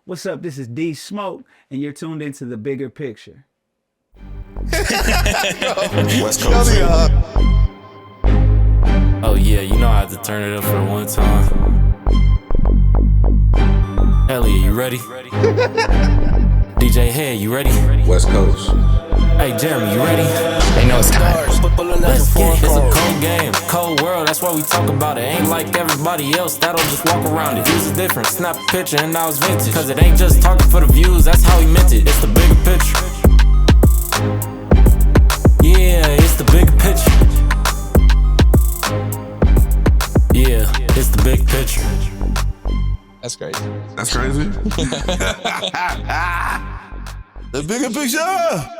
What's up? This is D Smoke, and you're tuned into The Bigger Picture. West Coast. Oh yeah, you know I had to turn it up for one time. Elliott, you ready? DJ Hed, you ready? West Coast. Hey Jeremy, you ready? They know it's time. Let's get it. It's a cold game, cold world, that's why we talk about it. Ain't like everybody else that'll just walk around it. Views are different, snap a picture and now it's vintage. Cause it ain't just talking for the views, that's how he meant it. It's the bigger picture. Yeah, it's the bigger picture. Yeah, it's the big picture. That's crazy. That's crazy. The bigger picture.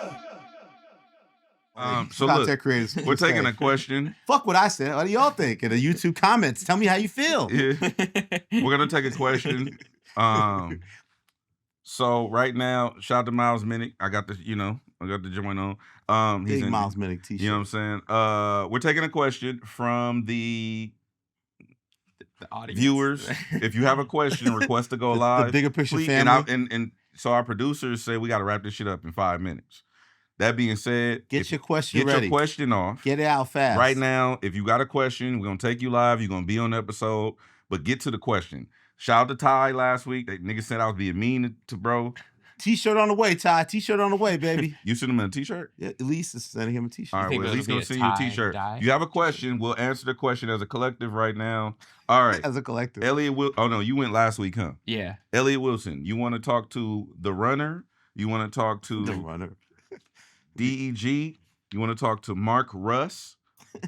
So look, we're taking a question. Fuck what I said. What do y'all think? In the YouTube comments, tell me how you feel. Yeah. We're gonna take a question. So right now, shout out to Miles Minnick. I got the joint on. He's Big Miles Minnick t-shirt. You know what I'm saying? We're taking a question from the audience. Viewers. If you have a question, request to go live. The bigger picture please, family. And so our producers say we got to wrap this shit up in 5 minutes. That being said, get your question ready. Get your question off. Get it out fast. Right now, if you got a question, we're going to take you live. You're going to be on the episode. But get to the question. Shout out to Ty last week. That nigga said I was being mean to bro. T-shirt on the way, Ty. T-shirt on the way, baby. You sent him a t-shirt? Yeah, Elise is sending him a t-shirt. All right, well, Elise going to send you a t-shirt. You have a question. We'll answer the question as a collective right now. All right. As a collective. Elliott Wilson. Oh, no, you went last week, huh? Yeah. Elliott Wilson, you want to talk to the runner? You want to talk to the runner? DEG? You want to talk to Mark Russ,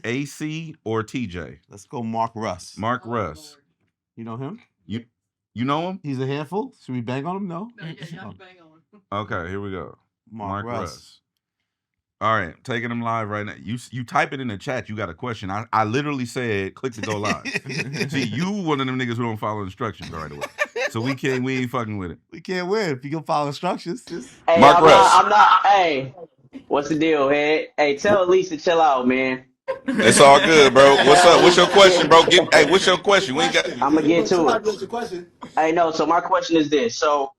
AC, or TJ? Let's go Mark Russ. Mark Russ. You know him? You know him? He's a handful. Should we bang on him? No? No, yeah, bang on him. Okay, here we go. Mark Russ. All right, taking him live right now. You type it in the chat. You got a question. I literally said click to go live. See, you one of them niggas who don't follow instructions right away. So we ain't fucking with it. We can't win if you can follow instructions. Hey, Mark Russ. I'm not. Hey, what's the deal, Hed? Hey, tell Elise to chill out, man. It's all good, bro. What's up? What's your question, bro? What's your question? We ain't got. I'm gonna get to it. Hey, no. So my question is this. So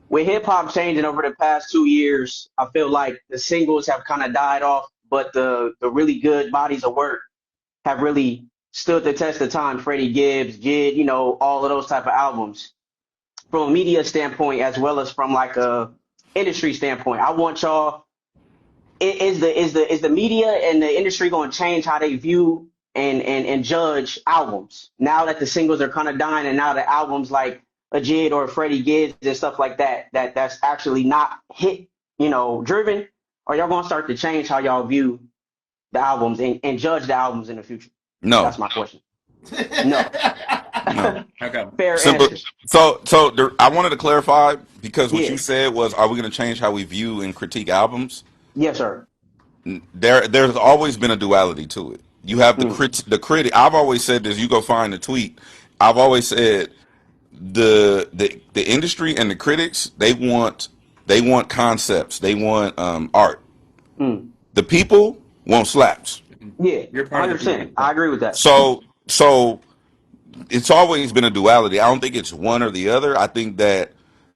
with hip hop changing over the past 2 years, I feel like the singles have kind of died off, but the really good bodies of work have really stood the test of time. Freddie Gibbs, Jid, all of those type of albums. From a media standpoint, as well as from like a industry standpoint, I want y'all. Is the media and the industry going to change how they view and judge albums now that the singles are kind of dying, and now the albums like a Jid or a Freddie Gibbs and stuff like that's actually not hit driven? Or y'all going to start to change how y'all view the albums and judge the albums in the future? No, that's my question. No. Okay. Fair Simple. answer. So I wanted to clarify because what you said was, are we going to change how we view and critique albums? Yes, sir. There's always been a duality to it. You have the critic. I've always said this. You go find the tweet. I've always said the industry and the critics, they want concepts. They want art. The people want slaps. Yeah, 100%. I agree with that. So it's always been a duality. I don't think it's one or the other. I think that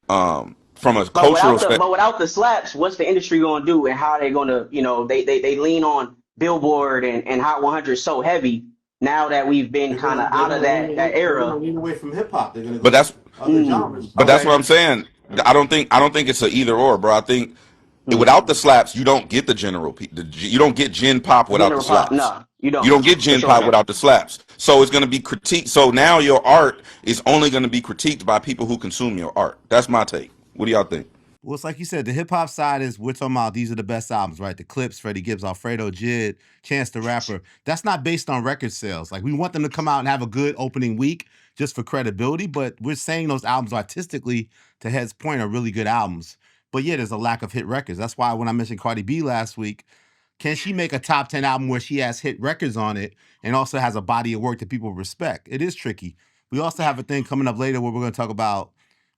from a cultural but without the slaps, what's the industry going to do, and how are they going to, they lean on Billboard and Hot 100 so heavy now that we've been kind of out of that era. Lean away from hip hop. They're gonna but that's other genres. But that's what I'm saying. I don't think it's a either or, bro. I think without the slaps, you don't get the you don't get gen pop without the slaps. No, you don't. You don't get gen pop without the slaps. So it's going to be critiqued. So now your art is only going to be critiqued by people who consume your art. That's my take. What do y'all think? Well, it's like you said, the hip hop side is we're talking about these are the best albums, right? The Clipse, Freddie Gibbs, Alfredo, Jid, Chance the Rapper. That's not based on record sales. Like, we want them to come out and have a good opening week just for credibility, but we're saying those albums artistically, to Hed's point, are really good albums. But yeah, there's a lack of hit records. That's why when I mentioned Cardi B last week, can she make a top 10 album where she has hit records on it and also has a body of work that people respect? It is tricky. We also have a thing coming up later where we're going to talk about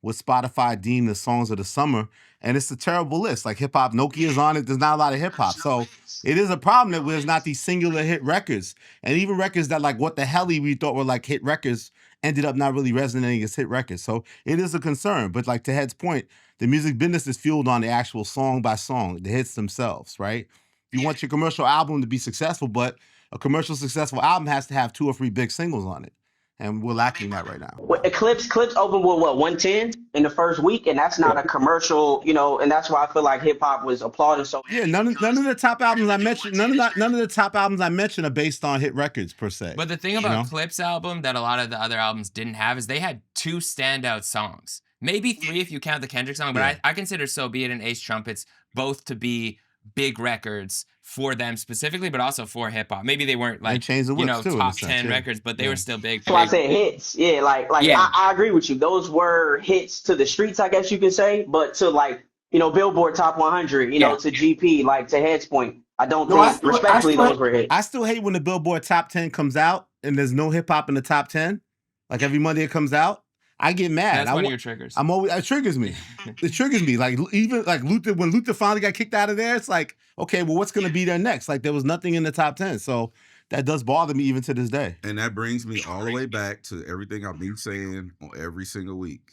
what Spotify deemed the songs of the summer, and it's a terrible list. Like hip hop, Nokia's on it. There's not a lot of hip hop, so it is a problem that there's not these singular hit records, and even records that like What the Hell we thought were like hit records ended up not really resonating as hit records. So it is a concern. But like to Hed's point, the music business is fueled on the actual song by song, the hits themselves, right? You want your commercial album to be successful, but a commercial successful album has to have 2 or 3 big singles on it. And we're lacking that right now. Well, Clipse opened with what, 110 in the first week, and that's not a commercial, you know, and that's why I feel like hip hop was applauded so. Yeah, none of the top albums I mentioned, none of the top albums I mentioned are based on hit records per se. But the thing about Clipse album that a lot of the other albums didn't have is they had 2 standout songs. Maybe 3 if you count the Kendrick song, but I consider So Be It and Ace Trumpets both to be big records for them specifically, but also for hip hop. Maybe they weren't like, too, top 10 records, but they were still big. So I said hits. Yeah, I agree with you. Those were hits to the streets, I guess you could say, but to like, you know, Billboard Top 100, you know, to GP, like to Hed's point, I don't think respectfully those were hits. I still hate when the Billboard Top 10 comes out and there's no hip hop in the top 10. Like every Monday it comes out. I get mad. That's one of your triggers. It triggers me. It triggers me. Like even like Luther, when Luther finally got kicked out of there, it's like, okay, well, what's gonna be there next? Like there was nothing in the top 10. So that does bother me even to this day. And that brings me all the way back to everything I've been saying on every single week.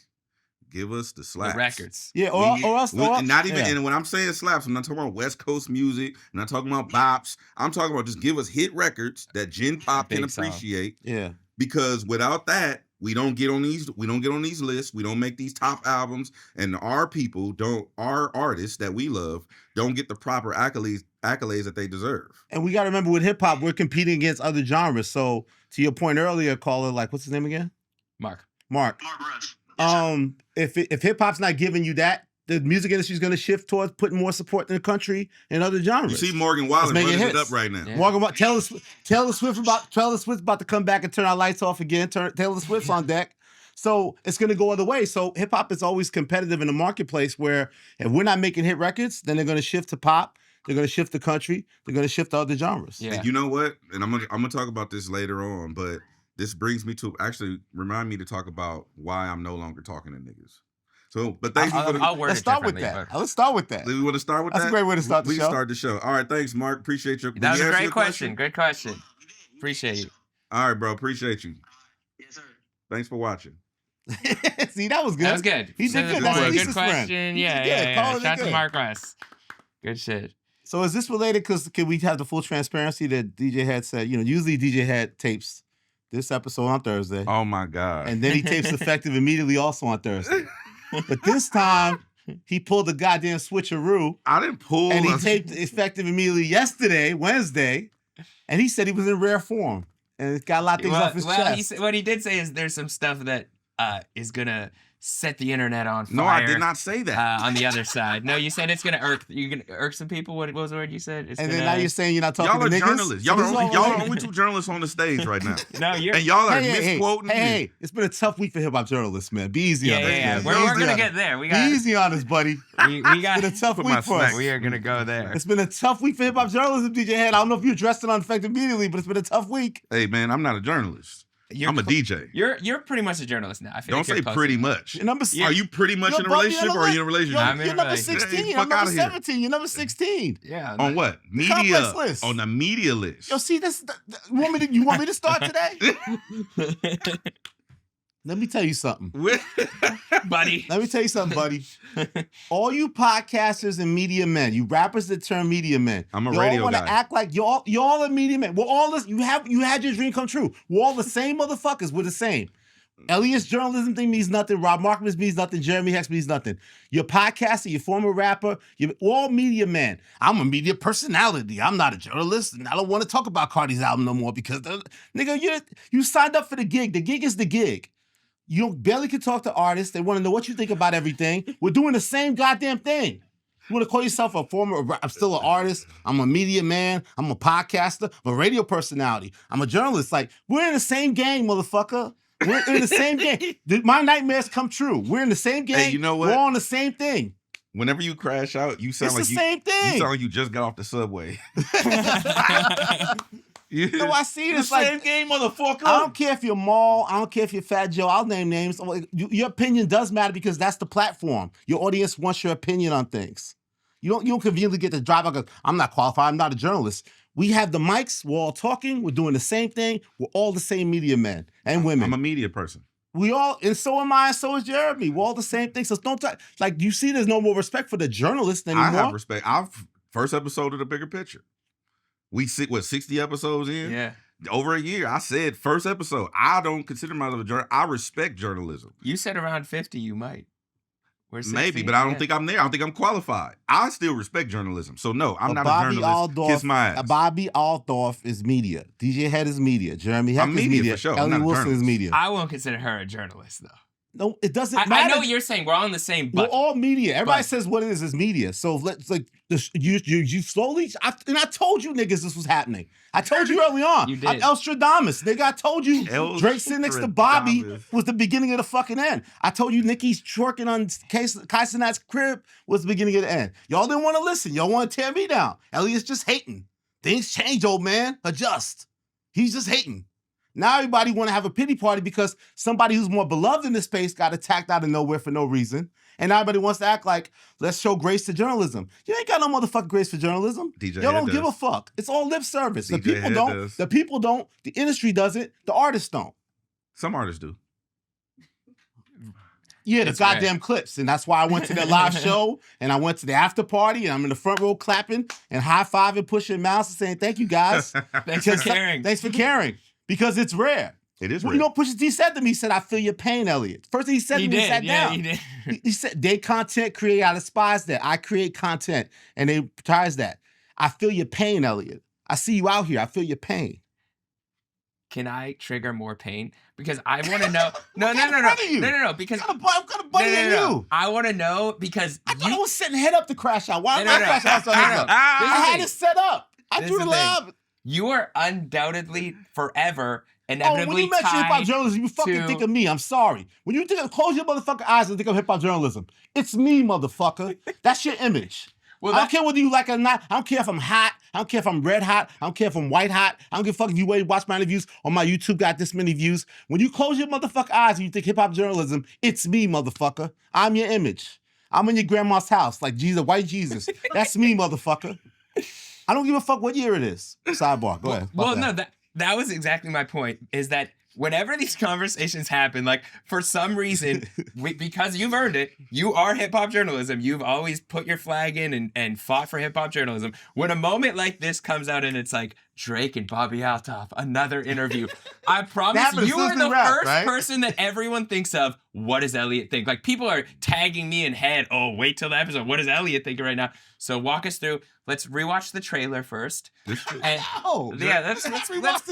Give us the slaps. The records. Yeah, or else. And not even, and when I'm saying slaps, I'm not talking about West Coast music. I'm not talking about bops. I'm talking about just give us hit records that Gen Pop can appreciate. Yeah. Because without that, we don't get on these lists. We don't make these top albums, and our artists that we love don't get the proper accolades that they deserve. And we got to remember with hip hop, we're competing against other genres. So to your point earlier, caller, like what's his name again? Mark. If hip hop's not giving you that, the music industry is going to shift towards putting more support in the country and other genres. You see Morgan Wallen running it up right now. Yeah. Morgan, Taylor Swift about to come back and turn our lights off again. Taylor Swift's on deck. So it's going to go other ways. So hip hop is always competitive in the marketplace where if we're not making hit records, then they're going to shift to pop. They're going to shift to country. They're going to shift to other genres. Yeah. And you know what? And I'm gonna talk about this later on, but this brings me to actually remind me to talk about why I'm no longer talking to niggas. So, but thanks for let's start with that. Let's start with that. Do we want to start with that? That's a great way to start the show. We can start the show. All right, thanks, Mark. Appreciate your. That was a great question. Great question. Appreciate you. All right, bro. Appreciate you. Yes, sir. Thanks for watching. See, that was good. That was good. He did good. That's good question. Friend. Yeah. Shout out to Mark Russ. Good shit. So is this related? Because can we have the full transparency that DJ Hed said? You know, usually DJ Hed tapes this episode on Thursday. Oh my God. And then he tapes Effective immediately also on Thursday. But this time, he pulled the goddamn switcheroo. I didn't pull. And he taped Effective immediately yesterday, Wednesday, and he said he was in rare form. And it's got a lot of things off his chest. What he did say is there's some stuff that is going to set the internet on fire. No, I did not say that. On the other side. No, you said it's going to irk some people. What was the word you said? It's and then now you're saying you're not talking to niggas? Journalists. Y'all are only 2 journalists on the stage right now. No, you're... And y'all are misquoting. Hey, it's been a tough week for hip-hop journalists, man. Be easy on us. Yeah. We're going to get there. Be easy on us, buddy. It's been a tough week for us. We are going to go there. It's been a tough week for hip-hop journalism, DJ Hed. I don't know if you addressed it on Effective immediately, but it's been a tough week. Hey, man, I'm not a journalist. I'm a DJ. You're pretty much a journalist now. I feel Don't say pretty much. Are you pretty much in a relationship or are you in a relationship? You're number 16. I'm number 17. You're number 16. Yeah. On what? Media. On the media list. Yo, see this. You want me to start today? Let me tell you something, buddy. Let me tell you something, buddy. All you podcasters and media men, you rappers that turn media men. I'm a radio guy. Y'all want to act like y'all are media men. We're all this. You had your dream come true. We're all the same motherfuckers. We're the same. Elliott's journalism thing means nothing. Rob Markman means nothing. Jeremy Hecht means nothing. You're a podcaster. You're a former rapper. You're all media men. I'm a media personality. I'm not a journalist, and I don't want to talk about Cardi's album no more because, nigga, you signed up for the gig. The gig is the gig. You barely can talk to artists. They want to know what you think about everything. We're doing the same goddamn thing. You want to call yourself I'm still an artist. I'm a media man. I'm a podcaster. I'm a radio personality. I'm a journalist. Like, we're in the same game, motherfucker. We're in the same game. My nightmares come true. We're in the same game. Hey, you know what? We're on the same thing. Whenever you crash out, you sound it's like the same thing. You sound like you just got off the subway. No, I see this like same game, motherfucker. I don't care if you're Maul. I don't care if you're Fat Joe. I'll name names. Your opinion does matter because that's the platform. Your audience wants your opinion on things. You don't conveniently get to drive. I'm not qualified. I'm not a journalist. We have the mics. We're all talking. We're doing the same thing. We're all the same media men and women. I'm a media person. We all, and so am I, and so is Jeremy. We're all the same thing. So don't talk, like, you see, there's no more respect for the journalist anymore. I have respect. First episode of The Bigger Picture. We sit, 60 episodes in? Yeah. Over a year. I said first episode. I don't consider myself a journalist. I respect journalism. You said around 50 you might. We're 60, Maybe, but I don't think I'm there. I don't think I'm qualified. I still respect journalism. So no, I'm not a journalist. Kiss my ass. Bobbi Althoff is media. DJ Hed is media. Jeremy Hecht is media. For sure. Elliott Wilson is media. I won't consider her a journalist, though. No, it doesn't matter. I know what you're saying. We're all in the same bucket. We're all media. Everybody says what it is media. So let's you slowly. And I told you niggas this was happening. I told you early on. You did. I'm Elstradamus, nigga. I told you Drake sitting next to Bobby was the beginning of the fucking end. I told you Nicki's twerking on Kaisenat's crib was the beginning of the end. Y'all didn't want to listen. Y'all want to tear me down. Elliott's just hating. Things change, old man. Adjust. He's just hating. Now everybody want to have a pity party because somebody who's more beloved in this space got attacked out of nowhere for no reason. And everybody wants to act like, let's show grace to journalism. You ain't got no motherfucking grace for journalism. Y'all don't give a fuck. It's all lip service. The people don't. The people don't. The industry doesn't. The artists don't. Some artists do. Yeah, the goddamn Clipse. And that's why I went to their live show and I went to the after party and I'm in the front row clapping and high-fiving, pushing mouths and saying, thank you guys. Thanks for caring. Thanks for caring. Because it's rare. It is rare. You know, Pusha T said to me, he said, I feel your pain, Elliott. First thing he said to me, he sat down. He did. He said, they content create, I despise that. I create content and they prize that. I feel your pain, Elliott. I see you out here. I feel your pain. Can I trigger more pain? Because I want to know. No. Because I'm gonna buddy you. I want to know because I was setting Head up to crash out. Why am I crashing out? I had it set up. I drew the love. You are undoubtedly forever inevitably when you mention hip-hop journalism, you fucking think of me. I'm sorry. When you close your motherfucking eyes and think of hip-hop journalism, it's me, motherfucker. That's your image. Well, I don't care whether you like it or not. I don't care if I'm hot. I don't care if I'm red hot. I don't care if I'm white hot. I don't give a fuck if you watch my interviews on my YouTube got this many views. When you close your motherfucking eyes and you think hip-hop journalism, it's me, motherfucker. I'm your image. I'm in your grandma's house like Jesus, white Jesus. That's me, motherfucker. I don't give a fuck what year it is. Sidebar. Go ahead. Well, no, that was exactly my point, is that whenever these conversations happen, like, for some reason, because you've earned it, you are hip-hop journalism. You've always put your flag in and fought for hip-hop journalism. When a moment like this comes out and it's like, Drake and Bobbi Althoff, another interview, I promise you are the first person that everyone thinks of, what does Elliott think? Like, people are tagging me in Head, oh, wait till the episode, what does Elliott think right now? So walk us through. Let's rewatch the trailer first. Let's rewatch the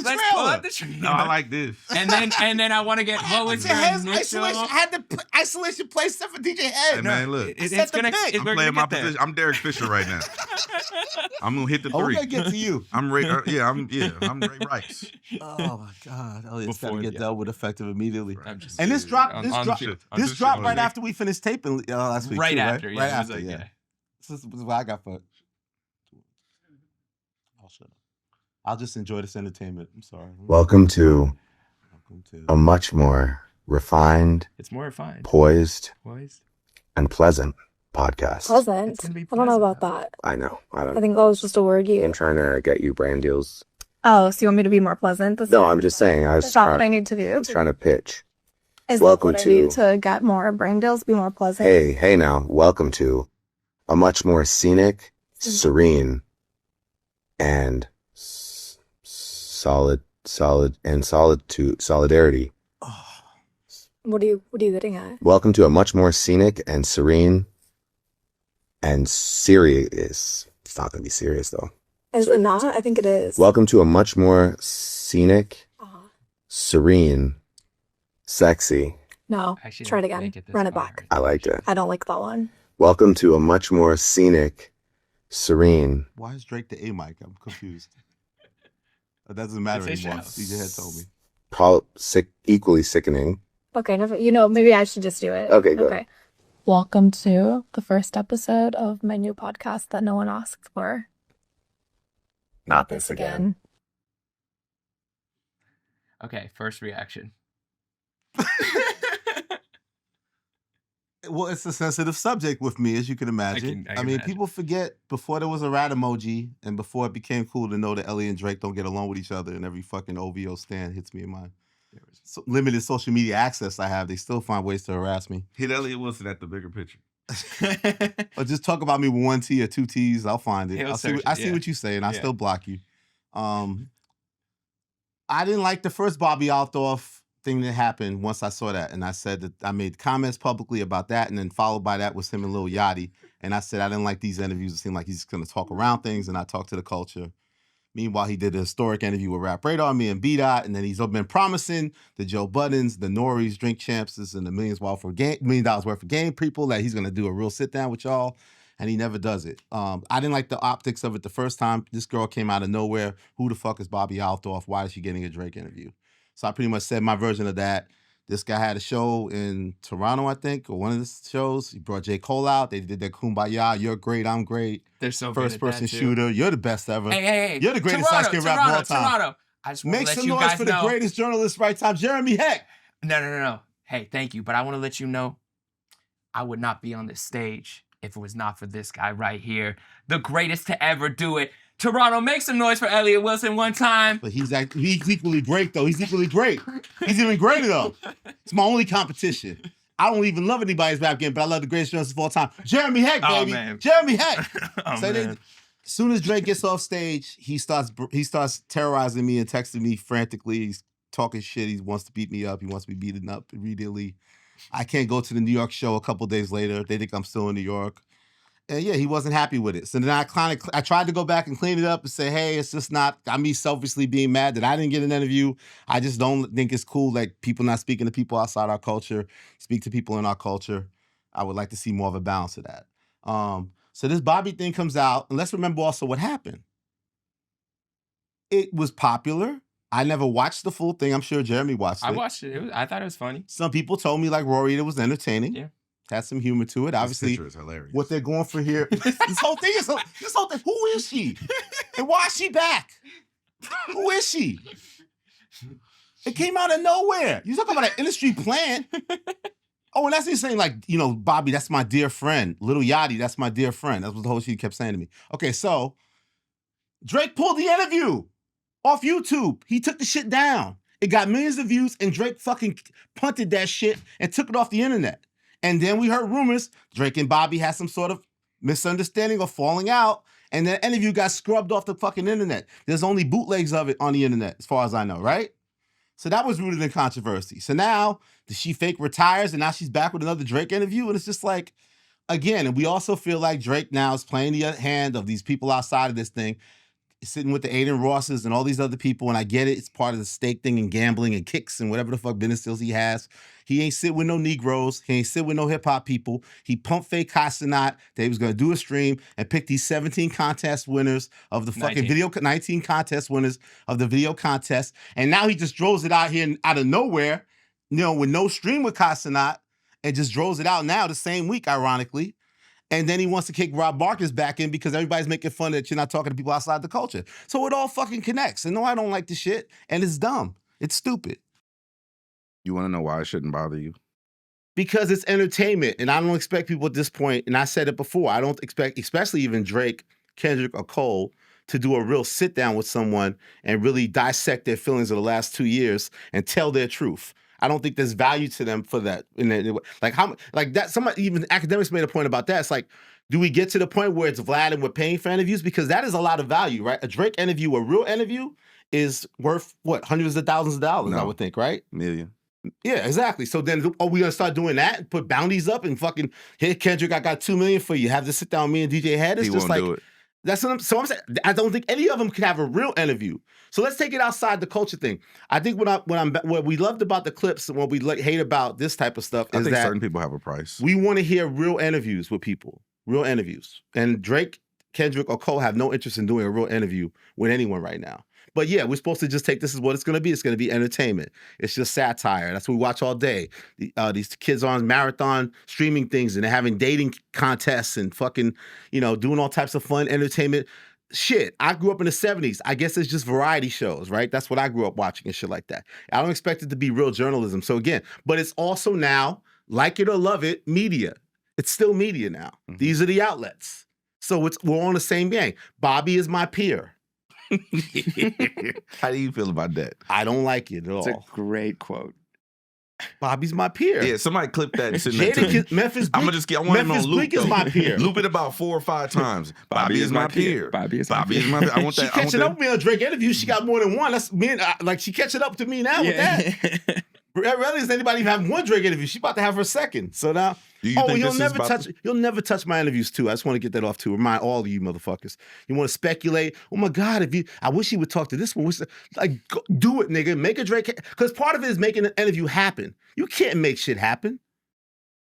trailer. Pull up the trailer. No, I like this. And then I want to get what was your initial. I had the isolation play stuff for DJ Hed. Hey, man, look, I'm playing my position. I'm Derek Fisher right now. I'm gonna hit the three. We're gonna get to you. I'm Ray. I'm Ray Rice. Oh my God, Elliott's gotta get dealt with effective immediately. Right. And this dropped right after we finished taping last week. Right too, after, right? yeah. Right after, yeah. This is what I got for. I'll shut up. I'll just enjoy this entertainment. I'm sorry. Welcome to a much more refined, it's more refined, poised, and pleasant podcast. Pleasant? I don't know about that. I know. I think that was just a word I'm trying to get you brand deals. Oh, so you want me to be more pleasant? No, I'm just saying. That's not what I need to do. I was trying to pitch. Is welcome that what I need to get more brand deals, be more pleasant? Hey now. Welcome to a much more scenic, serene, and solidarity. What are you getting at? Welcome to a much more scenic and serene and serious. It's not going to be serious though. Is it not? I think it is. Welcome to a much more scenic, serene, sexy. No, try it again. Run it back. I liked it. I don't like that one. Welcome to a much more scenic, serene. Why is Drake the A mic? I'm confused. It doesn't matter anymore. DJ Hed told me. Equally sickening. Okay, maybe I should just do it. Okay, go ahead. Welcome to the first episode of my new podcast that no one asked for. Not this again. Okay, first reaction. Well, it's a sensitive subject with me, as you can imagine. I can mean, imagine. people forget before there was a rat emoji and before it became cool to know that Elliott and Drake don't get along with each other and every fucking OVO stand hits me in my limited social media access I have, they still find ways to harass me. Hit Elliott Wilson at the bigger picture. Or just talk about me with 1 T or 2 T's, I'll find it. He'll I see what you say and I still block you. I didn't like the first Bobbi Althoff thing that happened once I saw that. And I said that I made comments publicly about that. And then followed by that was him and Lil Yachty. And I said I didn't like these interviews. It seemed like he's going to talk around things and not talk to the culture. Meanwhile, he did a historic interview with Rap Radar, me and B-Dot. And then he's been promising the Joe Buddens, the Norries, Drink Champs, and the $1 million worth of game people that he's going to do a real sit down with y'all. And he never does it. I didn't like the optics of it the first time. This girl came out of nowhere. Who the fuck is Bobbi Althoff? Why is she getting a Drake interview? So I pretty much said my version of that. This guy had a show in Toronto, I think, or one of the shows. He brought J. Cole out. They did their Kumbaya. You're great, I'm great. They're so First good at person that, too. shooter. You're the best ever. Hey. You're the greatest light-skinned rapper of all time. Toronto. I just want Make to let some you noise guys for know. the greatest journalist right time, Jeremy Hecht. No. Hey, thank you. But I want to let you know, I would not be on this stage if it was not for this guy right here. The greatest to ever do it. Toronto, make some noise for Elliott Wilson one time. But he's equally great, though. He's equally great. He's even greater, though. It's my only competition. I don't even love anybody's rap game, but I love the greatest journalist of all time. Jeremy Hecht, baby. Man. Jeremy Hecht. Man. As soon as Drake gets off stage, he starts terrorizing me and texting me frantically. He's talking shit. He wants to beat me up. He wants me beaten up immediately. I can't go to the New York show a couple days later. They think I'm still in New York. And yeah, he wasn't happy with it. So then I tried to go back and clean it up and say, hey, it's just not me selfishly being mad that I didn't get an interview. I just don't think it's cool, like people not speaking to people outside our culture, speak to people in our culture. I would like to see more of a balance of that. So this Bobby thing comes out, and let's remember also what happened. It was popular. I never watched the full thing. I'm sure Jeremy watched it. I watched it. I thought it was funny. Some people told me, like Rory, it was entertaining. Yeah. Had some humor to it. Obviously, This picture is hilarious. what they're going for here. This whole thing. Who is she? And why is she back? Who is she? It came out of nowhere. You talk about an industry plan. Oh, and that's me saying, like, Bobby, that's my dear friend. Little Yachty, that's my dear friend. That's what the whole shit kept saying to me. Okay, so Drake pulled the interview off YouTube. He took the shit down. It got millions of views, and Drake fucking punted that shit and took it off the internet. And then we heard rumors Drake and Bobby had some sort of misunderstanding or falling out, and that interview got scrubbed off the fucking internet. There's only bootlegs of it on the internet, as far as I know, right? So that was rooted in controversy. So now, she fake retires, and now she's back with another Drake interview, and it's just like, again, and we also feel like Drake now is playing the hand of these people outside of this thing, sitting with the Aiden Rosses and all these other people, and I get it. It's part of the stake thing and gambling and kicks and whatever the fuck business deals he has. He ain't sit with no Negroes. He ain't sit with no hip-hop people. He pumped fake Casanat that he was going to do a stream and pick these 17 contest winners of the fucking 19 contest winners of the video contest. And now he just draws it out here out of nowhere, with no stream with Casanat, and just draws it out now the same week, ironically. And then he wants to kick Rob Markman back in because everybody's making fun that you're not talking to people outside the culture. So it all fucking connects. And no, I don't like the shit. And it's dumb. It's stupid. You want to know why it shouldn't bother you? Because it's entertainment. And I don't expect people at this point, and I said it before, I don't expect, especially even Drake, Kendrick, or Cole, to do a real sit down with someone and really dissect their feelings of the last 2 years and tell their truth. I don't think there's value to them for that. Somebody, even academics made a point about that. It's like, do we get to the point where it's Vlad and we're paying for interviews? Because that is a lot of value, right? A Drake interview, a real interview, is worth, what, hundreds of thousands of dollars, I would think, right? Million. Yeah, exactly. So then, are we gonna start doing that and put bounties up and fucking, hey, Kendrick, I got $2 million for you. Have to sit down with me and DJ Hed. It's He just won't like, do it. that's what I'm saying. I don't think any of them can have a real interview. So let's take it outside the culture thing. I think what we loved about the Clipse and what we hate about this type of stuff I is think that certain people have a price. we want to hear real interviews with people, real interviews. And Drake, Kendrick, or Cole have no interest in doing a real interview with anyone right now. But yeah, we're supposed to just take this as what it's going to be. It's going to be entertainment. It's just satire. That's what we watch all day. These kids on marathon streaming things and they're having dating contests and fucking, doing all types of fun entertainment. Shit, I grew up in the 70s. I guess it's just variety shows, right? That's what I grew up watching and shit like that. I don't expect it to be real journalism. So again, but it's also now like it or love it, media. It's still media now. Mhm. These are the outlets. So we're on the same gang. Bobby is my peer. How do you feel about that? I don't like it at all. It's a great quote. Bobby's my peer. Yeah, somebody clip that and send that to me. Jada, Memphis I'm Bleak, gonna just get. I want him Memphis on loop. Bleak is though. my peer. Loop it about 4 or 5 times. Bobby is my peer. Bobby is my Bobby is peer. my peer. I want She that. I want catching up that. with me on Drake interview. She got more than one. That's me. Like she catching up to me now with that. Rarely does anybody even have one Drake interview. She about to have her second. So now, Do you think you'll this is never about touch. to- You'll never touch my interviews too. I just want to get that off too. Remind all of you motherfuckers. You want to speculate? Oh my God! I wish he would talk to this one. Go, do it, nigga. Make a Drake. Because part of it is making an interview happen. You can't make shit happen.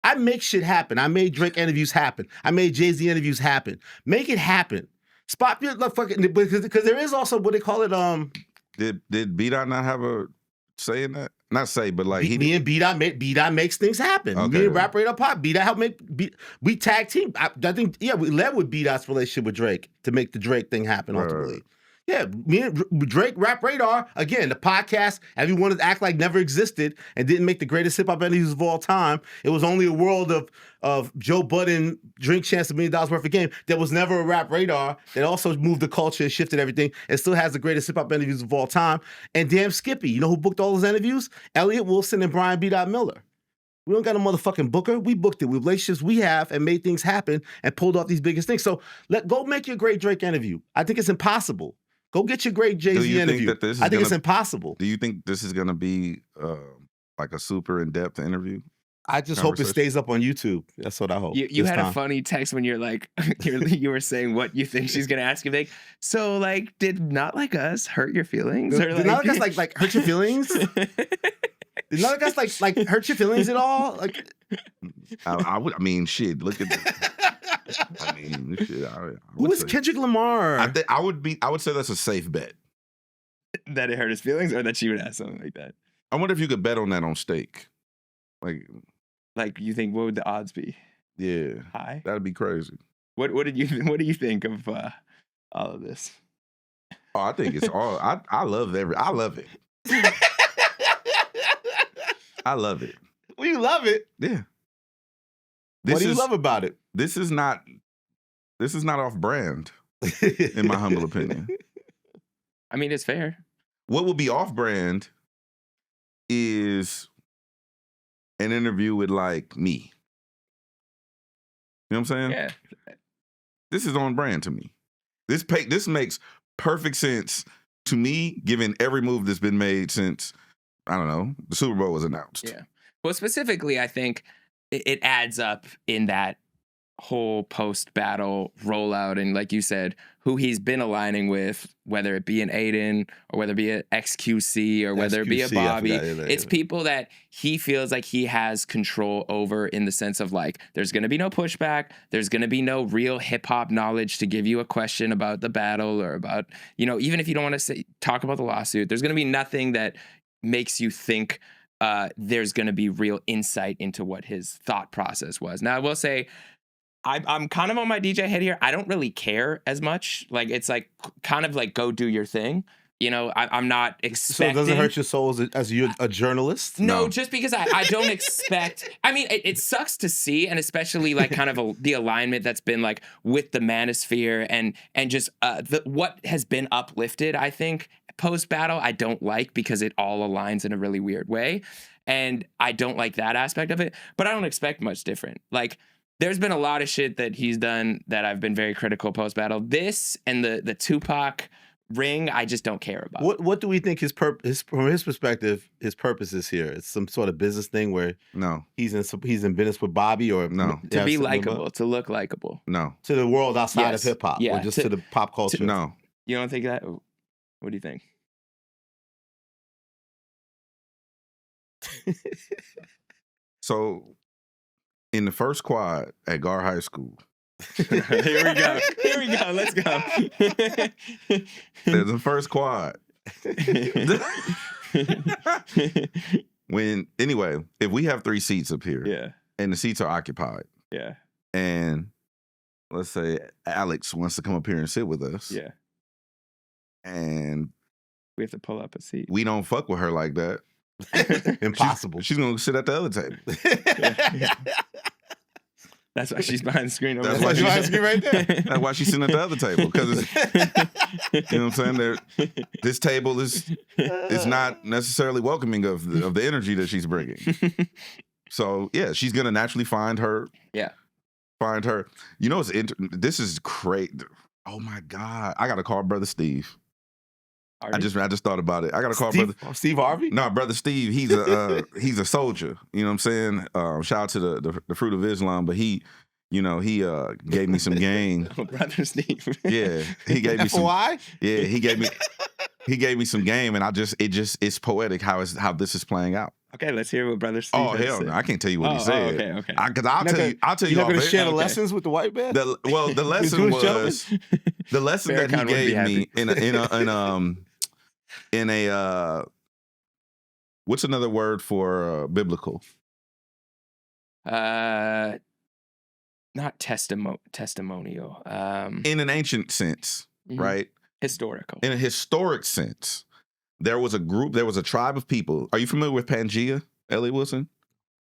I make shit happen. I made Drake interviews happen. I made Jay-Z interviews happen. Make it happen. Spot because there is also what they call it. Did B-Dot not have a say in that? Not say, but like Me and B-Dot makes things happen. Okay. Me and Rap Radar Pop, B-Dot helped we tag team. I think, we led with B-Dot's relationship with Drake to make the Drake thing happen ultimately. Right. Yeah, me and Drake, Rap Radar, again, the podcast, everyone act like never existed and didn't make the greatest hip-hop interviews of all time. It was only a world of Joe Budden, Drink Chance, $1 million worth of game. There was never a Rap Radar that also moved the culture and shifted everything and still has the greatest hip-hop interviews of all time. And damn Skippy, you know who booked all those interviews? Elliott Wilson and Brian B. Miller. We don't got a motherfucking booker. We booked it with relationships we have and made things happen and pulled off these biggest things. So go make your great Drake interview. I think it's impossible. Go get your great Jay-Z interview. I think it's impossible. Do you think this is gonna be like a super in-depth interview? I just hope it stays up on YouTube. That's what I hope. You had a funny text when you're like, you were saying what you think she's gonna ask you. Like, so like, did Not Like Us hurt your feelings? Or Did Not Like Us like hurt your feelings? Did Not Like Us like hurt your feelings at all? Like, I would. I mean, shit. Look at that. I mean, shit. Who is Kendrick Lamar? I would say that's a safe bet. That it hurt his feelings, or that she would ask something like that. I wonder if you could bet on that on stake. Like you think, what would the odds be? Yeah, High. That'd be crazy. What do you think of all of this? Oh, I think it's all. I love it. I love it. We love it. Yeah. What do you love about it? This is not off brand, in my humble opinion. I mean, it's fair. What would be off brand is an interview with like me. You know what I'm saying? Yeah. This is on brand to me. This makes perfect sense to me, given every move that's been made since, I don't know, the Super Bowl was announced. Yeah. Well, specifically, I think it adds up in that whole post-battle rollout, and like you said, who he's been aligning with, whether it be an Aiden or whether it be an XQC or whether it be a Bobby. It's people that he feels like he has control over, in the sense of like, there's going to be no pushback. There's going to be no real hip hop knowledge to give you a question about the battle or about, even if you don't want to talk about the lawsuit, there's going to be nothing that makes you think there's going to be real insight into what his thought process was. Now, I will say, I'm kind of on my DJ Hed here. I don't really care as much. Like, it's like kind of like, go do your thing. I'm not expecting. So it doesn't hurt your soul as you're a journalist? No, just because I don't expect. I mean, it sucks to see, and especially like kind of the alignment that's been like with the manosphere and just what has been uplifted. I think post battle, I don't like, because it all aligns in a really weird way, and I don't like that aspect of it. But I don't expect much different. Like, there's been a lot of shit that he's done that I've been very critical post battle. This and the Tupac ring, I just don't care about. What do we think from his perspective, his purpose is here? It's some sort of business thing where he's in business with Bobby, or to be likable, to look likable. No, to the world outside of hip hop, or just to the pop culture. No, you don't think that? What do you think? So, in the first quad at Gar High School. Here we go. Let's go. There's the first quad. Anyway, if we have 3 seats up here, and the seats are occupied, and let's say Alex wants to come up here and sit with us, and we have to pull up a seat. We don't fuck with her like that. Impossible. She's gonna sit at the other table. That's why she's behind the screen over That's there. why she's behind the screen right there. That's why she's sitting at the other table, because you know what I'm saying. This table is not necessarily welcoming of the energy that she's bringing. So yeah, she's gonna naturally find her. Yeah. Find her. You know, this is great. Oh my God, I gotta call Brother Steve. Harvey? I just thought about it. I gotta call Steve Harvey. No, Brother Steve. He's a soldier. You know what I'm saying? Shout out to the Fruit of Islam, but he gave me some game. Oh, Brother Steve. Yeah, he gave me some. Why? Yeah, he gave me some game, and it's poetic how this is playing out. Okay, let's hear what Brother Steve. Oh hell no, I can't tell you what he said. Okay. Because I'll tell you. You're not going to share the Okay. lessons with the white man. The lesson Jewish was the lesson that he Farrakhan would be gave me happy. in a what's another word for biblical? Not testimonial. In an ancient sense, right? Historical. In a historic sense, there was a tribe of people. Are you familiar with Pangea, Elliott Wilson?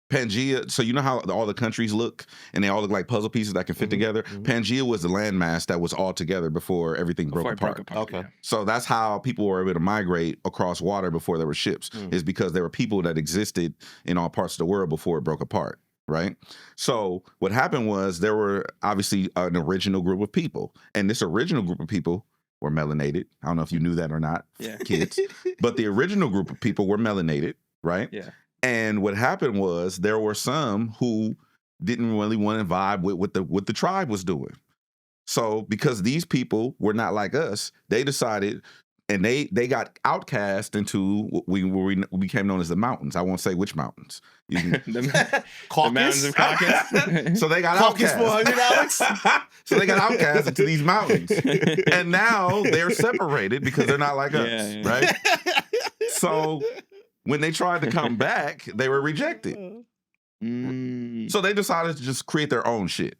Pangea, so you know how all the countries look, and they all look like puzzle pieces that can fit together? Pangea was the landmass that was all together before everything broke apart. Okay. Yeah. So that's how people were able to migrate across water before there were ships, is because there were people that existed in all parts of the world before it broke apart, right? So what happened was there were obviously an original group of people, and this original group of people were melanated. I don't know if you knew that or not, kids, but the original group of people were melanated, right? Yeah. And what happened was there were some who didn't really want to vibe with what the tribe was doing. So because these people were not like us, they decided, and they got outcast into what we became known as the mountains. I won't say which mountains. The mountains of Caucasus. So they got Caucus outcast. 400, Alex. So they got outcast into these mountains, and now they're separated because they're not like us, right? So when they tried to come back, they were rejected. So they decided to just create their own shit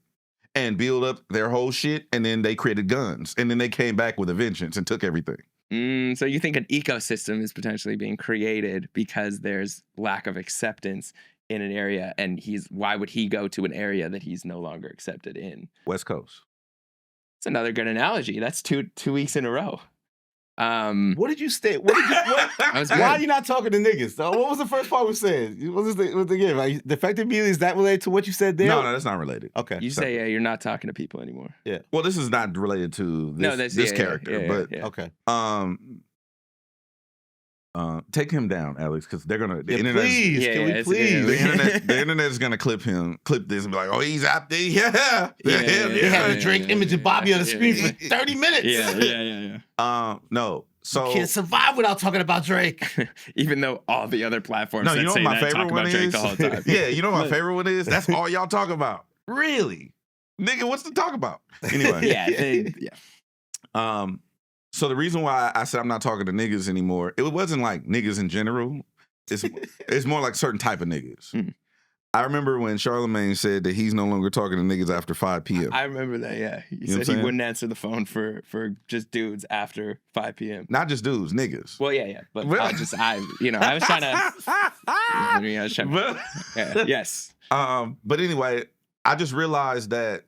and build up their whole shit, and then they created guns, and then they came back with a vengeance and took everything. So you think an ecosystem is potentially being created because there's lack of acceptance in an area, and why would he go to an area that he's no longer accepted in? West Coast. It's another good analogy. That's two weeks in a row. What did you say? What? Why are you not talking to niggas? So what was the first part we said? What was the game? Like, defective immediately, is that related to what you said there? No, that's not related. Okay. You say you're not talking to people anymore. Yeah. Well, this is not related to this character, but okay. Take him down, Alex, because they're gonna. The internet. Please, can we please? The internet is gonna clip this and be like, "Oh, he's out there, yeah." They had a Drake image of Bobby on the screen for 30 minutes. Yeah. No, so you can't survive without talking about Drake. Even though all the other platforms no, that you know say what my that favorite talk one about Drake is? the whole time. Yeah, you know what my favorite one is? That's all y'all talk about. Really, nigga, what's to talk about? Anyway, So the reason why I said I'm not talking to niggas anymore, it wasn't like niggas in general. It's more like certain type of niggas. I remember when Charlamagne said that he's no longer talking to niggas after 5 p.m. I remember that, yeah. He said he wouldn't answer the phone for just dudes after 5 p.m. Not just dudes, niggas. Well, yeah. But I was trying to... yes. But anyway, I just realized that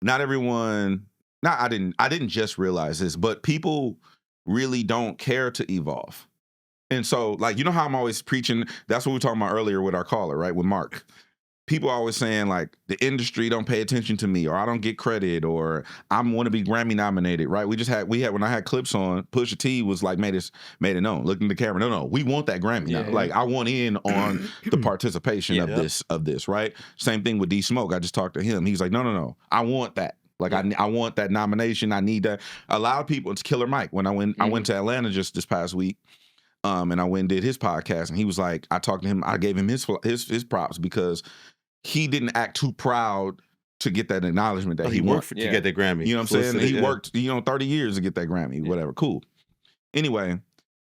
not everyone... I didn't just realize this, but people really don't care to evolve. And so, like, you know how I'm always preaching, that's what we were talking about earlier with our caller, right, with Mark. People are always saying, like, the industry don't pay attention to me, or I don't get credit, or I want to be Grammy nominated, right? We had when I had Clipse on, Pusha T was like, made it known, looking at the camera, no, we want that Grammy now. Like, I want in on the participation of this, right? Same thing with D Smoke. I just talked to him. He's like, no, I want that. Like, I want that nomination. I need that. A lot of people, it's Killer Mike. When I went to Atlanta just this past week, and I went and did his podcast, and he was like, I talked to him, I gave him his props because he didn't act too proud to get that acknowledgement that he worked to get that Grammy. You know what I'm saying? He worked, 30 years to get that Grammy, whatever. Cool. Anyway,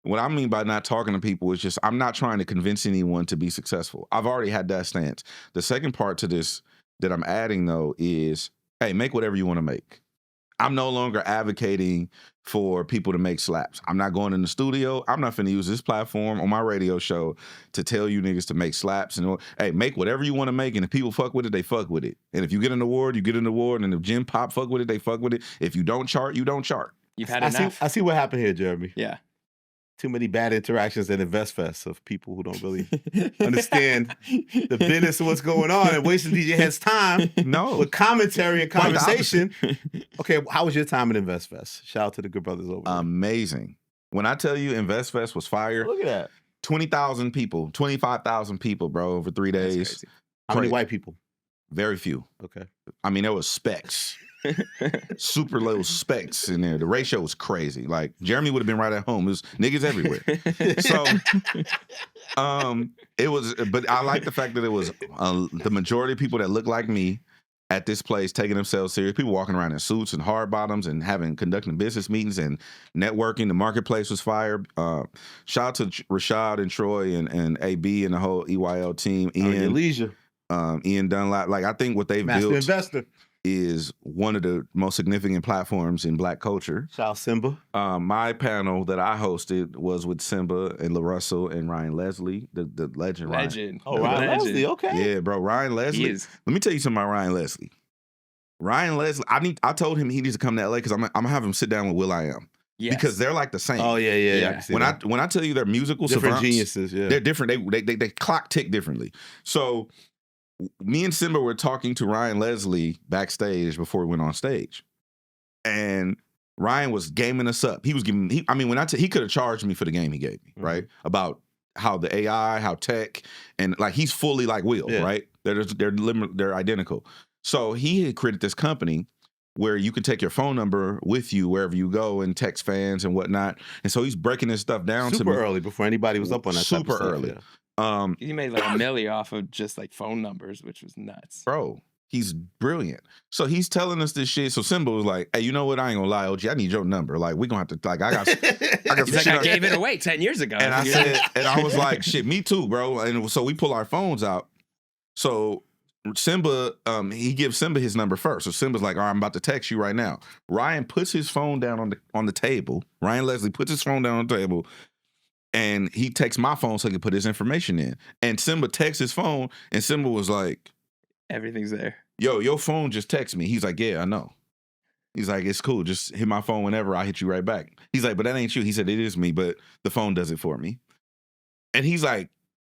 what I mean by not talking to people is just, I'm not trying to convince anyone to be successful. I've already had that stance. The second part to this that I'm adding, though, is, hey, make whatever you want to make. I'm no longer advocating for people to make slaps. I'm not going in the studio. I'm not finna use this platform on my radio show to tell you niggas to make slaps. And hey, make whatever you want to make, and if people fuck with it, they fuck with it. And if you get an award, you get an award. And if Jim Pop fuck with it, they fuck with it. If you don't chart, you don't chart. You've had I enough. see what happened here, Jeremy. Yeah. Too many bad interactions at InvestFest of people who don't really understand the business of what's going on and wasting DJ Hed's time with commentary and conversation. Okay, how was your time at InvestFest? Shout out to the good brothers over there. Amazing. When I tell you InvestFest was fire. Look at that. 20,000 people, 25,000 people, bro, over 3 days. How many white people? Very few. Okay. I mean, there was specks. Super little specks in there. The ratio was crazy. Like Jeremy would have been right at home. It was niggas everywhere. So it was, but I like the fact that it was the majority of people that look like me at this place taking themselves serious. People walking around in suits and hard bottoms and conducting business meetings and networking. The marketplace was fire. Shout out to Rashad and Troy and AB and the whole EYL team. Ian Leisure. Ian Dunlap. Like I think what they've Master built investor. Is one of the most significant platforms in Black culture. Shout out Simba. My panel that I hosted was with Simba and LaRussell and Ryan Leslie, the legend. Ryan. Oh, Ryan Leslie, okay. Yeah, bro, Ryan Leslie. Let me tell you something about Ryan Leslie. Ryan Leslie, I told him he needs to come to LA because I'm gonna have him sit down with Will.i.am. Yes. Because they're like the same. Oh yeah. When I tell you they're musical different savants, geniuses, yeah. They're different. They clock tick differently. So me and Simba were talking to Ryan Leslie backstage before we went on stage, and Ryan was gaming us up. He was giving. He could have charged me for the game he gave me, right? About how the AI, how tech, and like he's fully like Will, right? They're identical. So he had created this company where you can take your phone number with you wherever you go and text fans and whatnot. And so he's breaking this stuff down to me. Super early before anybody was up on that. Super type of early. Stuff, he made like $1 million off of just like phone numbers, which was nuts. Bro, he's brilliant. So he's telling us this shit. So Simba was like, hey, you know what? I ain't gonna lie, OG. I need your number. Like, we gonna have to, like, I got He's like, I gave it away 10 years ago. And I was like, shit, me too, bro. And so we pull our phones out. So Simba, he gives Simba his number first. So Simba's like, all right, I'm about to text you right now. Ryan puts his phone down on the table. Ryan Leslie puts his phone down on the table. And he texts my phone so he can put his information in. And Simba texts his phone, and Simba was like, everything's there. Yo, your phone just texted me. He's like, yeah, I know. He's like, it's cool. Just hit my phone whenever. I'll hit you right back. He's like, but that ain't you. He said, it is me, but the phone does it for me. And he's like,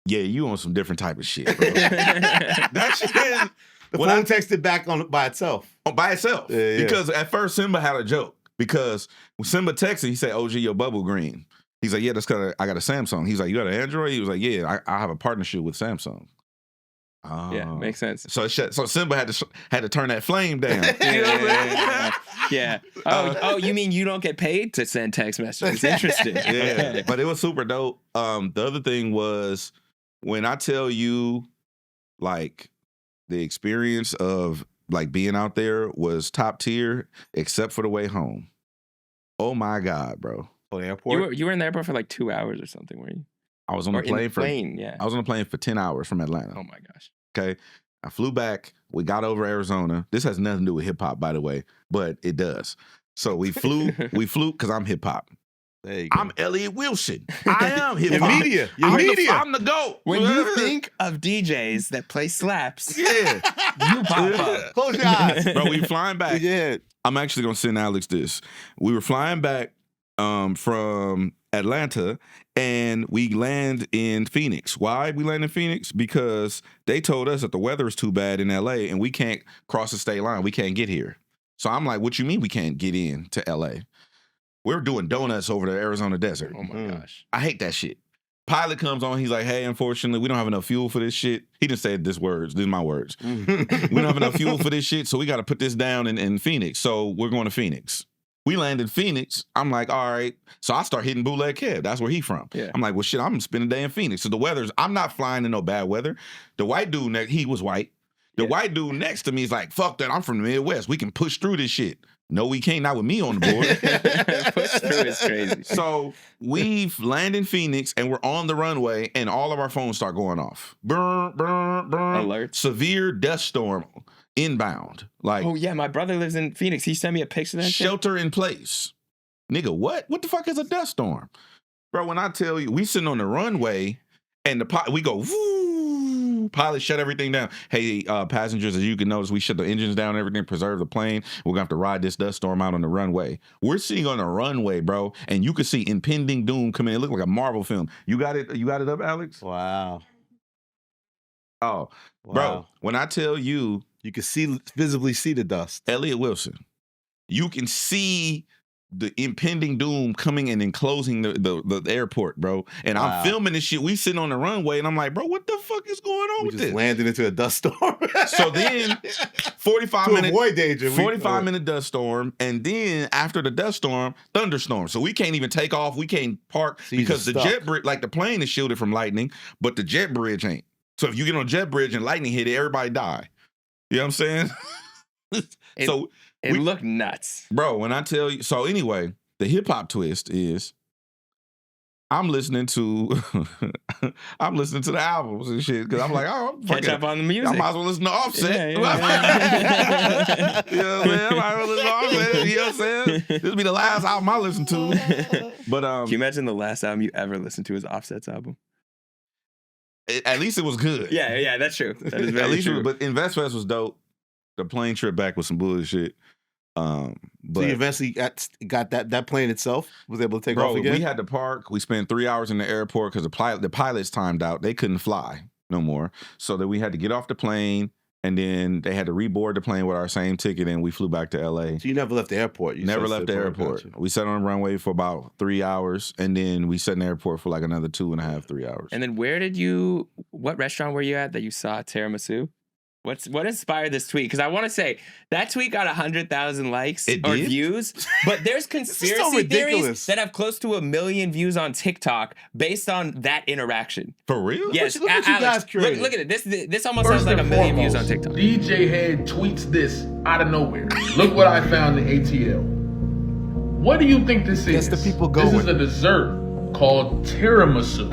yeah, you on some different type of shit, bro. That shit is... The phone texted back by itself. By itself. Yeah. Because at first Simba had a joke. Because when Simba texted, he said, OG, your bubble green. He's like, yeah, that's because I got a Samsung. He's like, you got an Android? He was like, yeah, I have a partnership with Samsung. Yeah, makes sense. So Simba had to turn that flame down. Yeah. Oh, you mean you don't get paid to send text messages? Interesting. Yeah, but it was super dope. The other thing was when I tell you, like, the experience of like being out there was top tier, except for the way home. Oh my God, bro. On the airport? You were in the airport for like 2 hours or something, were you? I was on the plane yeah. I was on the plane for 10 hours from Atlanta. Oh my gosh. Okay. I flew back. We got over Arizona. This has nothing to do with hip hop, by the way, but it does. So we flew because I'm hip hop. There you go. I'm Elliott Wilson. I am hip hop. Your media. I'm the GOAT. When you think of DJs that play slaps, yeah, you pop up. Close your eyes. Bro, we flying back. Yeah. I'm actually going to send Alex this. We were flying back from Atlanta, and we land in Phoenix. Why we land in Phoenix? Because they told us that the weather is too bad in LA, and we can't cross the state line. We can't get here. So I'm like, what you mean we can't get in to LA? We're doing donuts over the Arizona desert. Oh my gosh. I hate that shit. Pilot comes on, he's like, hey, unfortunately, we don't have enough fuel for this shit. He didn't say these words. These are my words. We don't have enough fuel for this shit, so we got to put this down in Phoenix. So we're going to Phoenix. We land in Phoenix. I'm like, all right. So I start hitting Bootleg Kev. That's where he from. Yeah. I'm like, well, shit, I'm going to spend a day in Phoenix. So the weather's, I'm not flying in no bad weather. The white dude, he was white. The white dude next to me is like, fuck that, I'm from the Midwest. We can push through this shit. No, we can't. Not with me on the board. Push through is crazy. So we land in Phoenix, and we're on the runway, and all of our phones start going off. Brr, brr, brr. Alert. Severe dust storm. inbound. Like, Oh yeah, my brother lives in Phoenix. He sent me a picture of that shit. shelter in place. Nigga, what? What the fuck is a dust storm? Bro, when I tell you, we sitting on the runway and we go, woo, pilot shut everything down. Hey, passengers, as you can notice, we shut the engines down and everything, preserve the plane. We're gonna have to ride this dust storm out on the runway. We're sitting on the runway, bro, and you can see impending doom coming in. It looked like a Marvel film. You got it up, Alex? Wow. Oh, Wow. bro, when I tell you, You can visibly see the dust. Elliott Wilson, you can see the impending doom coming and enclosing the airport, bro. And Wow. I'm filming this shit. We sitting on the runway, and I'm like, bro, what the fuck is going on We with just this? landed into a dust storm. So then, 45 to minute avoid danger. 45-minute dust storm, and then after the dust storm, thunderstorm. So we can't even take off. We can't park So you're because just the stuck. jet bridge, like the plane is shielded from lightning, but the jet bridge ain't. So if you get on a jet bridge and lightning hit it, everybody die. You know what I'm saying? It looked nuts. Bro, when I tell you, so anyway, the hip hop twist is I'm listening to the albums and shit because I'm like, oh, Catch up on the music. I might as well listen to Offset. Yeah. You know what I'm saying? I might as well listen to Offset. You know what I'm saying? This will be the last album I listen to. But Can you imagine the last album you ever listened to was Offset's album? At least it was good. Yeah, that's true. That is At very least true. but InvestFest was dope. The plane trip back was some bullshit. So But you eventually got that plane itself was able to take bro, off again. we had to park. We spent 3 hours in the airport because the pilots timed out. They couldn't fly no more. So then we had to get off the plane, and then they had to reboard the plane with our same ticket, and we flew back to LA. So you never left the airport. You Never just left the airport. Gotcha. We sat on the runway for about 3 hours, and then we sat in the airport for like another 2.5, 3 hours. And then what restaurant were you at that you saw tiramisu? What inspired this tweet? Because I want to say that tweet got 100,000 likes It or did? views, but there's conspiracy theories ridiculous. that have close to 1 million views on TikTok based on that interaction. For real? Yes, Look what you Alex, guys created. look at it. This almost First sounds like and 1 million views on foremost, TikTok. DJ Hed tweets this out of nowhere. Look what I found in ATL. What do you think this is? Gets the people This is going. a dessert called tiramisu.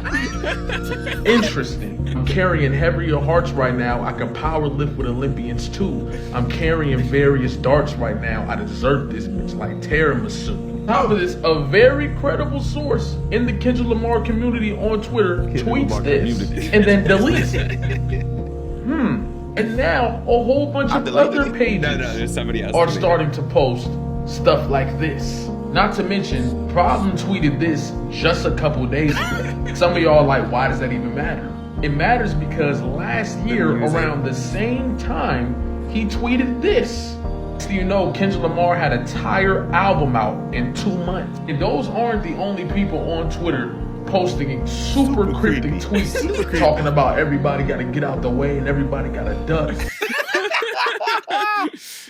Interesting. I'm carrying heavier hearts right now. I can power lift with Olympians too. I'm carrying various darts right now. I desert this bitch like tiramisu. Top of this, a very credible source in the Kendrick Lamar community on Twitter tweets Lamar this community. and then deletes it. And now a whole bunch of deleted other it. pages No, there's somebody else. are starting to post stuff like this. Not to mention, Problem tweeted this just a couple days ago. Some of y'all are like, why does that even matter? It matters because last year, around the same time, he tweeted this. So you know, Kendrick Lamar had an entire album out in 2 months. And those aren't the only people on Twitter posting super cryptic tweets talking about everybody gotta get out the way and everybody gotta duck.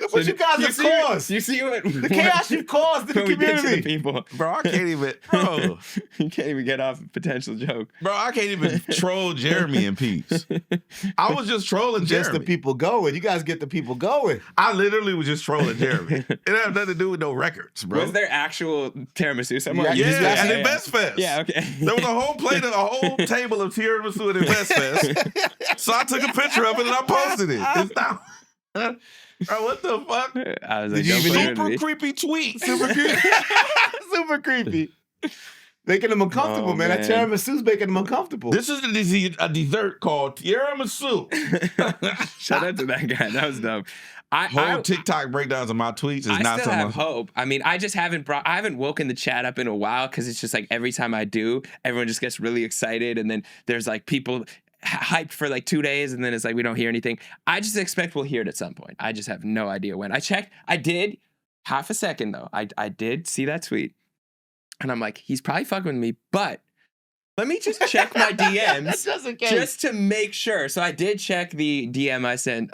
What you guys have caused. You see what The chaos you've caused in the when we get to the community. people. Bro, I can't even, bro. You can't even get off a potential joke. Bro, I can't even troll Jeremy in peace. I was just trolling Just Jeremy. the people going. You guys get the people going. I literally was just trolling Jeremy. It had nothing to do with no records, bro. Was there actual tiramisu somewhere? Yeah, Yeah, yeah. at InvestFest. Yeah, okay. There was a whole plate, a whole table of tiramisu at InvestFest. So I took a picture of it and I posted it. It's not. Bro, what the fuck? I was like, Did you don't even put it in Super the- creepy tweet. Super creepy. Super creepy. Making them uncomfortable, Oh, man. That man. tiramisu's making them uncomfortable. This is a dessert called tiramisu. Shout out to that guy. That was dope. Whole TikTok breakdowns of my tweets is I not still have someone. hope. I mean, I just haven't woken the chat up in a while because it's just like every time I do, everyone just gets really excited, and then there's like people hyped for like 2 days, and then it's like we don't hear anything. I just expect we'll hear it at some point. I just have no idea when. I checked. I did half a second though. I did see that tweet, and I'm like, he's probably fucking with me, but let me just check my DMs just to make sure. So I did check the DM I sent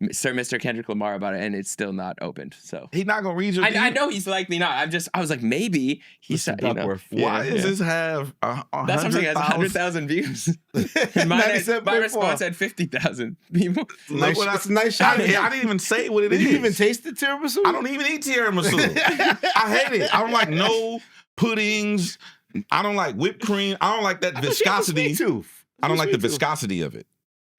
Mr. Kendrick Lamar about it, and it's still not opened. So He's not gonna read your. I know he's likely not. I was like, maybe he's, Mr. you know. Duckworth. Why Yeah. does this have That's what I'm saying. It has 100,000 views. And my 97.4. response had 50,000 people. Nice, Look what it's a nice I shot. didn't even say what it Did is. you even taste the tiramisu? I don't even eat tiramisu. I hate it. I don't like no puddings. I don't like whipped cream. I don't like that viscosity. Tooth. I don't like the viscosity of it.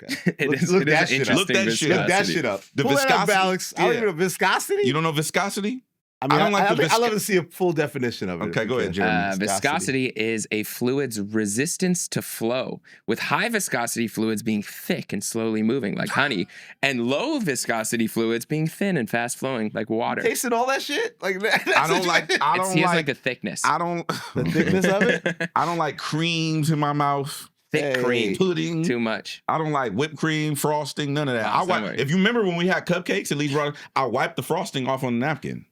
Look that shit up. Look that shit Look that shit up. The Pull that up, viscosity. Alex. I don't even know viscosity. You don't know viscosity? I mean, I don't like the I love to see a full definition of it. Okay, go ahead, Jeremy. Viscosity is a fluid's resistance to flow, with high viscosity fluids being thick and slowly moving, like honey, and low viscosity fluids being thin and fast flowing, like water. Tasting all that shit? Like I don't like. I don't He has like like a thickness. I don't. the thickness of it. I don't like creams in my mouth. Thick cream. Pudding. Too much. I don't like whipped cream, frosting, none of that. Oh, sorry. If you remember when we had cupcakes, at least I wiped the frosting off on the napkin.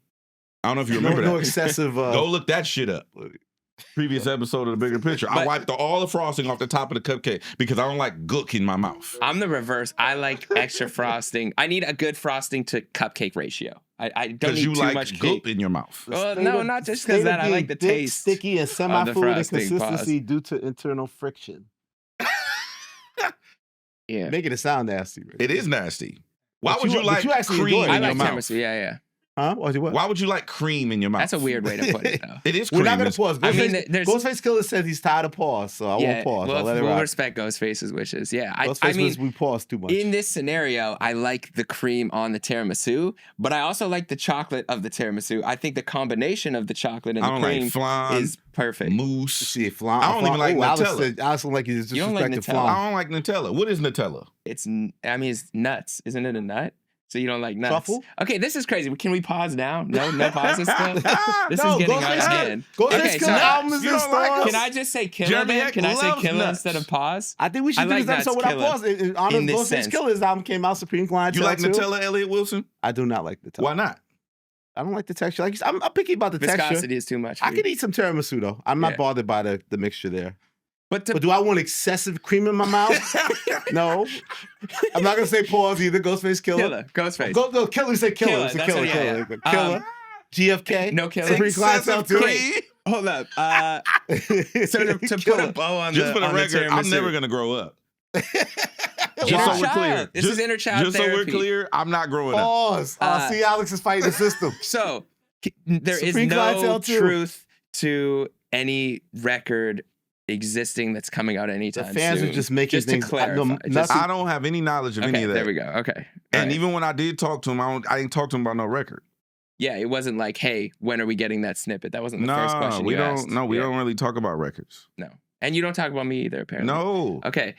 I don't know if you remember that. No excessive. Go look that shit up. Previous episode of The Bigger Picture. I wiped all the frosting off the top of the cupcake because I don't like gook in my mouth. I'm the reverse. I like extra frosting. I need a good frosting to cupcake ratio. I don't need you too like much gook cake. in your mouth. Well, no, not just because that. I like the thick, taste. sticky, and semi-fluid frosting, consistency due to internal friction. Yeah, making it sound nasty. Right? It is nasty. Why But would you like cream I in your like mouth? tiramisu. Yeah. Huh? What? Why would you like cream in your mouth? That's a weird way to put it, though. It is We're cream. not going to pause. Ghostface Killah says he's tired of pause, so I won't pause. I'll let it we'll rock. respect Ghostface's wishes. Yeah, I mean, we pause too much. In this scenario, I like the cream on the tiramisu, but I also like the chocolate of the tiramisu. I think the combination of the chocolate and the cream like flan, is perfect. Mousse. See, flan. I don't even like Nutella. Alex don't like you. You don't like Nutella? Flan. I don't like Nutella. What is Nutella? It's nuts. Isn't it a nut? So you don't like nuts? Truffle? Okay, this is crazy. Can we pause now? No pauses still? This No, is getting out of hand. Ghostface Killah album is in stores. Can I just say Killah Jeremy then? Hecht Can I say loves Killah nuts. instead of pause? I think we should I do like this episode nuts, without Killah. pause. In honor of In this Ghostface sense. Killah, his album came out, Supreme Clientele. You like too. Nutella, Elliott Wilson? I do not like Nutella. Why not? I don't like the texture. Like I'm picky about the texture. Viscosity is too much. I could eat some tiramisu though. I'm not bothered by the mixture there. But do I want excessive cream in my mouth? No. I'm not gonna say pause either. Ghostface Killah. Ghostface. No, Killah. Say Killah. Say That's Killah. what- yeah, Killah. Killah. GFK. No Killah. Supreme Clientele too. Hold up. So to put a bow on Just the for the on record, I'm tiramisu. never gonna grow up. Inner Just so we're child. clear. This is inner child Just so we're therapy. clear, I'm not growing up. Pause. See, Alex is fighting the system. So there is Supreme no Clientele too. truth to any record existing that's coming out anytime The fans soon. are just making just things. to clarify. I don't have any knowledge of any Okay, of that. there we go. Okay. And Right. even when I did talk to him, I didn't talk to him about no record. Yeah, it wasn't like, hey, when are we getting that snippet? That wasn't the first question we you don't. asked. No, we Yeah. don't really talk about records. No. And you don't talk about me either, apparently. No. Okay.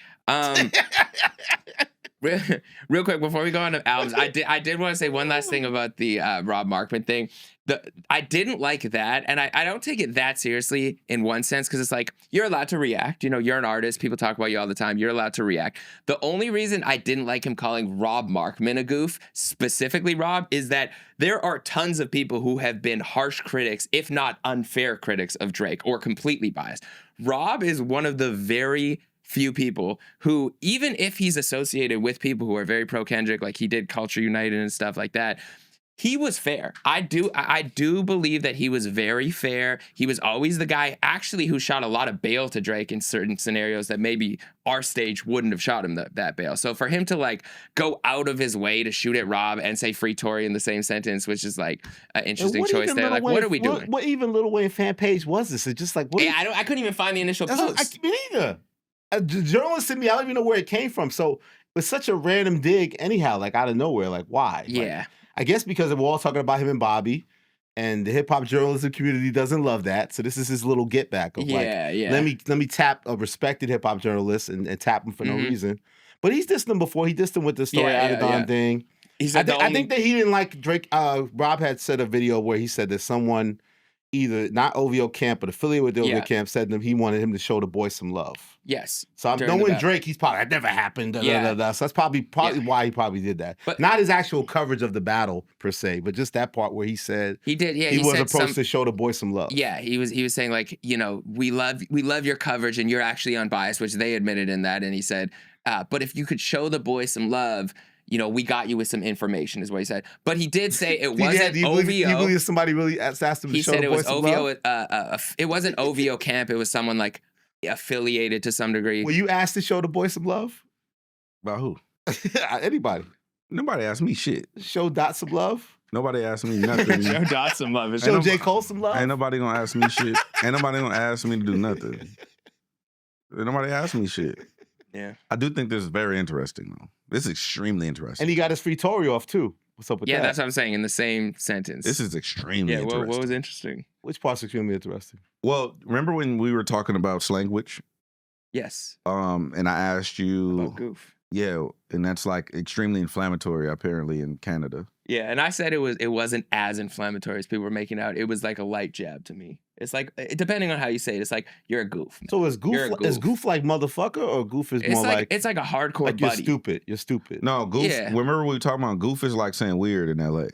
Real quick before we go on to albums, I did want to say one last thing about the Rob Markman thing. I didn't like that, and I don't take it that seriously in one sense, because it's like, you're allowed to react. You know, you're an artist. People talk about you all the time. You're allowed to react. The only reason I didn't like him calling Rob Markman a goof, specifically Rob, is that there are tons of people who have been harsh critics, if not unfair critics of Drake, or completely biased. Rob is one of the very few people who, even if he's associated with people who are very pro Kendrick, like he did Culture United and stuff like that, he was fair. I do believe that he was very fair. He was always the guy actually who shot a lot of bail to Drake in certain scenarios that maybe our stage wouldn't have shot him that bail. So for him to like go out of his way to shoot at Rob and say Free Tory in the same sentence, which is like an interesting choice there. Like, what are we doing? What even Lil Wayne fan page was this? It's just like, what? Yeah, I couldn't even find the initial post. Me neither. A journalist sent me. I don't even know where it came from. So it's such a random dig, anyhow, like out of nowhere. Like, why? Yeah. Like, I guess because we're all talking about him and Bobby, and the hip hop journalism community doesn't love that. So this is his little get back of let me tap a respected hip hop journalist and tap him for no reason. But he's dissed him before. He dissed him with the Story Adidon thing. I think that he didn't like Drake. Rob had said a video where he said that someone, either not OVO camp but affiliated with the OVO camp, said to him he wanted him to show the boy some love. Yes. So I'm knowing Drake, he's probably, that never happened. So that's probably why he probably did that. But not his actual coverage of the battle per se, but just that part where he said he did. Yeah, he was approached to show the boy some love. Yeah, he was saying like, you know, we love your coverage and you're actually unbiased, which they admitted in that. And he said, but if you could show the boy some love, you know, we got you with some information, is what he said. But he did say it wasn't OVO. Do you believe somebody really asked him to show the boy some love? It wasn't OVO camp. It was someone like affiliated to some degree. Were you asked to show the boy some love? About who? Anybody. Nobody asked me shit. Show Dot some love? Nobody asked me nothing. Show Dot some love. Show J. Cole some love? Ain't nobody gonna ask me shit. Ain't nobody gonna ask me to do nothing. Ain't nobody asked me shit. Yeah. I do think this is very interesting, though. This is extremely interesting. And he got his free Tory off, too. What's up with that? Yeah, that's what I'm saying in the same sentence. This is extremely interesting. What was interesting? Which part's extremely interesting? Well, remember when we were talking about slanguage? Yes. And I asked you About goof. Yeah, and that's like extremely inflammatory apparently in Canada. Yeah, and I said it wasn't as inflammatory as people were making out. It was like a light jab to me. It's like depending on how you say it, it's like you're a goof. Man. So is goof like motherfucker or goof is it's more like it's like a hardcore like buddy. you're stupid. You're stupid. No, goof. Yeah. Remember we were talking about goof is like saying weird in LA.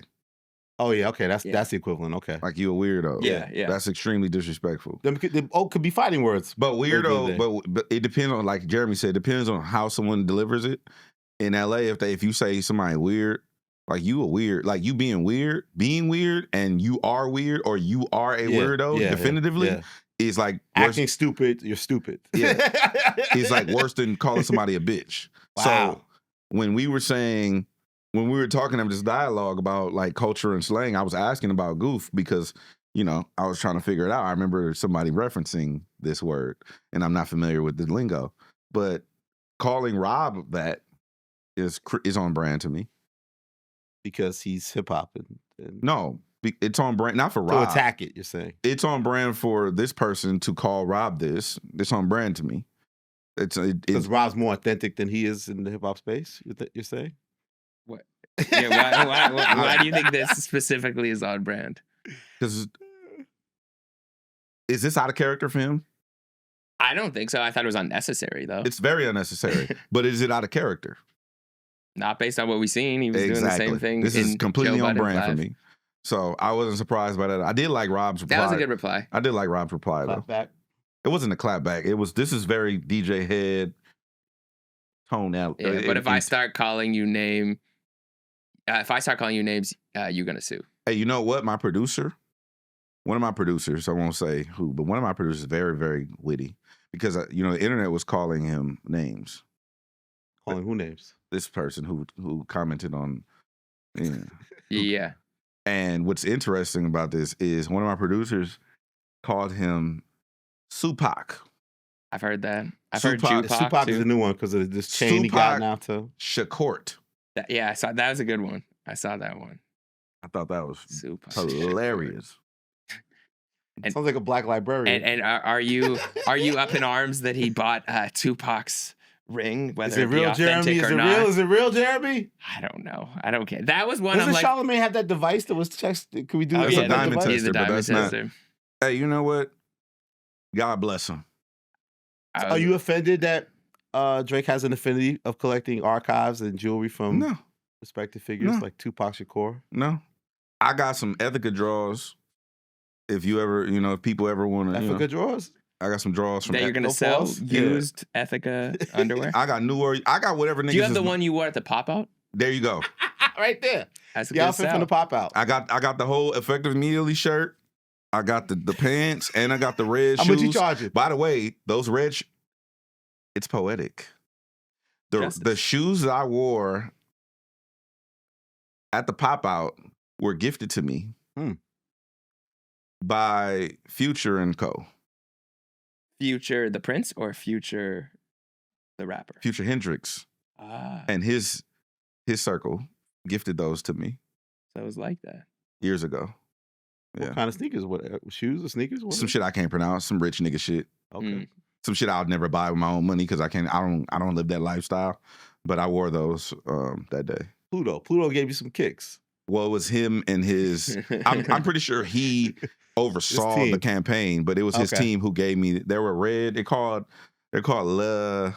Oh yeah, okay, that's the equivalent. Okay, like you a weirdo. Yeah. That's extremely disrespectful. Them could be fighting words. But weirdo, but it depends on, like Jeremy said, it depends on how someone delivers it. In LA, if you say somebody weird, like you a weird, like you being weird, and you are weird, or you are a weirdo, definitively, is like acting stupid. You're stupid. Yeah, it's like worse than calling somebody a bitch. Wow. So when we were talking of this dialogue about like culture and slang, I was asking about goof because I was trying to figure it out. I remember somebody referencing this word, and I'm not familiar with the lingo, but calling Rob that is on brand to me because he's hip hop and no, it's on brand not for Rob to attack it. You're saying it's on brand for this person to call Rob this. It's on brand to me. It's Rob's more authentic than he is in the hip hop space. You're saying what? Yeah, why do you think this specifically is on brand? Because is this out of character for him? I don't think so. I thought it was unnecessary though. It's very unnecessary. But is it out of character? Not based on what we've seen. He was doing the same thing. This is completely on brand for live. me. So I wasn't surprised by that. I did like Rob's reply. That was a good reply. I did like Rob's reply though. Back. It wasn't a clap back. This is very DJ Hed tone out. Yeah, but if I start calling you names, you're gonna sue. Hey, you know what? One of my producers, I won't say who, but one of my producers is very, very witty because the internet was calling him names. Calling who names? This person who commented on, Yeah. And what's interesting about this is one of my producers called him Supac. I've heard that. I've heard Supac is a new one because of this chain he got now too. Shakort. I saw that was a good one. I saw that one. I thought that was Supac. hilarious. Sounds like a black librarian. And are you up in arms that he bought Tupac's ring? Whether is it be real, authentic Jeremy? or not? Is it real, Jeremy? I don't know. I don't care. That was one. Doesn't I'm like, Charlamagne have that device that was tested? Can we do that? That's a diamond He's tester, a but diamond that's not. tester. Hey, you know what? God bless him. Are you offended that Drake has an affinity of collecting archives and jewelry from respected figures like Tupac Shakur? No. I got some Ethica drawers. If you ever, if people ever want to, Ethica drawers? I got some drawers from that you're gonna sell used Ethica underwear. I got I got whatever niggas. Do you have the one you wore at the pop out? There you go. Right there. That's a the good outfit sell. from the pop out. I got the whole Effective Immediately shirt. I got the pants and I got the red shoes. How much you charge it? By the way, those red, it's poetic. The shoes that I wore at the pop out were gifted to me by Future and Co. Future the Prince or Future the rapper? Future Hendrix. And his circle gifted those to me. So it was like that. Years ago. Yeah. What kind of sneakers? What shoes or sneakers? Some shit I can't pronounce. Some rich nigga shit. Okay. Some shit I would never buy with my own money because I don't live that lifestyle. But I wore those that day. Pluto gave you some kicks. Well, it was him and his. I'm pretty sure he oversaw the campaign, but it was his team who gave me. They were red. They're called Le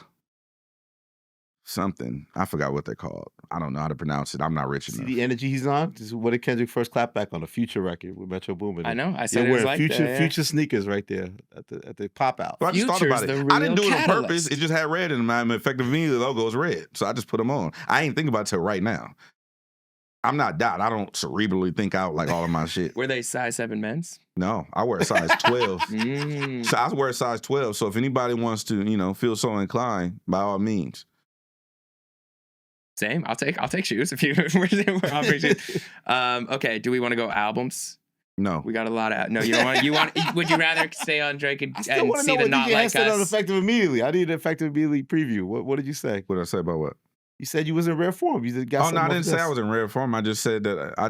something. I forgot what they're called. I don't know how to pronounce it. I'm not rich enough. See the energy he's on? This is what did Kendrick first clap back on a Future record with Metro Boomin. I know. I said it was like Future sneakers right there at the pop out. Well, I just thought about it. I didn't do it on purpose. It just had red in my Effective Immediately logo is red, so I just put them on. I ain't thinking about it till right now. I'm not doubt. I don't cerebrally think out like all of my shit. Were they size 7 men's? No, I wear a size 12. So I wear a size 12. So if anybody wants to, feel so inclined, by all means. Same. I'll take shoes if you. I'll bring shoes. Okay. Do we want to go albums? No. We got a lot of. No, you don't want. You want? Would you rather stay on Drake and, I still want to see know the what Not DJ Like Hed said on Us? Effective Immediately. I need an Effective Immediately preview. What did you say? What did I say about what? You said you was in rare form. You just got Oh, something no, I off didn't say this. I was in rare form. I just said that I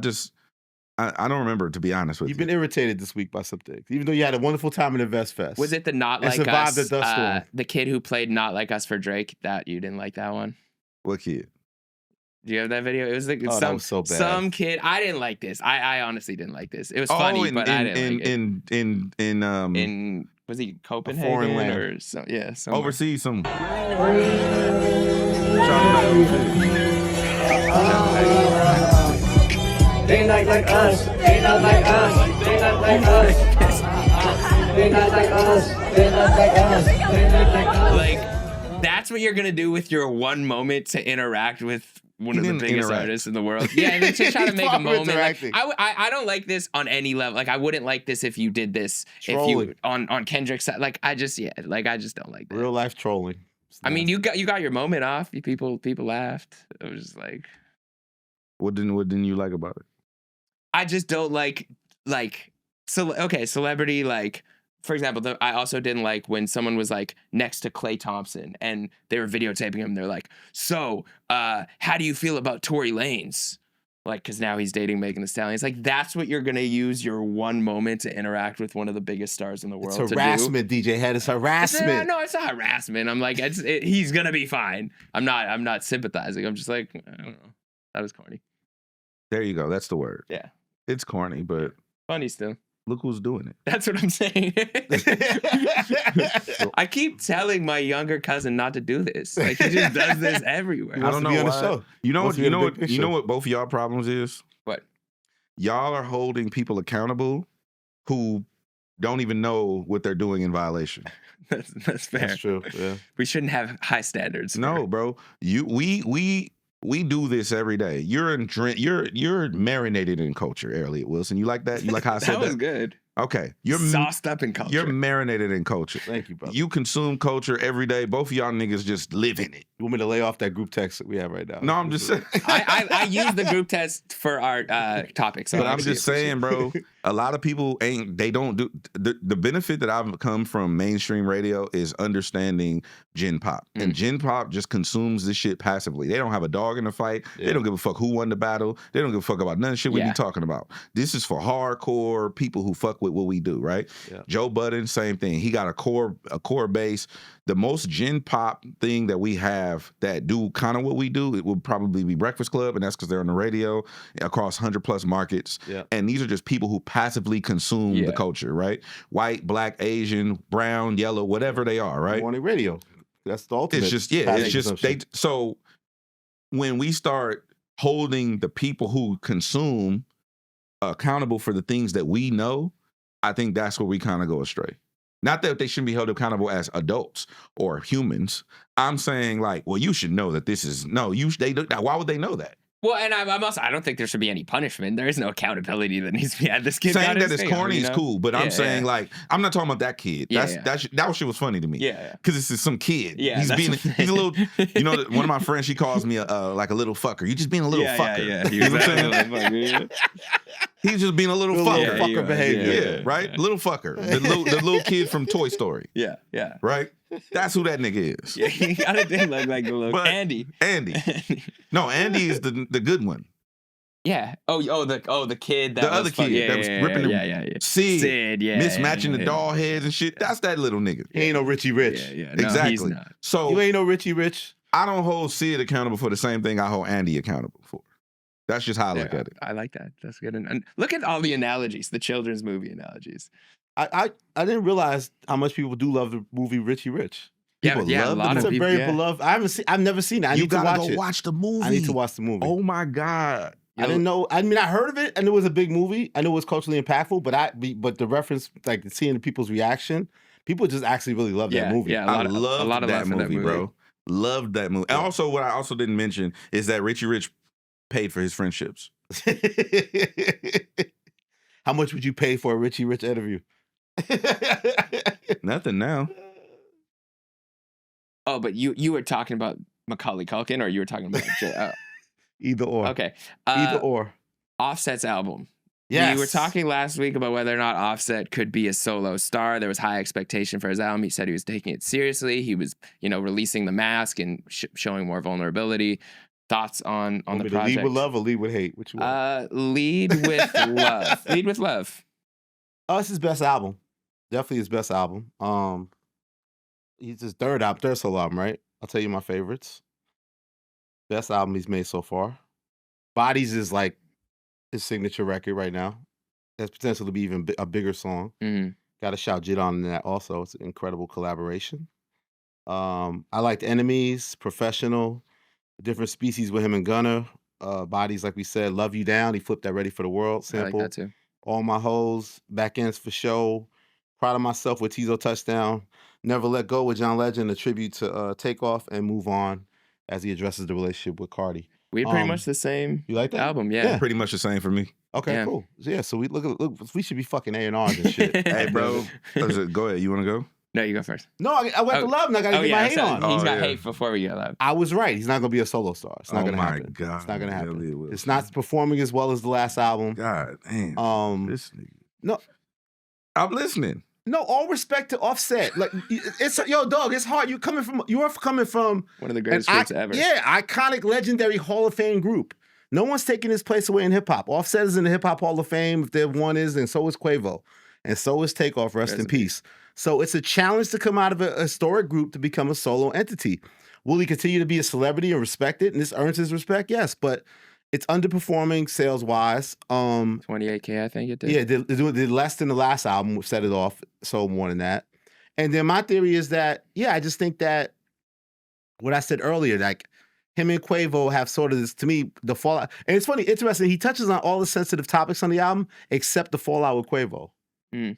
don't remember, to be honest with You've you. been irritated this week by some things, even though you had a wonderful time in Invest Fest. Was it the Not And Like survived Us? the dust storm. The kid who played Not Like Us for Drake. That you didn't like that one. What kid? Do you have that video? It was like that was so bad. some kid. I didn't like this. I honestly didn't like this. It was funny, but I didn't like it. In was he Copenhagen foreign land. or so? Yeah, somewhere. Overseas, some. They not like us. They not like us. They not like us. They not like us. They not like us. They not like us. Like that's what you're gonna do with your one moment to interact with one of the biggest artists in the world. Yeah, and then just try to make a moment. Like, I don't like this on any level. Like I wouldn't like this if you did this Trolling. if you on Kendrick's side. Like I just don't like that. Real life trolling. I mean, you got your moment off. People laughed. It was just like, What didn't you like about it? I just don't like celebrity, like, for example, I also didn't like when someone was like next to Klay Thompson and they were videotaping him. They're like, so how do you feel about Tory Lanez? Like, because now he's dating Megan Thee Stallion. It's like, that's what you're going to use your one moment to interact with one of the biggest stars in the world. It's harassment, DJ Hed. It's harassment. No, it's not harassment. I'm like, he's going to be fine. I'm not sympathizing. I'm just like, I don't know. That was corny. There you go. That's the word. Yeah. It's corny, but Funny still. look who's doing it. That's what I'm saying. I keep telling my younger cousin not to do this. Like he just does this everywhere. I don't know on the why. show. You know Wants what? to be in the big You know picture. what? Both of y'all problems is What? y'all are holding people accountable who don't even know what they're doing in violation. That's fair. That's true. Yeah. We shouldn't have high standards. No, bro. We do this every day. You're marinated in culture, Elliott Wilson. You like that? You like how I said That was good. Okay. Sauced up in culture. You're marinated in culture. Thank you, brother. You consume culture every day. Both of y'all niggas just live in it. You want me to lay off that group text that we have right now? No, I'm just saying. I use the group test for our topics. So But I'm just saying, bro, a lot of people don't do the benefit that I've come from mainstream radio is understanding Gen Pop. And Gen Pop just consumes this shit passively. They don't have a dog in the fight. Yeah. They don't give a fuck who won the battle. They don't give a fuck about none of shit we be talking about. This is for hardcore people who fuck with what we do, right? Yeah. Joe Budden, same thing. He got a core base. The most Gen Pop thing that we have that do kind of what we do, it would probably be Breakfast Club, and that's because they're on the radio across 100+ markets. Yeah. And these are just people who passively consume the culture, right? White, black, Asian, brown, yellow, whatever they are, right? Morning radio. That's the ultimate. It's just passive consumption. so when we start holding the people who consume accountable for the things that we know, I think that's where we kind of go astray. Not that they shouldn't be held accountable as adults or humans. I'm saying like, well, you should know that this is why would they know that? Well, and I don't think there should be any punishment. There is no accountability that needs to be had. This kid Saying got that his it's thing, corny is cool, but I'm saying like I'm not talking about that kid. That shit was funny to me. Yeah. Because this is some kid. Yeah, he's a little. You know, one of my friends, she calls me like a little fucker. You just being a little fucker. Yeah. You know what I'm saying? He's just being a little fucker. Fucker behavior. Yeah, right. Little fucker. The little kid from Toy Story. Yeah. Right. That's who that nigga is. Yeah, he got a thing like the little But Andy. No, Andy is the good one. Yeah. The kid that The other kid that was ripping the Sid, mismatching the doll heads and shit. That's that little nigga. He ain't no Richie Rich. Yeah. No, exactly. He's not. So You ain't no Richie Rich. I don't hold Sid accountable for the same thing I hold Andy accountable for. That's just how I look at it. I like that. That's good. And look at all the analogies, the children's movie analogies. I didn't realize how much people do love the movie Richie Rich. People love a lot It's of a people. very beloved. I've never seen it. I You need to gotta watch go it. watch the movie. I need to watch the movie. Oh my God. I didn't know. I mean, I heard of it, and it was a big movie. I knew it was culturally impactful, but the reference, like seeing the people's reaction, people just actually really love that movie. Yeah, I loved a lot of that love in movie, bro. Loved that movie. And also, what I also didn't mention is that Richie Rich paid for his friendships. How much would you pay for a Richie Rich interview? Nothing now. Oh, but you were talking about Macaulay Culkin, or you were talking about Either or. okay. Either or. Offset's album. Yes. We were talking last week about whether or not Offset could be a solo star. There was high expectation for his album. He said he was taking it seriously. He was, releasing the mask and showing more vulnerability. Thoughts on the project? Lead with love or lead with hate? Which one? Lead with love. Lead with love. Oh, it's his best album. Definitely his best album. He's his third solo album, right? I'll tell you my favorites. Best album he's made so far. Bodies is like his signature record right now. Has potential to be even a bigger song. Mm-hmm. Got to shout Jit on that also. It's an incredible collaboration. I liked Enemies, Professional, Different Species with him and Gunna. Bodies, like we said, Love You Down. He flipped that Ready for the World sample. I like that too. All My Hoes, Back Ends for Show. Proud of Myself with Tizo Touchdown. Never Let Go with John Legend, a tribute to Takeoff, and Move On as he addresses the relationship with Cardi. We had pretty much the same you like that? album, yeah. Pretty much the same for me. Okay, Yeah. cool. Yeah, so we look, we should be fucking A&Rs and shit. Hey, bro. Go ahead. You want to go? No, you go first. No, I went to love and I got to get my hate on. He's got hate before we get love. I was right. He's not going to be a solo star. It's not going to happen. God. It's not going to happen. Elliott Wilson. It's not performing as well as the last album. God damn. This nigga. No. I'm listening. No, all respect to Offset. Like it's dog, it's hard. You are coming from one of the greatest groups ever. Yeah, iconic, legendary Hall of Fame group. No one's taking his place away in hip hop. Offset is in the Hip Hop Hall of Fame, if there one is, and so is Quavo. And so is Takeoff, rest in peace. So it's a challenge to come out of a historic group to become a solo entity. Will he continue to be a celebrity and respected? And this earns his respect? Yes, but it's underperforming sales-wise. 28K, I think it did. Yeah, did less than the last album, which set it off, sold more than that. And then my theory is that, I just think that what I said earlier, like him and Quavo have sort of this, to me, the fallout. And it's funny, interesting, he touches on all the sensitive topics on the album except the fallout with Quavo.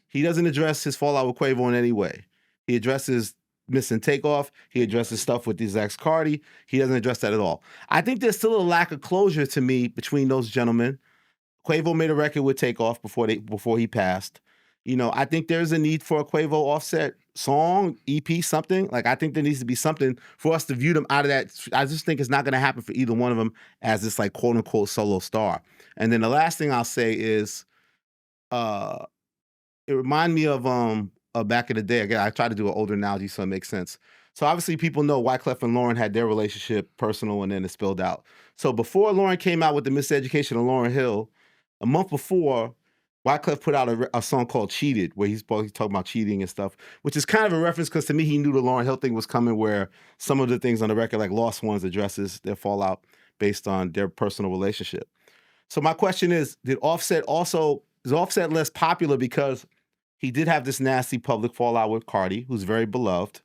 He doesn't address his fallout with Quavo in any way. He addresses missing Takeoff. He addresses stuff with his ex Cardi. He doesn't address that at all. I think there's still a lack of closure to me between those gentlemen. Quavo made a record with Takeoff before he passed. I think there's a need for a Quavo Offset song, EP, something. Like, I think there needs to be something for us to view them out of that. I just think it's not going to happen for either one of them as this, like, quote unquote solo star. And then the last thing I'll say is, it reminded me of back in the day. Again, I try to do an older analogy so it makes sense. So obviously people know Wyclef and Lauryn had their relationship personal and then it spilled out. So before Lauryn came out with the Miseducation of Lauryn Hill, a month before, Wyclef put out a song called Cheated, where he's talking about cheating and stuff, which is kind of a reference because to me, he knew the Lauryn Hill thing was coming, where some of the things on the record, like Lost Ones, addresses their fallout based on their personal relationship. So my question is Offset less popular because he did have this nasty public fallout with Cardi, who's very beloved,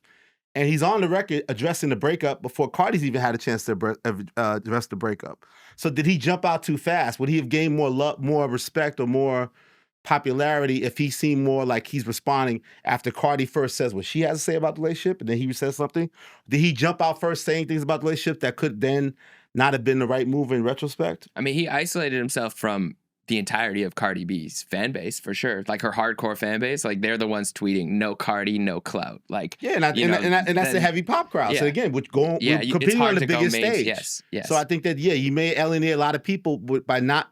and he's on the record addressing the breakup before Cardi's even had a chance to address the breakup. So did he jump out too fast? Would he have gained more love, more respect, or more popularity if he seemed more like he's responding after Cardi first says what she has to say about the relationship, and then he says something? Did he jump out first saying things about the relationship that could then not have been the right move in retrospect? I mean, he isolated himself from the entirety of Cardi B's fan base, for sure. Like her hardcore fan base, like they're the ones tweeting "No Cardi, no clout." Like and that's the heavy pop crowd. So again, we're competing on the biggest stage. Yes. So I think that you may alienate a lot of people by not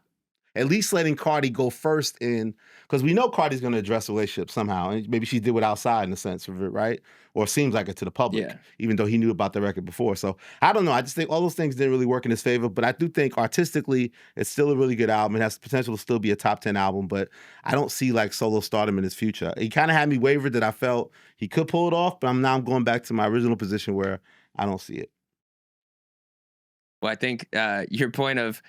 at least letting Cardi go first in, because we know Cardi's going to address the relationship somehow, and maybe she did it outside in the sense of it, right? Or seems like it to the public, even though he knew about the record before. So I don't know. I just think all those things didn't really work in his favor, but I do think artistically it's still a really good album. It has the potential to still be a top 10 album, but I don't see like solo stardom in his future. He kind of had me wavered that I felt he could pull it off, but I'm going back to my original position where I don't see it. Well, I think your point of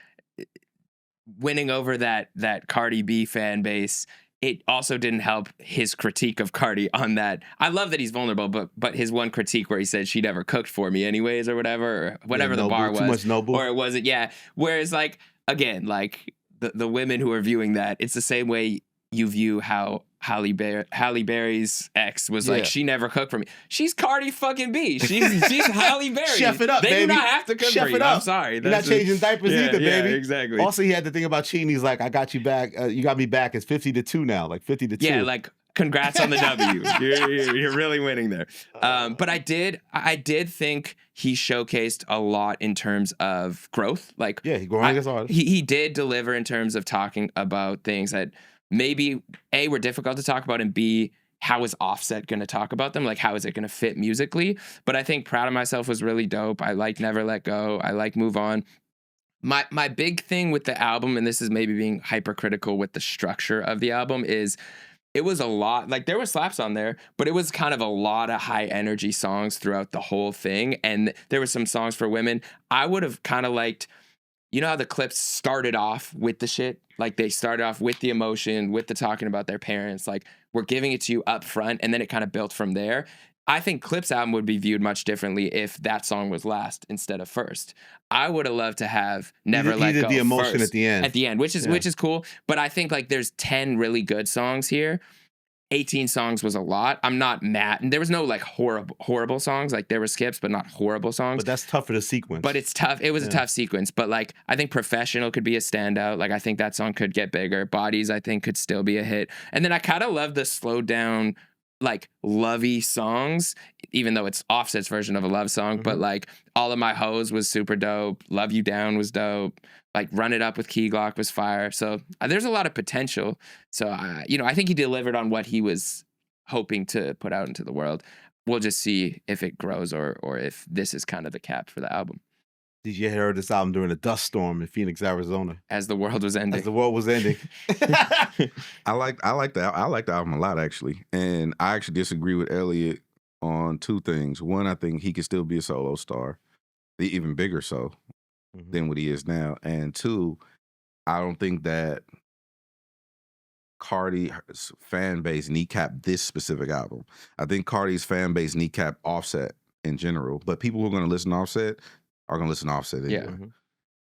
winning over that Cardi B fan base, it also didn't help his critique of Cardi on that. I love that he's vulnerable, but his one critique where he said she never cooked for me anyways, or whatever the bar was. Too much Noble. Or it wasn't, Whereas like, again, like the women who are viewing that, it's the same way you view how Halle Berry's ex was like, she never cooked for me. She's Cardi fucking B. She's Halle Berry. Chef it up, they baby. do not have to cook Chef for you. it up. I'm sorry. You're not changing diapers either, baby. Yeah, exactly. Also, he had to think about cheating. He's like, I got you back. You got me back. It's 50-2 now, like 50-2. Yeah, like Congrats on the W. You're really winning there. But I did think he showcased a lot in terms of growth. Like, yeah, he growing as artist. He did deliver in terms of talking about things that maybe A, were difficult to talk about, and B, how is Offset going to talk about them? Like, how is it going to fit musically? But I think Proud of Myself was really dope. I like Never Let Go. I like Move On. My big thing with the album, and this is maybe being hypercritical with the structure of the album, is it was a lot, like there were slaps on there, but it was kind of a lot of high energy songs throughout the whole thing. And there were some songs for women. I would have kind of liked, you know how the Clipse started off with the shit? Like they started off with the emotion, with the talking about their parents, like we're giving it to you up front, and then it kind of built from there. I think Clipse album would be viewed much differently if that song was last instead of first. I would have loved to have Never Let Go the emotion first, at the end, which is cool. But I think like there's 10 really good songs here. 18 songs was a lot. I'm not mad. And there was no like horrible songs. Like there were skips, but not horrible songs. But that's tough for the sequence. But it's tough. It was a tough sequence. But like I think Professional could be a standout. Like I think that song could get bigger. Bodies I think could still be a hit. And then I kind of love the slowed down, like lovey songs, even though it's Offset's version of a love song. But like All of My Hoes was super dope. Love You Down was dope. Like Run It Up with Key Glock was fire. So there's a lot of potential. So I think he delivered on what he was hoping to put out into the world. We'll just see if it grows or if this is kind of the cap for the album. DJ heard this album during a dust storm in Phoenix, Arizona, as the world was ending. I like the album a lot, actually, and I actually disagree with Elliott on two things. One, I think he could still be a solo star, even bigger so than what he is now. And two, I don't think that Cardi's fan base kneecapped this specific album. I think Cardi's fan base kneecapped Offset in general, but people who are going to listen to Offset are going to listen to Offset anyway. Yeah.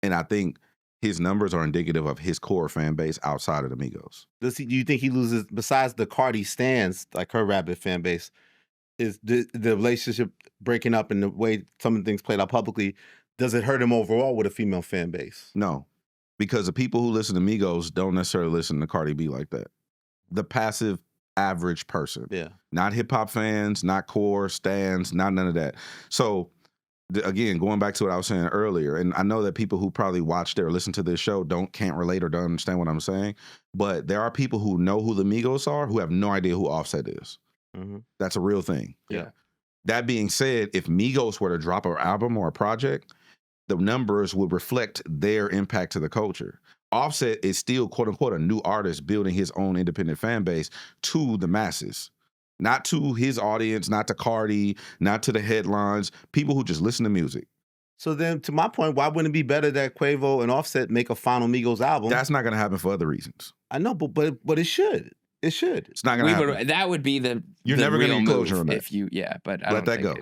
And I think his numbers are indicative of his core fan base outside of the Migos. Do you think he loses, besides the Cardi stans, like her rabid fan base, is the relationship breaking up and the way some of the things played out publicly, does it hurt him overall with a female fan base? No, because the people who listen to Migos don't necessarily listen to Cardi B like that. The passive average person. Yeah. Not hip-hop fans, not core stans, not none of that. So again, going back to what I was saying earlier, and I know that people who probably watched or listen to this show can't relate or don't understand what I'm saying, but there are people who know who the Migos are who have no idea who Offset is. That's a real thing. Yeah. That being said, if Migos were to drop an album or a project, the numbers would reflect their impact to the culture. Offset is still, quote unquote, a new artist building his own independent fan base to the masses. Not to his audience, not to Cardi, not to the headlines, people who just listen to music. So then, to my point, why wouldn't it be better that Quavo and Offset make a final Migos album? That's not going to happen for other reasons. I know, but it should. It should. It's not going to happen. That would be the You're the never going to real get closure move on that. if you, but I Let don't that go.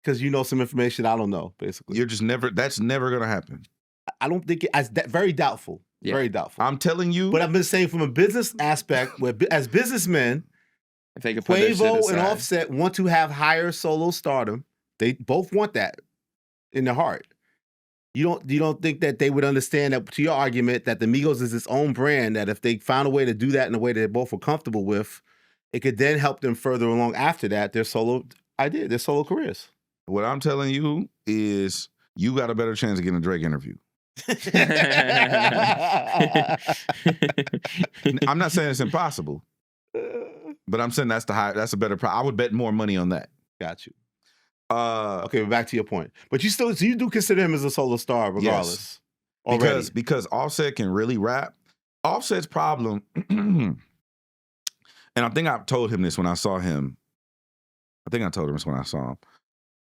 Because you know some information I don't know, basically. You're just never, that's never going to happen. I don't think very doubtful. Yeah. Very doubtful. I'm telling you. But I've been saying from a business aspect, where as businessmen, if they could put their shit Quavo and aside. Offset want to have higher solo stardom. They both want that in their heart. You don't think that they would understand that, to your argument, that the Migos is its own brand, that if they found a way to do that in a way that they both were comfortable with, it could then help them further along after that, their solo careers. What I'm telling you is you got a better chance of getting a Drake interview. I'm not saying it's impossible, but I'm saying that's a better I would bet more money on that. Got you. Okay, but back to your point. But you do consider him as a solo star regardless. Yes. Because Offset can really rap. Offset's problem, and I think I told him this when I saw him. I think I told him this when I saw him.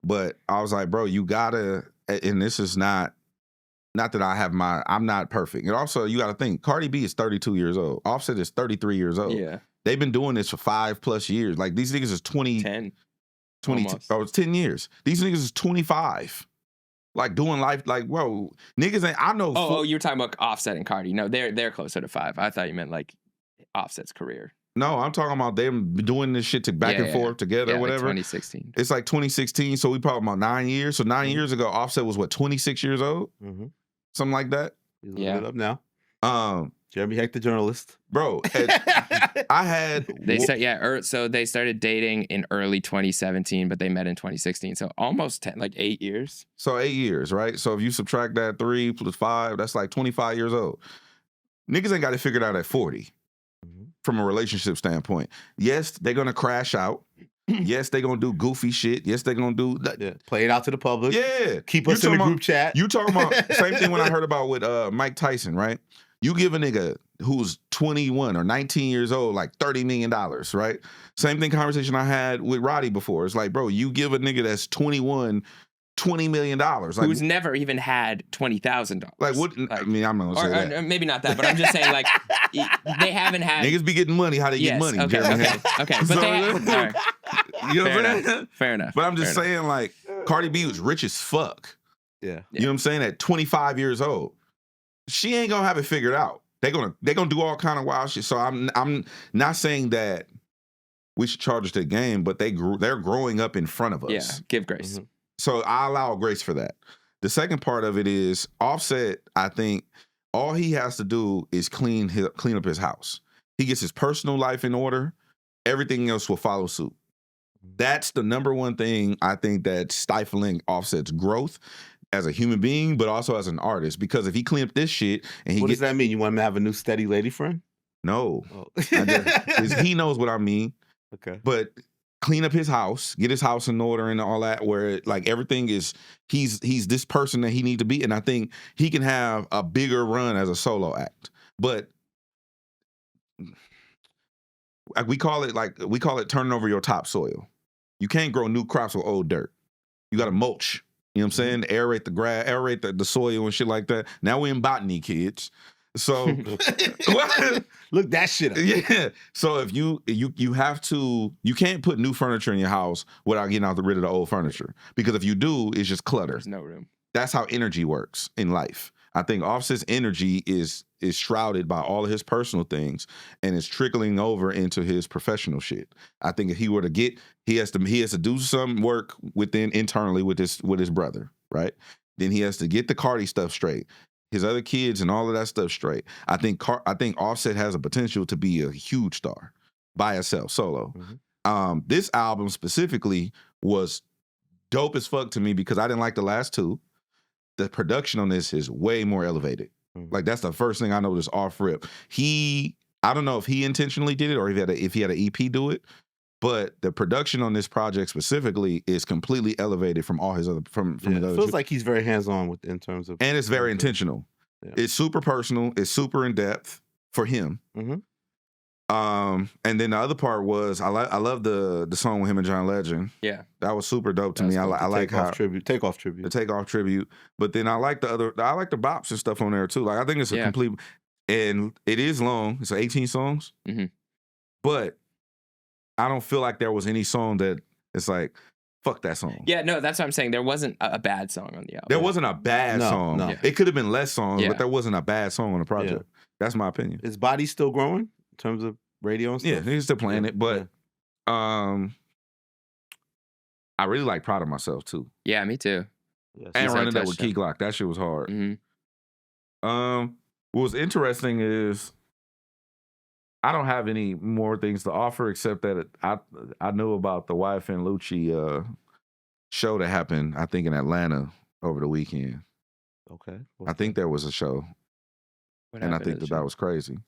But I was like, bro, you gotta, and this is not that I'm not perfect. And also, you gotta think, Cardi B is 32 years old. Offset is 33 years old. Yeah. They've been doing this for 5+ years. Like, these niggas is 10. 20, it's 10 years. These niggas is 25. Like, doing life, like, whoa, niggas ain't, I know. Oh, you're talking about Offset and Cardi. No, they're closer to 5. I thought you meant like Offset's career. No, I'm talking about them doing this shit back and forth together or whatever. Like 2016. It's like 2016, so we probably about 9 years. So 9 years ago, Offset was what, 26 years old? Something like that? He's a little bit up now. Jeremy Hecht, the journalist. Bro, I had... So they started dating in early 2017, but they met in 2016. So almost 8 years. So 8 years, right? So if you subtract that 3 plus 5, that's like 25 years old. Niggas ain't got it figured out at 40 from a relationship standpoint. Yes, they're going to crash out. Yes, they're going to do goofy shit. Yes, they're going to do... Play it out to the public. Yeah. Keep us in the group chat. You talking about... Same thing when I heard about with Mike Tyson, right? You give a nigga who's 21 or 19 years old like $30 million, right? Same thing conversation I had with Roddy before. It's like, bro, you give a nigga that's 21 $20 million. Like, who's never even had $20,000. Like, what? I mean, I'm not going to say that. Maybe not that, but I'm just saying, like, they haven't had... Niggas be getting money. How they get money? Okay. But so, they... All right. You know what I'm saying? Fair enough. But I'm just saying, like, Cardi B was rich as fuck. Yeah. You know what I'm saying? At 25 years old. She ain't going to have it figured out. They're gonna do all kind of wild shit. So I'm not saying that we should charge us to the game, but they're growing up in front of us. Yeah, give grace. So I allow grace for that. The second part of it is Offset. I think all he has to do is clean up his house. He gets his personal life in order. Everything else will follow suit. That's the number one thing I think that's stifling Offset's growth as a human being, but also as an artist. Because if he clean up this shit and what does that mean? You want him to have a new steady lady friend? No. He knows what I mean. Okay. But clean up his house, get his house in order and all that, where like everything is, he's this person that he need to be. And I think he can have a bigger run as a solo act. But we call it turning over your topsoil. You can't grow new crops with old dirt. You got to mulch. You know what I'm saying? Aerate the grass, aerate the soil and shit like that. Now we're in botany, kids. So look that shit up. Yeah. So if you have to, you can't put new furniture in your house without getting rid of the old furniture. Because if you do, it's just clutter. There's no room. That's how energy works in life. I think Offset's energy is shrouded by all of his personal things and is trickling over into his professional shit. I think if he were to he has to do some work internally with his brother, right? Then he has to get the Cardi stuff straight, his other kids and all of that stuff straight. I think Offset has a potential to be a huge star by itself, solo. This album specifically was dope as fuck to me because I didn't like the last two. The production on this is way more elevated. Like that's the first thing I noticed off rip. I don't know if he intentionally did it or if he had an EP do it, but the production on this project specifically is completely elevated from all his other the other. It feels like he's very hands-on in terms of, and it's very intentional. Yeah. It's super personal. It's super in depth for him. And then the other part was I love the song with him and John Legend. Yeah, that was super dope to me. I like how the takeoff tribute. But then I like the bops and stuff on there too. Like I think it's a complete, and it is long. It's 18 songs, but I don't feel like there was any song that it's like fuck that song. Yeah, no, that's what I'm saying. There wasn't a bad song on the album. There wasn't a bad song. No. It could have been less songs, but there wasn't a bad song on the project. Yeah. That's my opinion. Is Body still growing? In terms of radio and stuff? Yeah, he's still playing it, but I really like Proud of Myself too. Yeah, me too. Yeah, and running that with Key Glock, that shit was hard. What was interesting is I don't have any more things to offer except that I knew about the Wife and Lucci show that happened, I think in Atlanta over the weekend. Okay. I think there was a show. And I think that was crazy.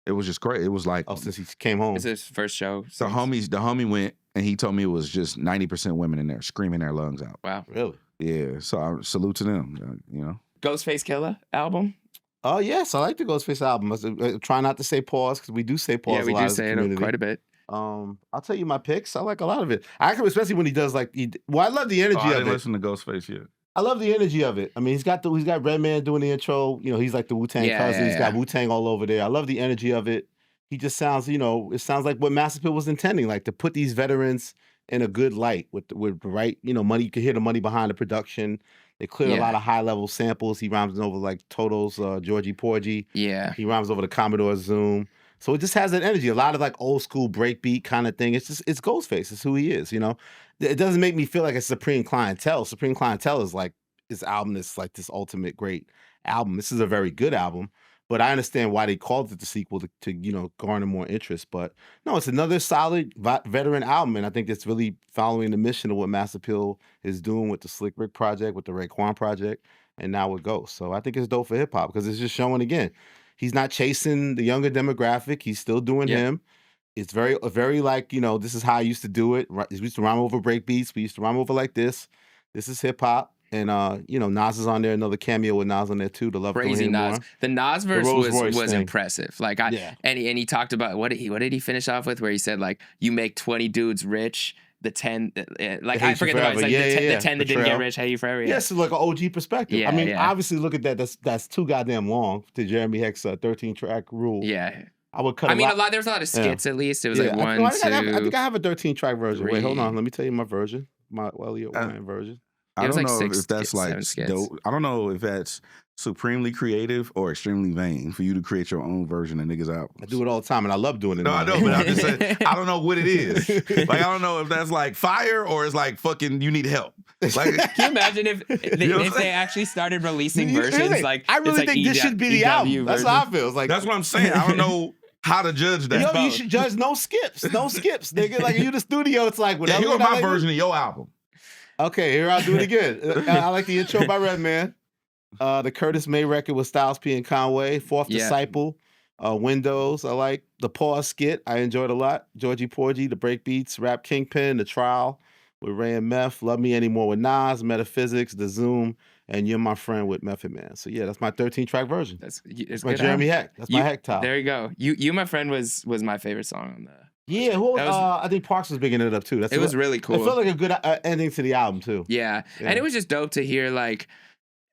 It was just great. It was like, since he came home, it's his first show. The homie went and he told me it was just 90% women in there screaming their lungs out. Wow, really? Yeah. So I salute to them. You know, Ghostface Killah album. Oh yes, I like the Ghostface album. I try not to say pause because we do say pause. Yeah, we do say it quite a bit. I'll tell you my picks. I like a lot of it. Especially when he does I love the energy of it. I didn't listen to Ghostface yet. I love the energy of it. I mean, he's got Redman doing the intro. You know, he's like the Wu-Tang cousin. He's got Wu-Tang all over there. I love the energy of it. He just sounds, it sounds like what Master P was intending, like to put these veterans in a good light with the right, money. You can hear the money behind the production. They clear a lot of high-level samples. He rhymes over like Toto's Georgie Porgy. Yeah. He rhymes over the Commodore Zoom. So it just has that energy, a lot of like old school breakbeat kind of thing. It's Ghostface. It's who he is, It doesn't make me feel like it's Supreme Clientele. Supreme Clientele is like this album that's like this ultimate great album. This is a very good album, But I understand why they called it the sequel to garner more interest. But no, it's another solid veteran album, and I think it's really following the mission of what Mass Appeal is doing with the Slick Rick project, with the Raekwon project, and now with Ghost. So I think it's dope for hip hop because it's just showing again, he's not chasing the younger demographic. He's still doing him. It's very like, this is how I used to do it. We used to rhyme over break beats. We used to rhyme over like this. This is hip hop. And Nas is on there, another cameo with Nas on there too. The love crazy Nas. More. The Nas verse was thing. impressive. Like and he talked about what did he finish off with? Where he said like, you make 20 dudes rich. The 10, like I forget the rest. Like the 10 that didn't get rich, hate you forever. Yes, it's like an OG perspective. Yeah, I mean, obviously, look at that. That's too goddamn long to Jeremy Hecht's 13-track rule. Yeah. I would cut. There was a lot of skits at least. It was like one, I two. think I have a 13-track version. 3. Wait, hold on. Let me tell you my version. My Elliott Wilson version. I don't know like if that's like dope. I don't know if that's supremely creative or extremely vain for you to create your own version of niggas' albums. I do it all the time, and I love doing it. No, I know, but I'm just saying, I don't know what it is. Like, I don't know if that's like fire or it's like fucking you need help. Like, can you imagine if they actually started releasing versions? Like, I really think this should be the album. That's how I feel. It's like, that's what I'm saying. I don't know how to judge that. You should judge no skips, nigga. Like you the studio, it's like whatever. Yeah, here's my version of your album. Okay, here I'll do it again. I like the intro by Redman. The Curtis May record with Styles P and Conway. Fourth Disciple. Windows. I like the Pause skit. I enjoyed a lot. Georgie Porgy, the Breakbeats, Rap Kingpin, The Trial with Ray and Meth. Love Me Anymore with Nas, Metaphysics, The Zoom, and You're My Friend with Method Man. So yeah, that's my 13-track version. That's my Jeremy Hecht. That's my Hecht top. There you go. You My Friend was my favorite song on the. Yeah, I think Parks was bigging it up too. It was really cool. It felt like a good ending to the album too. Yeah, and it was just dope to hear like,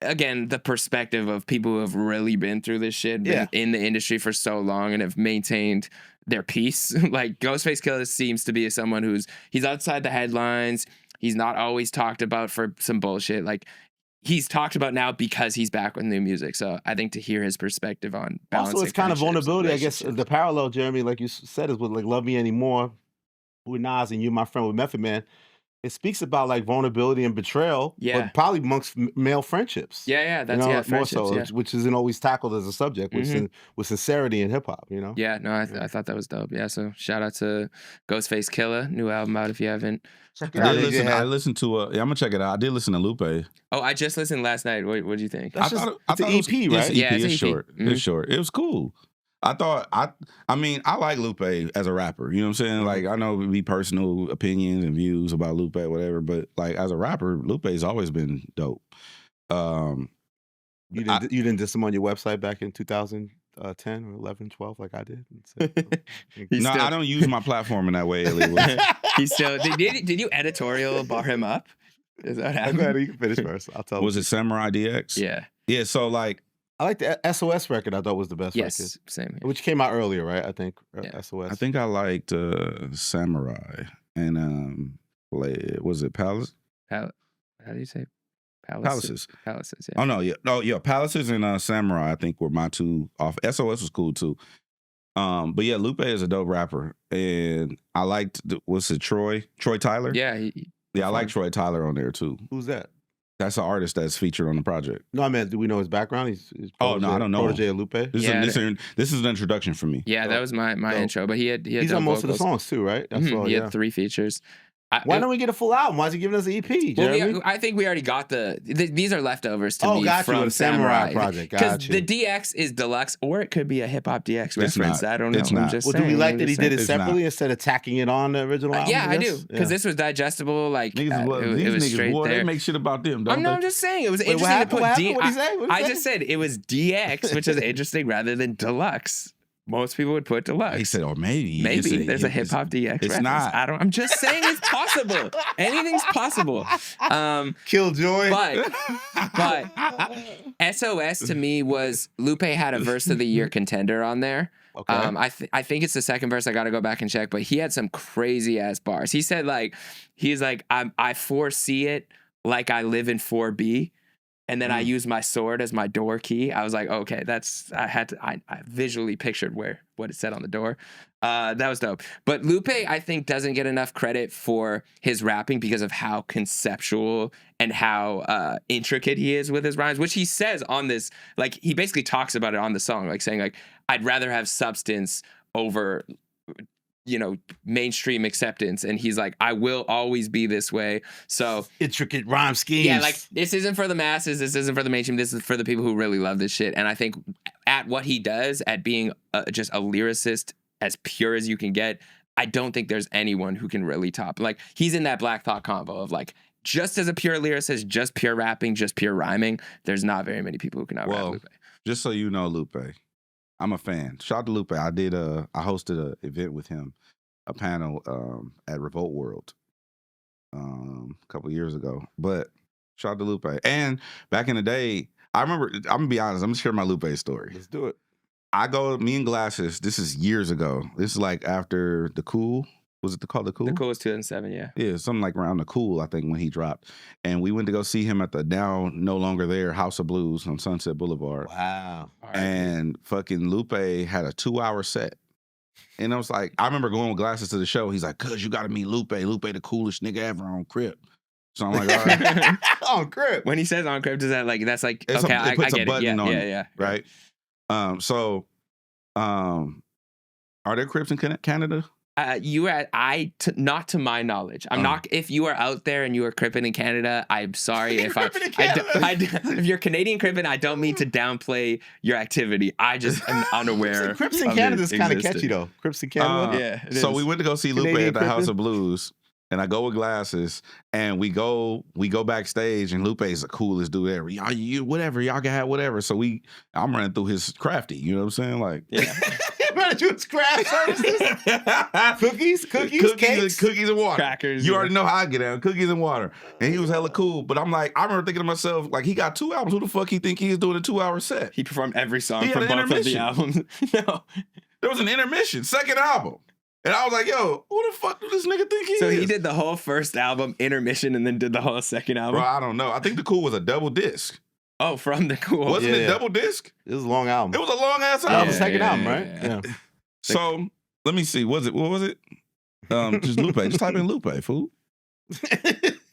again, the perspective of people who have really been through this shit, been in the industry for so long and have maintained their peace. Like Ghostface Killah seems to be someone he's outside the headlines. He's not always talked about for some bullshit. Like he's talked about now because he's back with new music. So I think to hear his perspective on balancing also, it's kind of vulnerability. I guess the parallel, Jeremy, like you said, is with like Love Me Anymore with Nas and You My Friend with Method Man. It speaks about like vulnerability and betrayal, but probably amongst male friendships. Yeah, that's more friendships, so, which isn't always tackled as a subject with sincerity in hip hop. Yeah, no, I thought that was dope. Yeah, so shout out to Ghostface Killah, new album out if you haven't. Check it out. I listened to I'm gonna check it out. I did listen to Lupe. Oh, I just listened last night. What did you think? It's an EP, right? Yeah, it's EP. short. It's short. It was cool. I mean, I like Lupe as a rapper. You know what I'm saying? Like, I know it be personal opinions and views about Lupe, whatever, but like as a rapper, Lupe's always been dope. You didn't diss him on your website back in 2010 or 11, 12 like I did? No, I don't use my platform in that way, Elliott. He's still did you editorial bar him up? Is that happening? Go ahead, you can finish first. I'll tell. Was it Samurai DX? Yeah. Yeah, so like I like the SOS record. I thought was the best record. Yes, same here. Which came out earlier, right? I think SOS. I think I liked Samurai and was it Palace? How do you say Palaces? Palaces. Yeah. Oh no, Palaces and Samurai I think were my two off. SOS was cool too. But yeah, Lupe is a dope rapper, and I liked what's it, Troy Tyler? Yeah, I like Troy Tyler on there too. Who's that? That's an artist that's featured on the project. No, I mean, do we know his background? He's no, I don't know. Protege of Lupe. This is an introduction for me. Yeah, that was my intro. But he's on most of the songs too, right? He had 3 features. Why don't we get a full album? Why is he giving us an EP, Jeremy? Well, I think we already got these are leftovers to me got from you, Samurai project. Because the DX is deluxe, or it could be a HipHopDX reference. I don't know. It's not. Do we like that he did it separately instead of tacking it on the original album? Yeah, I do. Because this was digestible. Like it was straight there. They make shit about them. Don't I'm just saying it was interesting to put I just said it was DX, which is interesting rather than deluxe. Most people would put deluxe. He said, or maybe there's a HipHopDX. It's reference. not. I'm just saying it's possible. Anything's possible. Killjoy. But SOS to me was Lupe had a verse of the year contender on there. Okay. I think it's the second verse. I got to go back and check. But he had some crazy ass bars. He said I foresee it like I live in 4B. and then I used my sword as my door key. I was like, okay, I visually pictured what it said on the door. That was dope. But Lupe, I think, doesn't get enough credit for his rapping because of how conceptual and how intricate he is with his rhymes, which he says on this, like, he basically talks about it on the song, like saying, like, I'd rather have substance over, you know, mainstream acceptance. And he's like, I will always be this way. So intricate rhyme schemes. Yeah, like, this isn't for the masses. This isn't for the mainstream. This is for the people who really love this shit. And I think at what he does, at being just a lyricist as pure as you can get, I don't think there's anyone who can really top. Like, he's in that Black Thought combo of, like, just as a pure lyricist, just pure rapping, just pure rhiming. There's not very many people who can out-rap Lupe. Just so you know, Lupe, I'm a fan. Shout out to Lupe. I hosted an event with him, a panel at Revolt World a couple years ago. But shout out to Lupe. And back in the day, I remember, I'm gonna be honest, I'm gonna share my Lupe story. Let's do it. Me and Glasses, this is years ago. This is like after The Cool. Was it called The Cool? The Cool was 2007, yeah. Yeah, something like around The Cool, I think, when he dropped. And we went to go see him at the now no longer there House of Blues on Sunset Boulevard. Wow. And fucking Lupe had a 2-hour set. And I was like, I remember going with Glasses to the show. He's like, cuz you got to meet Lupe. Lupe the coolest nigga ever on Crip. So I'm like, all right. On Crip. When he says on Crip, does that, like, that's like, It's okay, it puts I get a button it. on Yeah, it, yeah. right? Are there Crips in Canada? Not to my knowledge. I'm not. If you are out there and you are Crippin' in Canada, I'm sorry if if you're Canadian Crippin', I don't mean to downplay your activity. I just am unaware. Crips in Canada is kind of catchy though. Crips in Canada. Yeah. So we went to go see Lupe at the House of Blues, and I go with Glasses, and we go backstage, and Lupe's the coolest dude ever. Y'all, whatever, y'all can have whatever. So I'm running through his crafty. You know what I'm saying? Like, yeah. Running through his craft services. Cookies and water. Crackers. You already know how I get down. Cookies and water. And he was hella cool. But I'm like, I remember thinking to myself, like, he got 2 albums. Who the fuck he think he is doing a 2-hour set? He performed every song from both of the albums. No. There was an intermission, second album. And I was like, yo, who the fuck do this nigga think he is? So he did the whole first album intermission and then did the whole second album? Bro, I don't know. I think The Cool was a double disc. Oh, from The Cool. Wasn't it double disc? It was a long album. It was a long ass album. That was the second album, right? Yeah. So let me see. What was it? Just Lupe. Just type in Lupe, fool.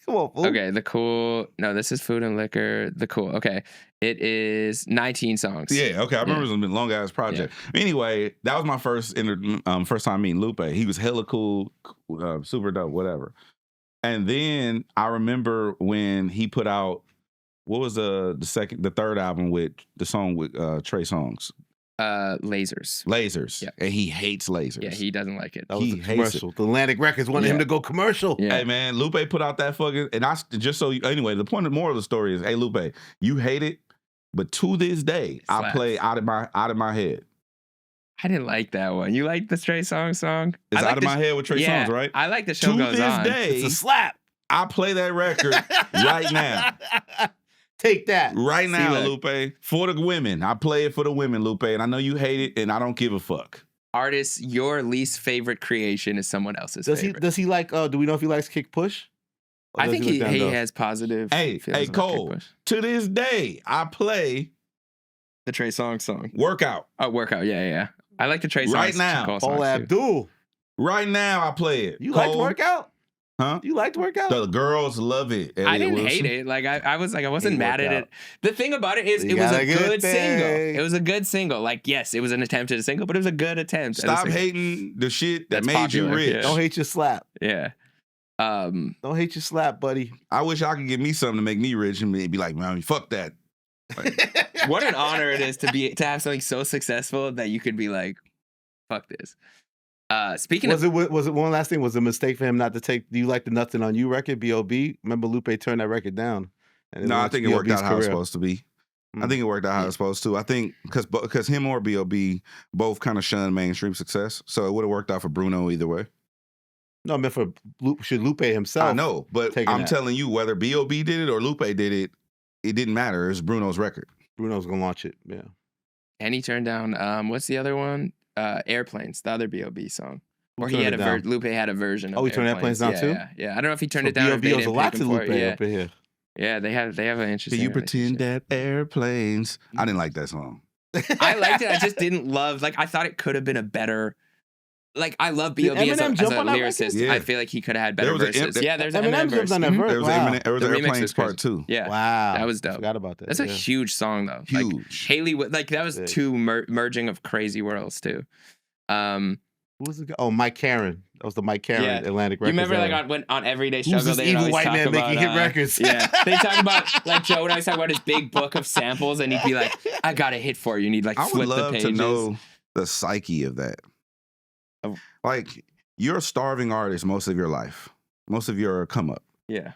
Come on, fool. Okay, The Cool. No, this is Food and Liquor. The Cool. Okay. It is 19 songs. Yeah, okay. I remember it was a long ass project. Yeah. Anyway, that was my first time meeting Lupe. He was hella cool, super dope, whatever. And then I remember when he put out, what was the third album with the song with Trey Songz? Lasers. Yeah. And he hates lasers. Yeah, he doesn't like it. That was the commercial. The Atlantic Records wanted him to go commercial. Yeah. Hey man, Lupe put out that fucking, and anyway, the point of the moral of the story is, hey Lupe, you hate it, but to this day, I play out of my head. I didn't like that one. You like the Trey Songz song? It's Out of My Head with Trey Songz, right? I like The Show Goes On. To this day, it's a slap. I play that record right now. Take that. Right now, Lupe. For the women. I play it for the women, Lupe. And I know you hate it, and I don't give a fuck. Artist, your least favorite creation is someone else's favorite. Does he like, do we know if he likes Kick Push? I think he has positive. Hey, Cole, to this day, I play the Trey Songz song. Workout. Oh, Workout. Yeah. I like the Trey Songz. Right now. Paul Abdul. Right now, I play it. You like Workout? Huh? You liked Workout? The girls love it. Elliott I didn't Wilson. hate it. Like I wasn't mad at it. The thing about it is it was a good single. It was a good single. Like, yes, it was an attempt at a single, but it was a good attempt. Stop hating the shit that made you rich. Yeah. Don't hate your slap. Yeah. Don't hate your slap, buddy. I wish I could give me something to make me rich and be like, man, fuck that. Like, what an honor it is to have something so successful that you could be like, fuck this. Speaking was it one last thing? Was it a mistake for him not to take? Do you like the Nothing on You record, B.O.B.? Remember Lupe turned that record down. No, I think it worked out how it's supposed to be. I think it worked out how it's supposed to. I think because him or B.O.B. both kind of shunned mainstream success, so it would have worked out for Bruno either way. No, I meant for Lupe himself. I know, but I'm telling you, whether B.O.B. did it or Lupe did it, it didn't matter. It's Bruno's record. Bruno's gonna launch it. Yeah. And he turned down. What's the other one? Airplanes, the other B.O.B. song. Or he had Lupe had a version of he turned Airplanes down too? Yeah. I don't know if he turned it down. B.O.B. owes a lot to Lupe up in here. Yeah, they have an interesting. Do you pretend that airplanes? I didn't like that song. I liked it. I just didn't love. Like, I thought it could have been a better. Like, I love B.O.B. as a lyricist. Yeah. I feel like he could have had better verses. There's an Eminem Eminem verse. on that verse. There was Wow. an Airplanes Part 2. Yeah. Wow. That was dope. Forgot about that. That's a huge song, though. Huge. Like, Haley, like, that was two merging of crazy worlds, too. Who was it? Oh, Mike Caron. That was the Mike Caron Atlantic Records. You remember, like, on Everyday Struggle, Who's this they evil always white talk man about, making hit records? Yeah. They talk about, like, Joe would always talk about his big book of samples, and he'd be like, I got a hit for you. And he'd, like, I would flip the love pages. to know the psyche of that. Like, you're a starving artist most of your life. Most of your come up. Yeah.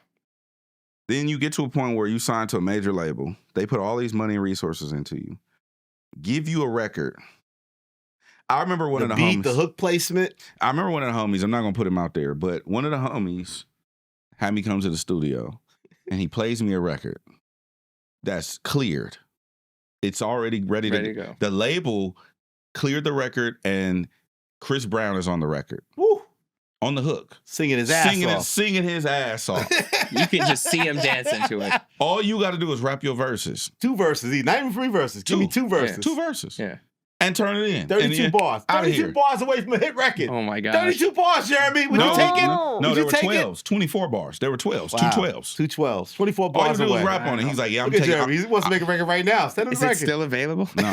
Then you get to a point where you sign to a major label. They put all these money and resources into you. Give you a record. I remember one of the homies. The hook placement. I remember one of the homies. I'm not going to put him out there, but one of the homies had me come to the studio and he plays me a record that's cleared. It's already ready to go. The label cleared the record and Chris Brown is on the record. Woo. On the hook. Singing his ass off. Singing his ass off. You can just see him dancing to it. All you got to do is rap your verses. 2 verses. Not even 3 verses. Give me 2 verses. Yeah. 2 verses. Yeah. And turn it in. 32 bars. 32 bars away from a hit record. Oh my god. 32 bars, Jeremy. Would you take it? No, there were 12s. 24 bars. There were 12s. Wow. 2 12s. 2 12s. 24 All bars you do away. is rap on it. He's like, yeah, I'm Look at taking. Jeremy. He wants to make a record right now. Send him Is the it record. still available? No.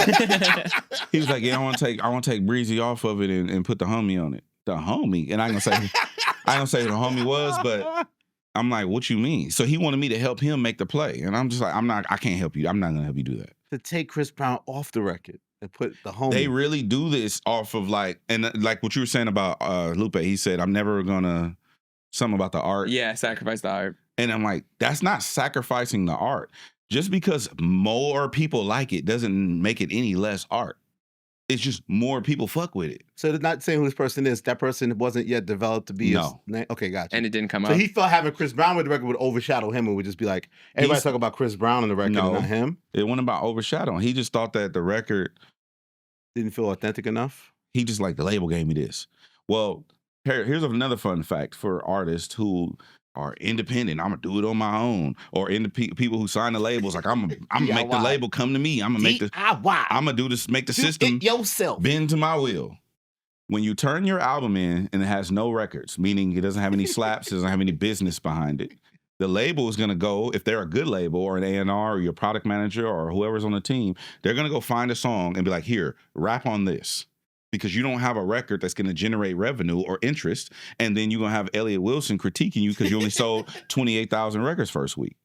He was like, yeah, I want to take Breezy off of it and put the homie on it. The homie. And I ain't gonna say who the homie was, but I'm like, what you mean? So he wanted me to help him make the play. And I'm just like, I can't help you. I'm not gonna help you do that. To take Chris Brown off the record and put the homie. They really do this off of like what you were saying about Lupe. He said, I'm never gonna something about the art. Yeah, sacrifice the art. And I'm like, that's not sacrificing the art. Just because more people like it doesn't make it any less art. It's just more people fuck with it. So they're not saying who this person is. That person wasn't yet developed to be his name. Okay, gotcha. And it didn't come So up. he felt having Chris Brown with the record would overshadow him and would just be like, everybody's talking about Chris Brown on the record and not him. It wasn't about overshadowing. He just thought that the record didn't feel authentic enough. He just like, the label gave me this. Well, here's another fun fact for artists who are independent. I'm gonna do it on my own. Or people who sign the labels, like I'm gonna make the label come to me. I'm gonna make I'm gonna do this, make the system yourself bend to my will. When you turn your album in and it has no records, meaning it doesn't have any slaps, it doesn't have any business behind it, the label is gonna go, if they're a good label or an A&R or your product manager or whoever's on the team, they're gonna go find a song and be like, here, rap on this. Because you don't have a record that's going to generate revenue or interest, and then you're going to have Elliott Wilson critiquing you because you only sold 28,000 records first week.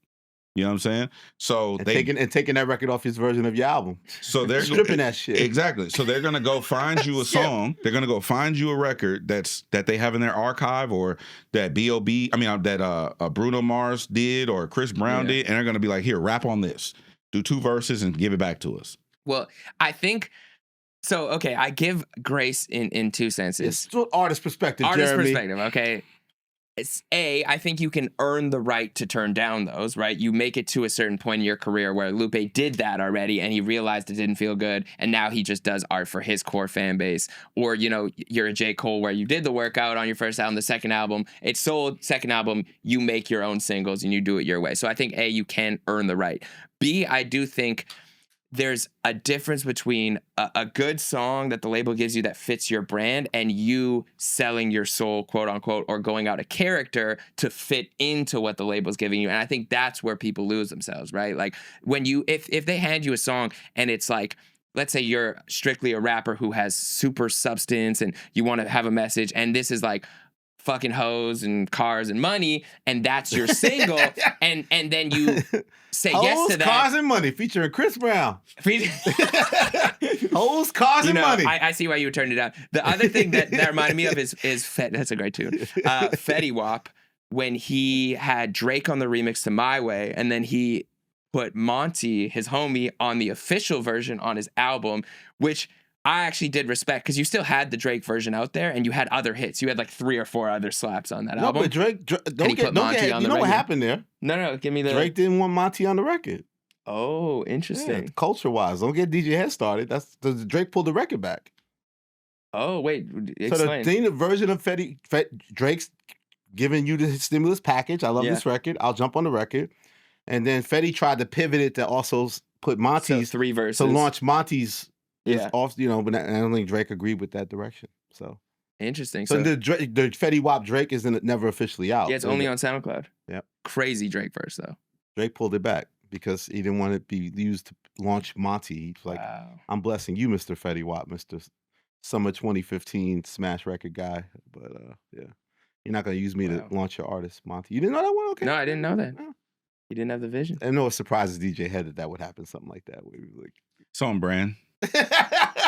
You know what I'm saying? So taking that record off his version of your album. So they're stripping that shit. Exactly. So they're going to go find you a song. They're going to go find you a record that they have in their archive, or that B.O.B. that Bruno Mars did or Chris Brown did, and they're going to be like, here, rap on this, do 2 verses, and give it back to us. Well, I think. So, okay, I give grace in 2 senses. It's artist perspective, Jeremy. Perspective, okay. It's I think you can earn the right to turn down those, right? You make it to a certain point in your career where Lupe did that already and he realized it didn't feel good, and now he just does art for his core fan base. Or, you're a J. Cole where you did the workout on your first album, the second album, it sold, second album, you make your own singles and you do it your way. So I think you can earn the right. B, I do think there's a difference between a good song that the label gives you that fits your brand and you selling your soul, quote unquote, or going out of character to fit into what the label's giving you. And I think that's where people lose themselves, right? Like when if they hand you a song and it's like, let's say you're strictly a rapper who has super substance and you want to have a message, and this is like fucking hoes and cars and money, and that's your single, and then you say yes to that. Cars and Money featuring Chris Brown. Hoes, Cars and Money. I see why you would turn it down. The other thing that reminded me of is that's a great tune. Fetty Wap, when he had Drake on the remix to My Way, and then he put Monty, his homie, on the official version on his album, which I actually did respect, because you still had the Drake version out there and you had other hits. You had like 3 or 4 other slaps on that album. But Drake don't get you know what happened there? No, give me the... Drake didn't want Monty on the record. Oh, interesting. Yeah, culture-wise. Don't get DJ Hed started. Drake pulled the record back. Oh, wait, explain. So the version of Drake's giving you the stimulus package. I love this record. I'll jump on the record. And then Fetty tried to pivot it to also put Monty's So 3 verses. to launch Monty's Yeah. off, you know, but I don't think Drake agreed with that direction. So Interesting. so the Fetty Wap Drake is never officially out. Yeah, it's only on SoundCloud. Yep. Crazy Drake verse though. Drake pulled it back because he didn't want it to be used to launch Monty. He's like, Wow. I'm blessing you, Mr. Fetty Wap, Mr. Summer 2015 smash record guy. But yeah. You're not gonna use me to launch your artist, Monty. You didn't know that one? Okay. No, I didn't know that. No. You didn't have the vision. I know it surprises DJ Hed that would happen, something like that. Where he was like, It's on brand.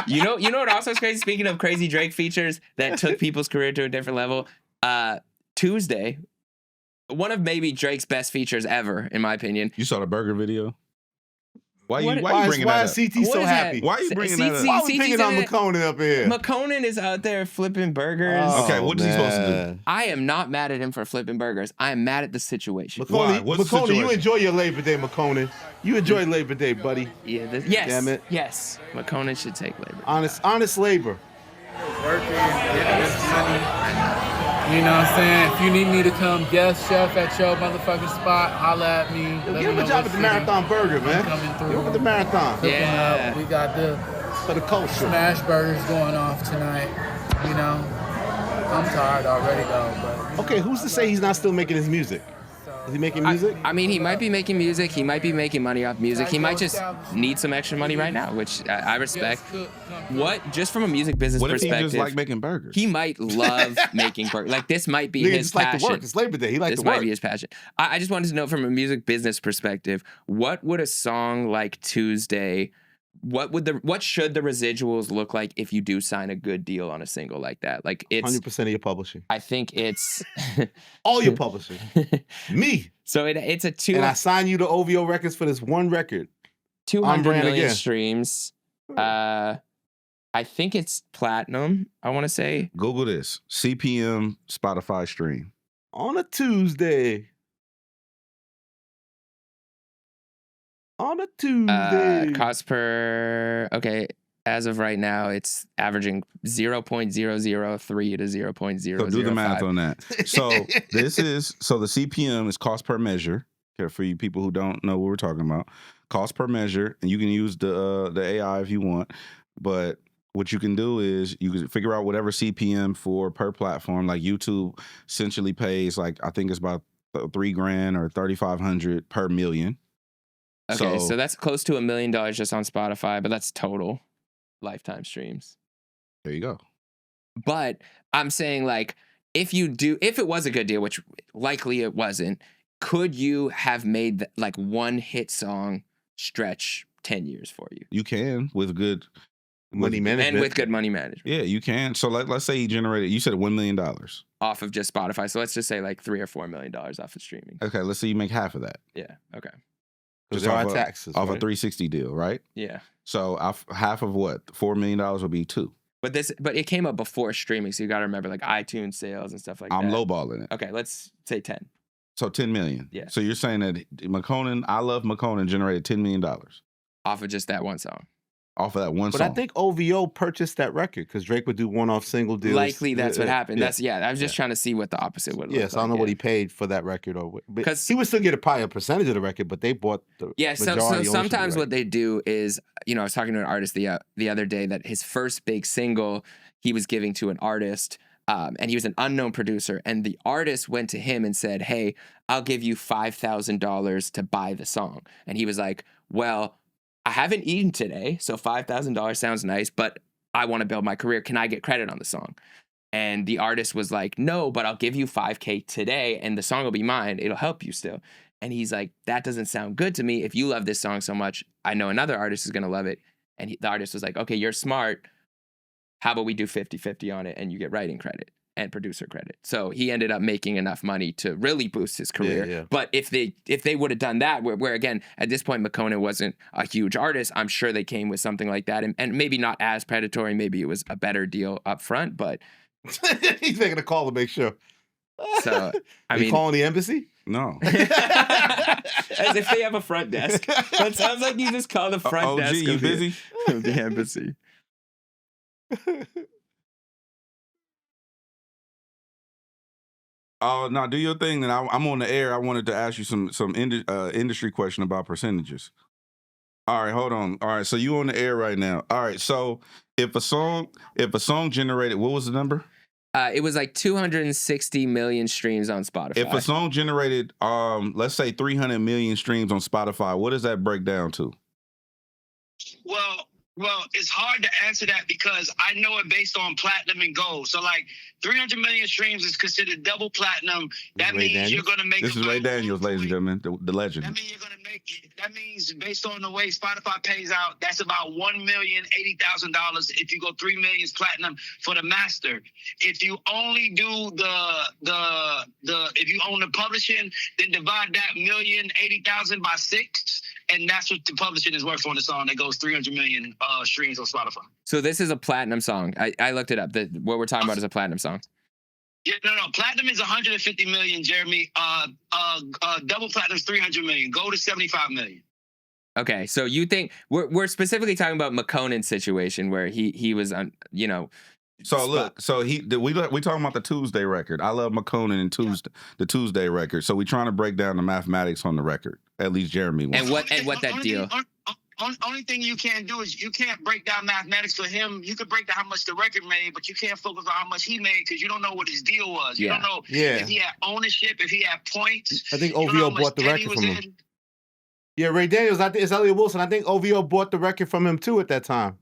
You know what also is crazy? Speaking of crazy Drake features that took people's career to a different level, Tuesday, one of maybe Drake's best features ever, in my opinion. You saw the burger video? Why you why bringing that up? is CT so happy? Why are you bringing that up? Why are we picking on McConan up here? McConan is out there flipping burgers. Okay, what is he supposed to do? I am not mad at him for flipping burgers. I am mad at the situation. McConan, you enjoy your Labor Day, McConan. You enjoy Labor Day, buddy. Yeah, yes. Damn it. Yes. McConan should take labor. Honest labor. Working, getting this money. You know what I'm saying? If you need me to come guest chef at your motherfucking spot, holla at me. Yo, give him a job at the Marathon Burger, man. Give him at the Marathon. Yeah. We got the for the culture. Smash burgers going off tonight. You know, I'm tired already though. But okay, who's to say he's not still making his music? Is he making music? I mean, he might be making music. He might be making money off music. He might just need some extra money right now, which I respect. Just from a music business perspective. What if he just like making burgers? He might love making burgers. Like, this might be his just passion. like to work. It's Labor Day. He likes this to work. Might be his passion. I just wanted to know from a music business perspective, what would a song like Tuesday, what should the residuals look like if you do sign a good deal on a single like that? Like, it's 100% of your publishing. I think it's all your publishing. Me. So it's a two. And I sign you to OVO Records for this one record. 200 million streams. I think it's platinum, I want to say. Google this. CPM Spotify stream. On a Tuesday. Cost per, okay, as of right now, it's averaging 0.003 to 0.005. So do the math on that. So the CPM is cost per measure. Okay, for you people who don't know what we're talking about. Cost per measure, and you can use the AI if you want. But what you can do is you can figure out whatever CPM for per platform. Like YouTube essentially pays like, I think it's about $3,000 or $3,500 per million. Okay, so that's close to $1 million just on Spotify, but that's total lifetime streams. There you go. But I'm saying, like, if it was a good deal, which likely it wasn't, could you have made like one hit song stretch 10 years for you? You can with good money management. And with good money management. Yeah, you can. So let's say he generated, you said $1 million. Off of just Spotify. So let's just say like $3 or $4 million off of streaming. Okay, let's say you make half of that. Yeah, okay. Because there are taxes. Off a 360 deal, right? Yeah. So half of what? $4 million would be 2. But it came up before streaming, so you got to remember like iTunes sales and stuff like that. I'm lowballing it. Okay, let's say 10. So 10 million. Yeah. So you're saying that I Love McConan generated $10 million off of just that one song. Off of that one but song. I think OVO purchased that record because Drake would do one-off single deals. Likely that's what happened. I was just trying to see what the opposite would look like. Yes, I don't know what he paid for that record, because he would still get probably a percentage of the record, but they bought the so sometimes what they do is, I was talking to an artist the other day that his first big single he was giving to an artist, and he was an unknown producer, and the artist went to him and said, "Hey, I'll give you $5,000 to buy the song," and he was like, "Well, I haven't eaten today, so $5,000 sounds nice, but I want to build my career. Can I get credit on the song?" And the artist was like, "No, but I'll give you $5,000 today, and the song will be mine. It'll help you still." And he's like, "That doesn't sound good to me. If you love this song so much, I know another artist is going to love it." And the artist was like, "Okay, you're smart. How about we do 50-50 on it, and you get writing credit and producer credit?" So he ended up making enough money to really boost his career. Yeah. But if they would have done that, where again, at this point, McConan wasn't a huge artist, I'm sure they came with something like that. And maybe not as predatory, maybe it was a better deal up front, but... He's making a call to make sure. So, I mean... calling the embassy? No. As if they have a front desk. That sounds like you just call the front desk you busy? Of the embassy. Oh no, do your thing. Then I'm on the air. I wanted to ask you some industry question about percentages. All right, hold on. All right, so you on the air right now. All right, so if a song generated, what was the number? It was like 260 million streams on Spotify. If a song generated, let's say 300 million streams on Spotify, what does that break down to? Well, it's hard to answer that because I know it based on platinum and gold. So like 300 million streams is considered double platinum. That means you're going to make. This is Ray Daniels, ladies and gentlemen, the legend. That means you're going to make. That means based on the way Spotify pays out, that's about $1,080,000 if you go 3 million platinum for the master. If you only do if you own the publishing, then divide that $1,080,000 by 6. And that's what the publishing is worth on the song that goes 300 million streams on Spotify. So this is a platinum song. I looked it up. What we're talking about is a platinum song. Yeah, no. Platinum is 150 million, Jeremy. Double platinum is 300 million. Gold is 75 million. Okay, so you think we're specifically talking about McConnen's situation where he was on, you know. So look, so we talking about the Tuesday record. I love McConnen and the Tuesday record. So we trying to break down the mathematics on the record. At least Jeremy wants. And what that deal. Only thing you can't do is you can't break down mathematics for him. You could break down how much the record made, but you can't focus on how much he made because you don't know what his deal was. You don't know if he had ownership, if he had points. I think OVO bought the record from him. Yeah, Ray Daniels. I think it's Elliott Wilson. I think OVO bought the record from him too at that time.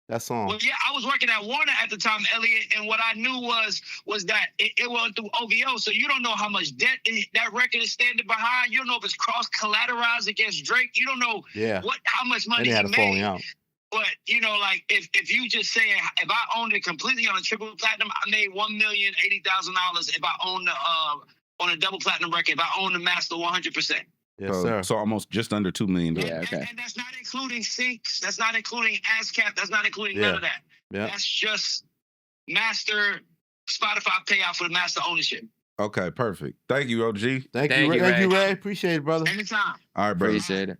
That song. Well, yeah, I was working at Warner at the time, Elliott, and what I knew was that it went through OVO, so you don't know how much debt that record is standing behind. You don't know if it's cross-collateralized against Drake. You don't know how much money he made. Out. But, you know, like, if you just say, if I owned it completely on a triple platinum, I made $1,080,000 if I owned on a double platinum record, if I own the master 100%. Yes, sir. So almost just under $2 million. Yeah, okay. And that's not including syncs. That's not including ASCAP. That's not including none of that. Yeah. That's just master Spotify payout for the master ownership. Okay, perfect. Thank you, OG. Thank you, Ray. Appreciate it, brother. Anytime. All right, brother. Appreciate it.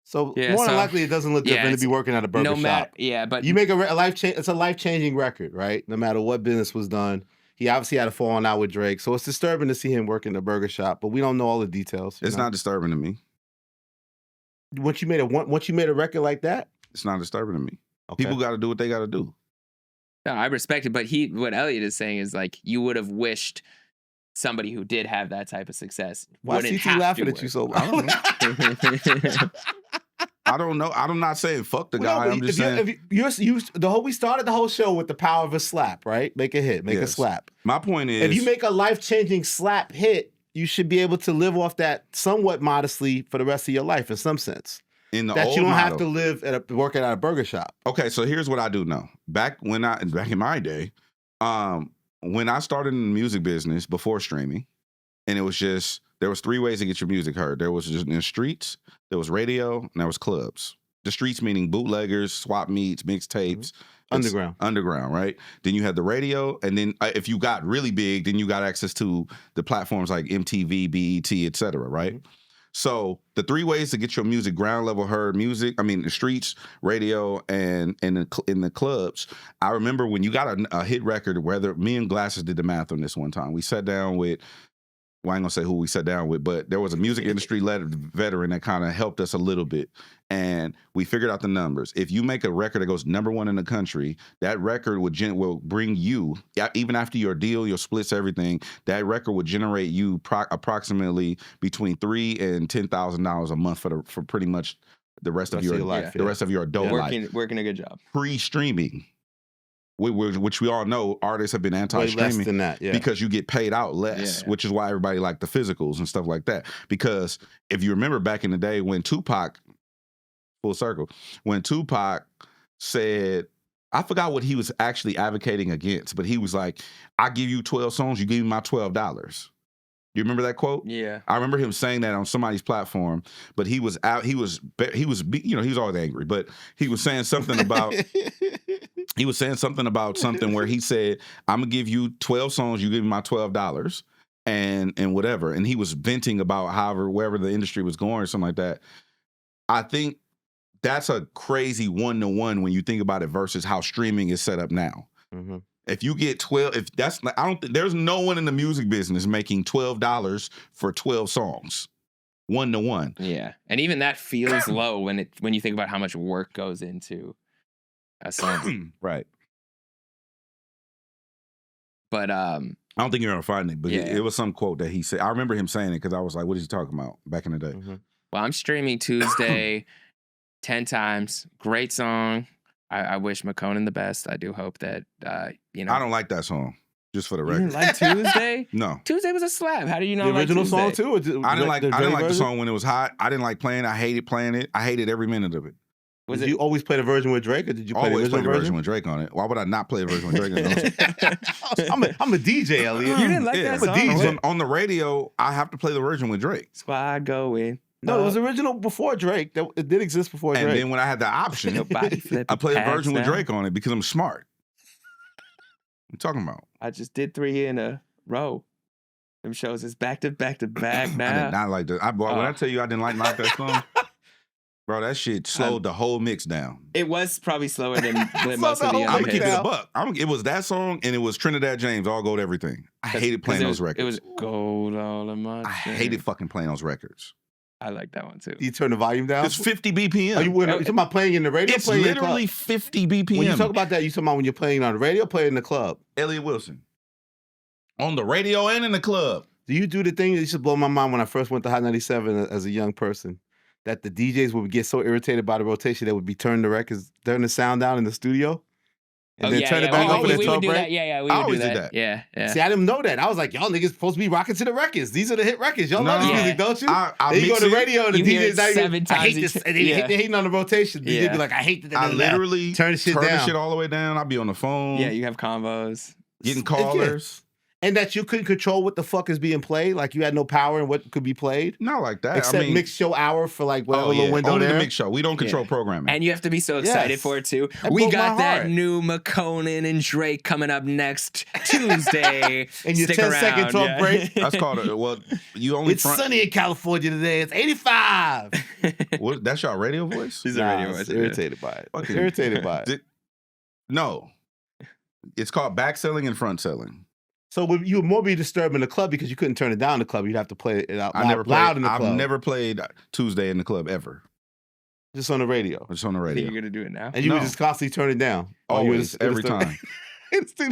So more than likely, it doesn't look good for him to be working at a burger shop. But you make it's a life-changing record, right? No matter what business was done. He obviously had a falling out with Drake, so it's disturbing to see him work in the burger shop, but we don't know all the details. It's not disturbing to me. Once you made a record like that, it's not disturbing to me. Okay. People got to do what they got to do. No, I respect it, but what Elliott is saying is like you would have wished somebody who did have that type of success. Why is he laughing at you so loud? I don't know. I'm not saying fuck the guy. I'm just saying. We started the whole show with the power of a slap, right? Make a hit, make a slap. My point is, if you make a life-changing slap hit, you should be able to live off that somewhat modestly for the rest of your life, in some sense. In the that old you don't model. have to live working at a burger shop. Okay, so here's what I do know. Back in my day, when I started in the music business before streaming, and it was just. There was 3 ways to get your music heard. There was just in the streets, there was radio, and there was clubs. The streets meaning bootleggers, swap meets, mixtapes. Underground. Underground, right? Then you had the radio, and then if you got really big, then you got access to the platforms like MTV, BET, etc., right? Mm-hmm. So the 3 ways to get your music ground level heard, the streets, radio, and in the clubs. I remember when you got a hit record, whether me and Glasses did the math on this one time. We sat down with, well, I ain't gonna say who we sat down with, but there was a music industry veteran that kind of helped us a little bit. And we figured out the numbers. If you make a record that goes #1 in the country, that record will bring you, even after your deal, your splits, everything, that record would generate you approximately between $3,000 and $10,000 a month for pretty much the rest of your life, the rest of your adult life. Working a good job. Pre-streaming. Which we all know artists have been anti-streaming. Way less than that, because you get paid out less, which is why everybody liked the physicals and stuff like that. Because if you remember back in the day when Tupac, full circle, when Tupac said, I forgot what he was actually advocating against, but he was like, I give you 12 songs, you give me my $12. You remember that quote? Yeah. I remember him saying that on somebody's platform, but he was always angry, but he was saying something about something where he said, I'm gonna give you 12 songs, you give me my $12 and whatever. And he was venting about wherever the industry was going or something like that. I think that's a crazy 1-to-1 when you think about it versus how streaming is set up now. Mm-hmm. If you get 12, if that's I don't think there's no one in the music business making $12 for 12 songs. 1-to-1. Yeah. And even that feels low when you think about how much work goes into a song. Right. But I don't think you're gonna find it, but it was some quote that he said. I remember him saying it because I was like, what is he talking about back in the day? Well, I'm streaming Tuesday 10 times. Great song. I wish McKonnen the best. I do hope that I don't like that song. Just for the You record. didn't like Tuesday? No. Tuesday was a slap. How do you not The like original Tuesday? song too? Or I didn't like the the version? song when it was hot. I didn't like playing it. I hated playing it. I hated every minute of it. Did you always play the version with Drake, or did you play Always the play original the version with Drake on it. Why would I not play the version with Drake on it? I'm a DJ, Elliott. You didn't like that song? I'm a DJ. On the radio, I have to play the version with Drake. Squad going. No, it was original before Drake. It did exist before Drake. And then when I had the option, I played a version with Drake on it because I'm smart. What you talking about? I just did 3 in a row. Them shows is back to back to back now. I did not like that. When I tell you I didn't like that song, bro, that shit slowed the whole mix down. It was probably slower than most of the I'm other gonna keep hits. it a buck. It was that song and it was Trinidad James, All Gold Everything. I hated playing those records. It was gold all in my I hated fucking playing those records. I like that one too. You turn the volume down? It's 50 BPM. Are you talking about playing in the radio? It's playing in the literally club? 50 BPM. When you talk about that, you talking about when you're playing on the radio, playing in the club? Elliott Wilson. On the radio and in the club. Do you do the thing that used to blow my mind when I first went to Hot 97 as a young person? That the DJs would get so irritated by the rotation they would be turning the records, turning the sound down in the studio, and then turn it back up for their we talk would do break. that. Yeah, we I would always do did that. that. Yeah. See, I didn't know that. I was like, y'all niggas supposed to be rocking to the records. These are the hit records. Y'all love this No. music, don't you? I Then you go mix to the it. radio and the You hear DJs it not even, 7 I times hate this. each- And they hating on the rotation. The DJ be like, I hate that. I literally turn the shit turn down. the shit all the way down. I'll be on the phone. Yeah, you have combos. Getting callers. And that you couldn't control what the fuck is being played. Like you had no power in what could be played. Not like that. Except mix show hour for like whatever little window only there. the mix show. We don't control programming. And you have to be so excited Yes. for it too. That We broke got my that heart. new McKonnen and Drake coming up next Tuesday. And your Stick 10-second around, talk yeah. break. That's called you only It's sunny in California today. It's 85. What, that's your radio voice? He's a Nah, radio I was voice, yeah. irritated by it. Fucking- Irritated by it. No. It's called back selling and front selling. So you would more be disturbed in the club because you couldn't turn it down in the club. You'd have to play it out loud in the club. I've never played Tuesday in the club ever. Just on the radio. Just on the I think radio. you're gonna do it now. And you would No. just constantly turn it down. Or you would Always, just- every just- time.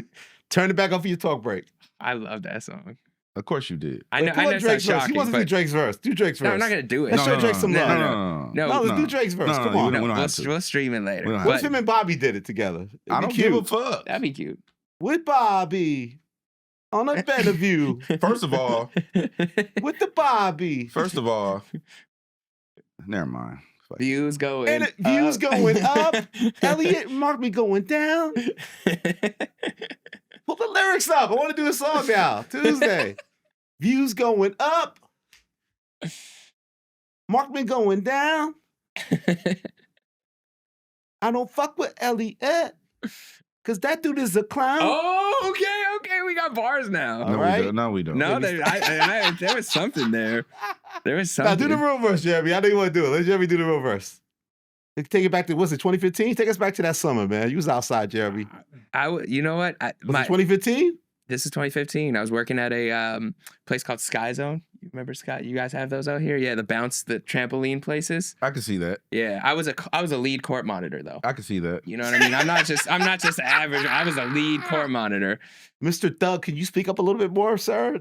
Turn it back up for your talk break. I love that song. Of course you did. I Wait, know. pull I up know it's not Drake's verse. He shocking, wants to do but Drake's verse. Do Drake's verse. no, I'm not gonna do it. Let's show Drake some love. No, let's do Drake's verse. Come on. we don't have to. We'll stream it later. We don't have What if But him and Bobby did it together? It'd I be don't cute. give a fuck. that'd be cute. With Bobby on a better view. First of all, With the Bobby. Never mind. Fuck. Views going. And views going up. Elliott Markman going down. Pull the lyrics up. I want to do a song now. Tuesday. Views going up. Markman going down. I don't fuck with Elliott. Because that dude is a clown. Oh, okay. We got bars now. All right. No, we don't. No, there was something there. There was Now something. do the real verse, Jeremy. I know you want to do it. Let Jeremy do the real verse. Take it back to, what's it, 2015? Take us back to that summer, man. You was outside, Jeremy. You know what? Was it 2015? This is 2015. I was working at a place called Sky Zone. You remember Sky? You guys have those out here? Yeah, the trampoline places. I can see that. Yeah, I was a lead court monitor though. I can see that. You know what I mean? I'm not just average. I was a lead court monitor. Mr. Thug, can you speak up a little bit more, sir?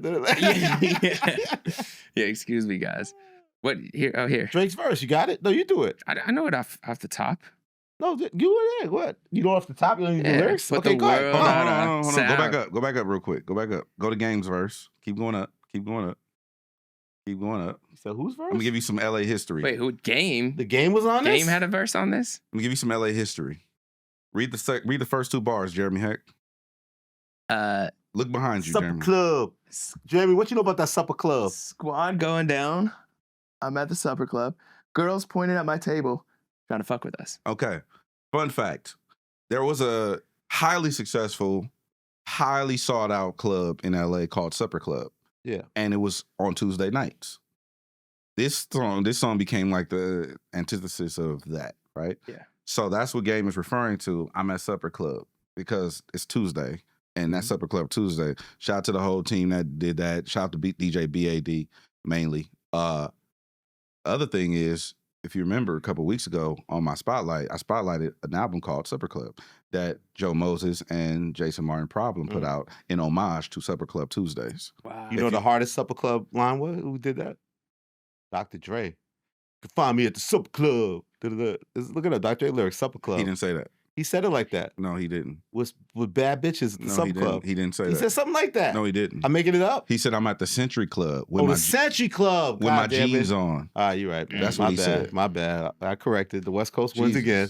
Yeah, excuse me, guys. What here? Oh, here. Drake's verse. You got it? No, you do it. I know it off the top. No, you were there. What? You know off the top? You don't even do lyrics? Put Okay, the go ahead. world Hold on on. Go sound. back up. Go back up real quick. Go back up. Go to Game's verse. Keep going up. Keep going up. Keep going up. So whose verse? I'm gonna give you some LA history. Wait, who? Game? The Game was on this? Game had a verse on this? I'm gonna give you some LA history. Read the first 2 bars, Jeremy Hecht. Look behind you, Supper Jeremy. Club. Jeremy, what you know about that Supper Club? Squad going down. I'm at the supper club. Girls pointing at my table, trying to fuck with us. Okay. Fun fact. There was a highly successful, highly sought out club in LA called Supper Club. Yeah. And it was on Tuesday nights. This song became like the antithesis of that, right? Yeah. So that's what Game is referring to. I'm at Supper Club because it's Tuesday. and that's Supper Club Tuesday. Shout out to the whole team that did that. Shout out to DJ BAD mainly. Other thing is, if you remember a couple of weeks ago on my spotlight, I spotlighted an album called Supper Club that Joe Moses and Jason Martin Problem put out in homage to Supper Club Tuesdays. Wow. You know the hardest Supper Club line was? Who did that? Dr. Dre. You can find me at the Supper Club. Look at that, Dr. Dre lyrics, Supper Club. He didn't say that. He said it like that. No, he didn't. With bad bitches at the Supper Club. He didn't say that. He said something like that. No, he didn't. I'm making it up. He said, I'm at the Century Club with the Century Club. with my jeans on. All right, you're right. That's my what he bad. said. My bad. I corrected. The West Coast wins Jesus. again.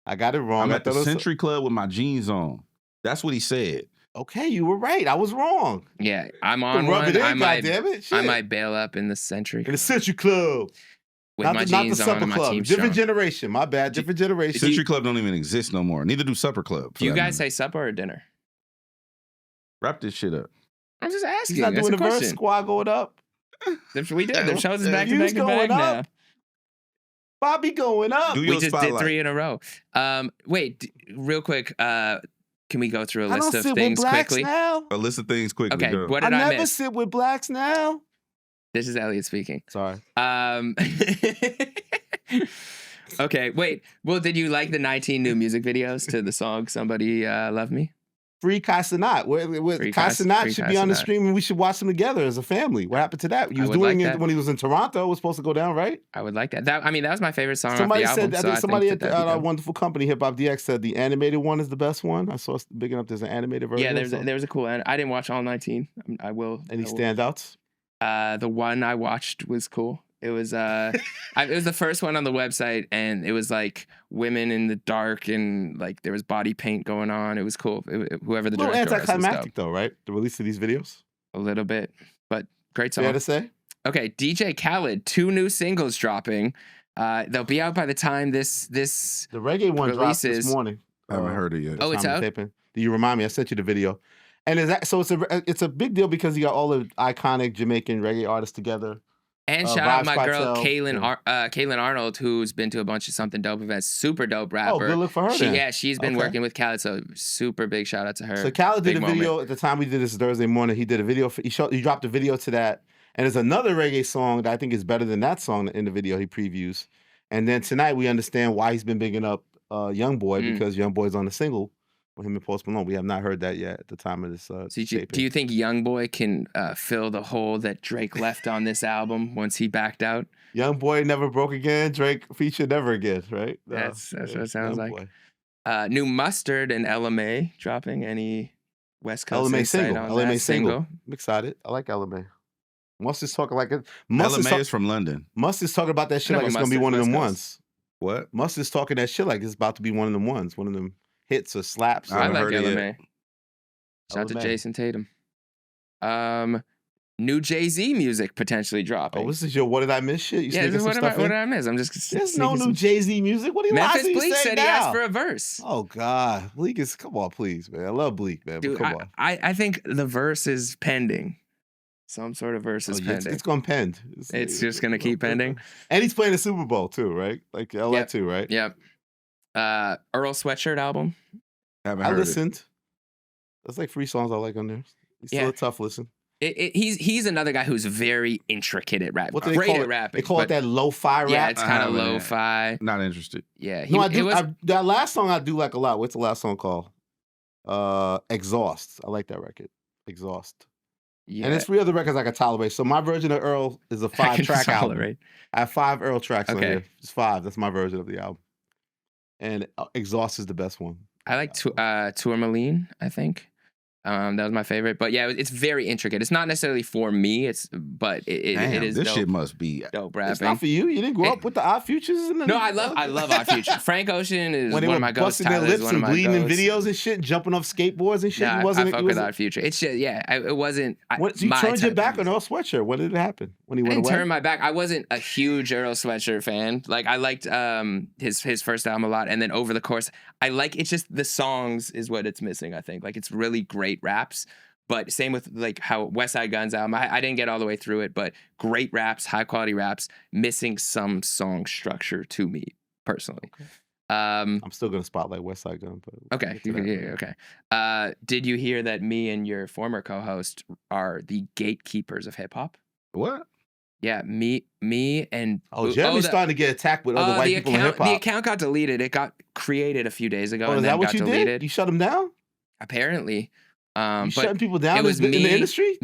I got it wrong. I'm I at the thought it was- Century Club with my jeans on. That's what he said. Okay, you were right. I was wrong. Yeah, I'm You on can rub one. it in, I might, goddammit. Shit. I might bail up in the Century. In the Century Club. With Not my the jeans Supper on and my Club. team Different strong. generation. My bad. Different generation. Century Club don't even exist no more. Neither do Supper Club. Do you guys say supper or dinner? Wrap this shit up. I'm just asking. He's not That's doing a the verse question. squad going up. We did. The shows is back to You's back to going back up. now. Bobby going up. Do We your just did spotlight. 3 in a row. Wait, real quick. Can we go through a I don't list of sit with things blacks quickly? now. A list of things quickly. Okay, Go. what I did I never miss? sit with blacks now. This is Elliott speaking. Sorry. Okay, wait. Well, did you like the 19 new music videos to the song "Somebody Love Me"? Free Kai Cenat. Free Kai Kai Cenat should be on the Cenat. stream and we should watch them together as a family. What happened to that? He I was would doing like it that. when he was in Toronto. It was supposed to go down, right? I would like that. That was my favorite song Somebody off the album. said, I so think somebody think at that'd be our dope. wonderful company, HipHopDX, said the animated one is the best one. I saw big enough. There's an animated version. Yeah, of it. there was a cool. I didn't watch all 19. I will. Any I will. standouts? The one I watched was cool. It was it was the first one on the website, and it was like women in the dark, and like there was body paint going on. It was cool. Whoever the A little director was anticlimactic dope. though, right? The release of these videos. A little bit, but great song. Fair to say. Okay, DJ Khaled, 2 new singles dropping. They'll be out by the time this The reggae one dropped releases. this morning. I haven't heard it yet. Oh, it's Time of out? taping. Do you remind me? I sent you the video. And is that so? It's a big deal because you got all the iconic Jamaican reggae artists together. And shout out Vibes my girl Cartel. Kaylin Arnold, who's been to a bunch of Something Dope events. Super dope rapper. Oh, good look for her then. Yeah, she's been Okay. working with Khaled, so super big shout out to her. So Khaled did Big a video moment. at the time we did this Thursday morning. He did a video. He dropped a video to that, and there's another reggae song that I think is better than that song in the video he previews. And then tonight we understand why he's been bigging up Young Boy because Young Boy's on the single with him and Post Malone. We have not heard that yet at the time of this. So do you think Young Boy can fill the hole that Drake left on this album once he backed out? Young Boy never broke again. Drake featured never again. Right? No, That's what it sounds Young like. Boy. New Mustard and LMA dropping. Any West Coast LMA insight single. on LMA that single. I'm excited. I like LMA. Mustard's talking like it. LMA is from London. Mustard's talking about that shit No, like it's gonna be Mustard's one of them West ones. What? Mustard's talking that shit like it's about to be one of them ones, one of them hits or slaps. I I haven't like heard it LMA. yet. Shout out to LMA. Jason Tatum. New Jay-Z music potentially dropping. Oh, this is your what did I miss shit? You Yeah, sneaking this is some what, stuff what did in? I miss? I'm just There's no sneaking new some- Jay-Z music. What do you Memphis lies Bleak you said now? he asked for a verse. Oh God, Bleak is come on, please, man. I love Bleak, man. But Dude, come on. I think the verse is pending. Some sort of verse is Oh, yeah, pending. it's gonna pend. It's just gonna keep pending. And he's playing the Super Bowl too, right? Like LA Yep. too, right? Yep. Earl Sweatshirt album. Haven't I heard listened. There's like 3 songs I like on there. It's still Yeah. a tough listen. He's another guy who's very intricate at rap. What do they Great call at it? rapping. They call it but that lo-fi rap. Yeah, it's I kind of haven't. lo-fi. Not interested. Yeah. No, I it do. was- That last song I do like a lot. What's the last song called? Exhaust. I like that record. Exhaust. yeah. And there's 3 other records I can tolerate. So my version of Earl is a I can 5-track album. tolerate. I have 5 Earl tracks on Okay. here. It's 5. That's my version of the album. And Exhaust is the best one. I like Tourmaline, I think. That was my favorite. But yeah, it's very intricate. It's not necessarily for me. But it Damn, is this dope, shit must be. dope It's rapping. not for you. You didn't grow up with the Odd Futures. No, I love Odd Future. Frank Ocean is when they one were of my ghosts. busting their Tyler is lips one of and my bleeding in ghosts. videos and shit, jumping off skateboards and shit. Nah, You I wasn't. fuck you with wasn't Odd Future. It's just, it wasn't what, you my turned your type back of on Earl Sweatshirt. When did it happen? When he I went didn't away? turn my back. I wasn't a huge Earl Sweatshirt fan. Like I liked his first album a lot, and then over the course, it's just the songs is what it's missing. I think like it's really great raps, but same with like how West Side Gun's album. I didn't get all the way through it, but great raps, high quality raps, missing some song structure to me personally. I'm still gonna spotlight West Side Gun, but Okay. Okay. Did you hear that me and your former co-host are the gatekeepers of hip hop? What? Yeah, me and Jeremy's starting to get attacked with other white people in hip hop. The account got deleted. It got created a few days ago. Is that what you did? You shut him down? Apparently. You shutting people down in the industry?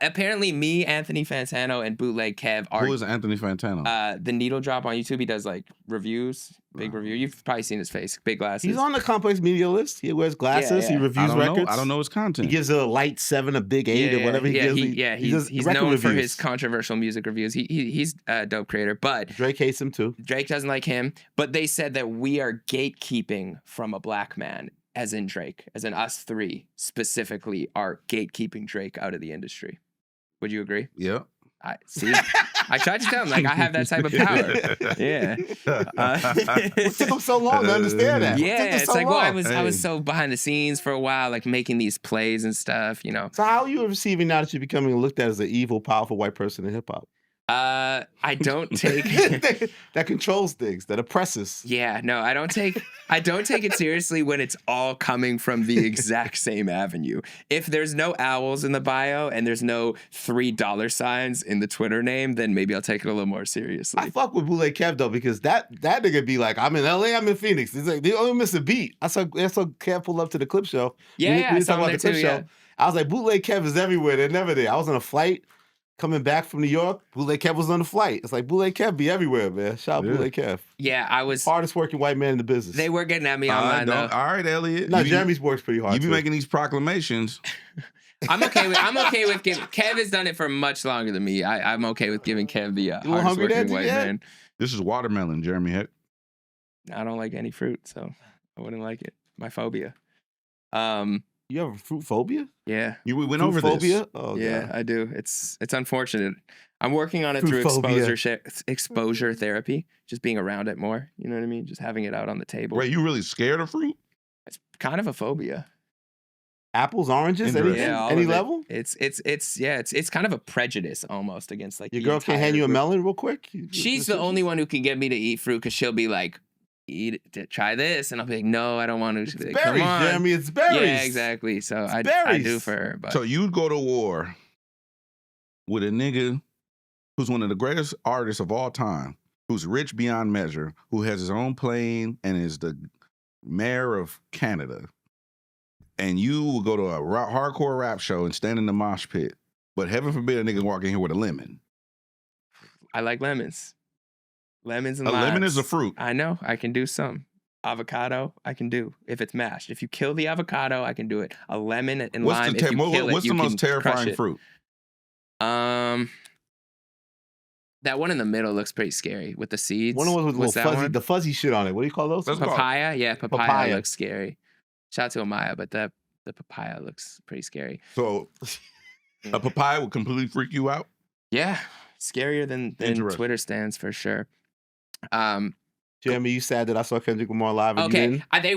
Apparently, me, Anthony Fantano, and Bootleg Kev are. Who is Anthony Fantano? The Needle Drop on YouTube. He does like reviews, big review. You've probably seen his face, big glasses. He's on the Complex Media list. He wears glasses. He reviews records. I don't know his content. He gives a light 7, a big 8, or whatever he gives. He's known for his controversial music reviews. He's a dope creator, but Drake hates him too. Drake doesn't like him. But they said that we are gatekeeping from a black man. As in Drake, as in us three specifically are gatekeeping Drake out of the industry. Would you agree? Yeah. I tried to tell him, like, I have that type of power. Yeah. It took him so long to understand that. Yeah, it's like, well, I was so behind the scenes for a while, like making these plays and stuff, you know. So how are you receiving now that you're becoming looked at as an evil, powerful white person in hip hop? I don't take that controls things, that oppresses. Yeah, no, I don't take it seriously when it's all coming from the exact same avenue. If there's no owls in the bio and there's no $3 signs in the Twitter name, then maybe I'll take it a little more seriously. I fuck with Bootleg Kev though, because that nigga be like, I'm in LA, I'm in Phoenix. It's like they only miss a beat. I saw Kev pull up to the Clip show. Yeah, we talking about the Clip show. I was like, Bootleg Kev is everywhere. They're never there. I was on a flight. Coming back from New York, Bootleg Kev was on the flight. It's like Bootleg Kev be everywhere, man. Shout out Bootleg Kev. Yeah, I was hardest working white man in the business. They were getting at me online though. All right, Elliott. No, Jeremy's works pretty hard. You be too. making these proclamations. I'm okay with giving. Kev has done it for much longer than me. I'm okay with giving Kev the hardest working white man. This is watermelon, Jeremy Hecht. I don't like any fruit, so I wouldn't like it. My phobia. You have a fruit phobia? Yeah. We went over this. Oh, yeah, God. I do. It's unfortunate. I'm working on it Fruit through phobia. exposure therapy, just being around it more. You know what I mean? Just having it out on the table. Wait, you really scared of fruit? It's kind of a phobia. Apples, oranges, Interesting. anything? Yeah, all Any of it. level? It's kind of a prejudice almost against like Your the girl can't entire hand you a group. melon real quick? She's the only one who can get me to eat fruit because she'll be like, eat it, try this, and I'll be like, no, I don't want to. She'll be like, berries, come on, Jeremy, it's berries. Yeah, exactly. So I do for her. But So you'd go to war with a nigga who's one of the greatest artists of all time, who's rich beyond measure, who has his own plane and is the mayor of Canada, and you will go to a hardcore rap show and stand in the mosh pit, but heaven forbid a nigga walk in here with a lemon. I like lemons. Lemons and A limes. lemon is a fruit. I know. I can do some. Avocado, I can do if it's mashed. If you kill the avocado, I can do it. A lemon and lime, if you kill it, what's you the most can crush terrifying it. fruit? That one in the middle looks pretty scary with the seeds. One of those with What's little that fuzzy, one? the fuzzy shit on it. What do you call those? Papaya? Yeah, papaya, Papaya. looks scary. Shout out to Amaya, but the papaya looks pretty scary. So a papaya would completely freak you out? Yeah, scarier than Twitter stands for sure. Jeremy, you sad that I saw Kendrick Lamar live and you Okay, didn't? they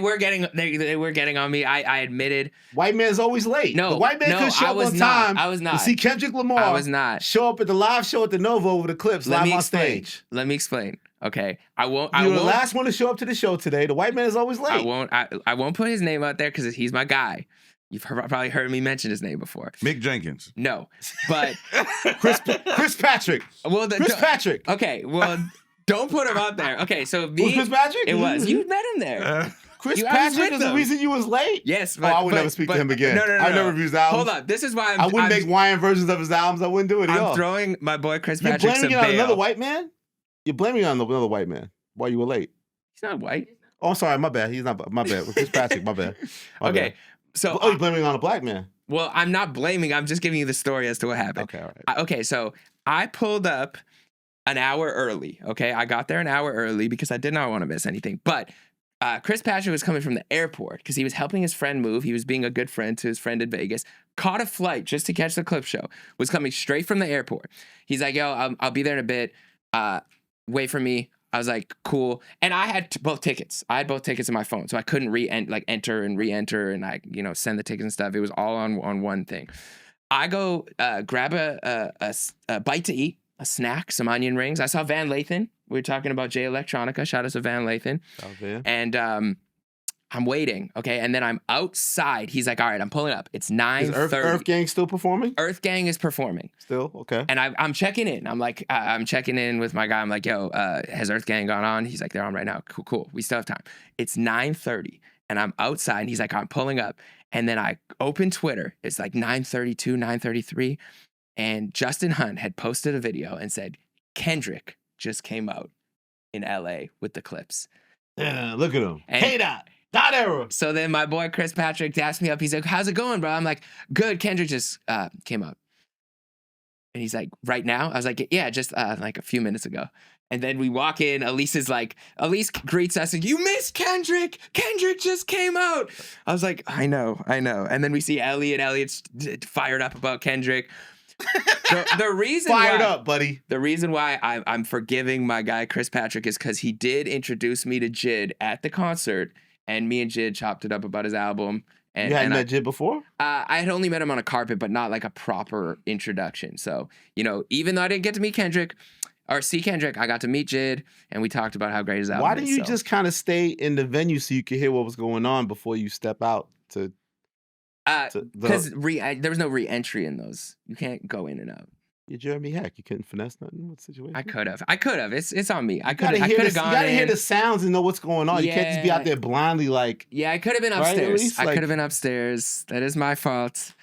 were getting on me. I admitted. White man's always late. No, the white man could show I up was on not. time. I was not. To see Kendrick Lamar. I was not. Show up at the live show at the Nova over the Clipse live on stage. Let me explain. Okay, I won't. You're the last one to show up to the show today. The white man is always late. I won't put his name out there because he's my guy. You've probably heard me mention his name before. Mick Jenkins. No, but Chris Patrick. Well, Chris Patrick. Okay, well, don't put him out there. Okay, so Was Chris Patrick? It was. You met him there. Chris I was Patrick with is the him. reason you was late? Yes. I would never speak to him again. No. I never review his albums. Hold up. This is why I wouldn't make Hawaiian versions of his albums. I wouldn't do it at all. I'm throwing my boy Chris You're Patrick blaming some it on bail. another white man? You're blaming it on another white man while you were late. He's not white. Oh, I'm sorry. My bad. He's not. My bad. Chris Patrick. My bad. My Okay. bad. So you're blaming it on a black man. Well, I'm not blaming. I'm just giving you the story as to what happened. Okay, all right. Okay, so I pulled up an hour early. Okay, I got there an hour early because I did not want to miss anything. But Chris Patrick was coming from the airport because he was helping his friend move. He was being a good friend to his friend in Vegas. Caught a flight just to catch the Clipse show. Was coming straight from the airport. He's like, "Yo, I'll be there in a bit. Wait for me." I was like, cool. And I had both tickets. I had both tickets in my phone. So I couldn't enter and re-enter and send the tickets and stuff. It was all on one thing. I go grab a bite to eat a snack, some onion rings. I saw Van Lathan. We were talking about J Electronica. Shout out to Van Lathan. And I'm waiting, okay? And then I'm outside. He's like, all right, I'm pulling up. It's 9:30. Is Earth Gang still performing? Earth Gang is performing. Still? Okay. And I'm checking in. I'm like, I'm checking in with my guy. I'm like, yo, has Earth Gang gone on? He's like, they're on right now. Cool. We still have time. It's 9:30 and I'm outside and he's like, I'm pulling up. And then I open Twitter. It's like 9:32, 9:33. And Justin Hunt had posted a video and said, Kendrick just came out in LA with the Clipse. Yeah, look at him. And Hey, that era. So then my boy Chris Patrick daps me up. He's like, how's it going, bro? I'm like, good. Kendrick just came out. And he's like, right now? I was like, yeah, just like a few minutes ago. And then we walk in. Elise greets us and you missed Kendrick. Kendrick just came out. I was like, I know. And then we see Elliott. Elliott's fired up about Kendrick. The reason fired up, buddy. The reason why I'm forgiving my guy Chris Patrick is because he did introduce me to Jid at the concert. And me and Jid chopped it up about his album. And, you hadn't met Jid before? I had only met him on a carpet, but not like a proper introduction. So, even though I didn't get to meet Kendrick or see Kendrick, I got to meet Jid, and we talked about how great his album is. Why didn't you just kind of stay in the venue so you could hear what was going on before you step out to... Because there was no re-entry in those. You can't go in and out. You're Jeremy Hecht. You couldn't finesse nothing in what situation? I could have. It's on me. I could have gone. You gotta hear the sounds and know what's going on. You can't just be out there blindly like. Yeah, I could have been upstairs. Right, I could have been upstairs. That is my fault.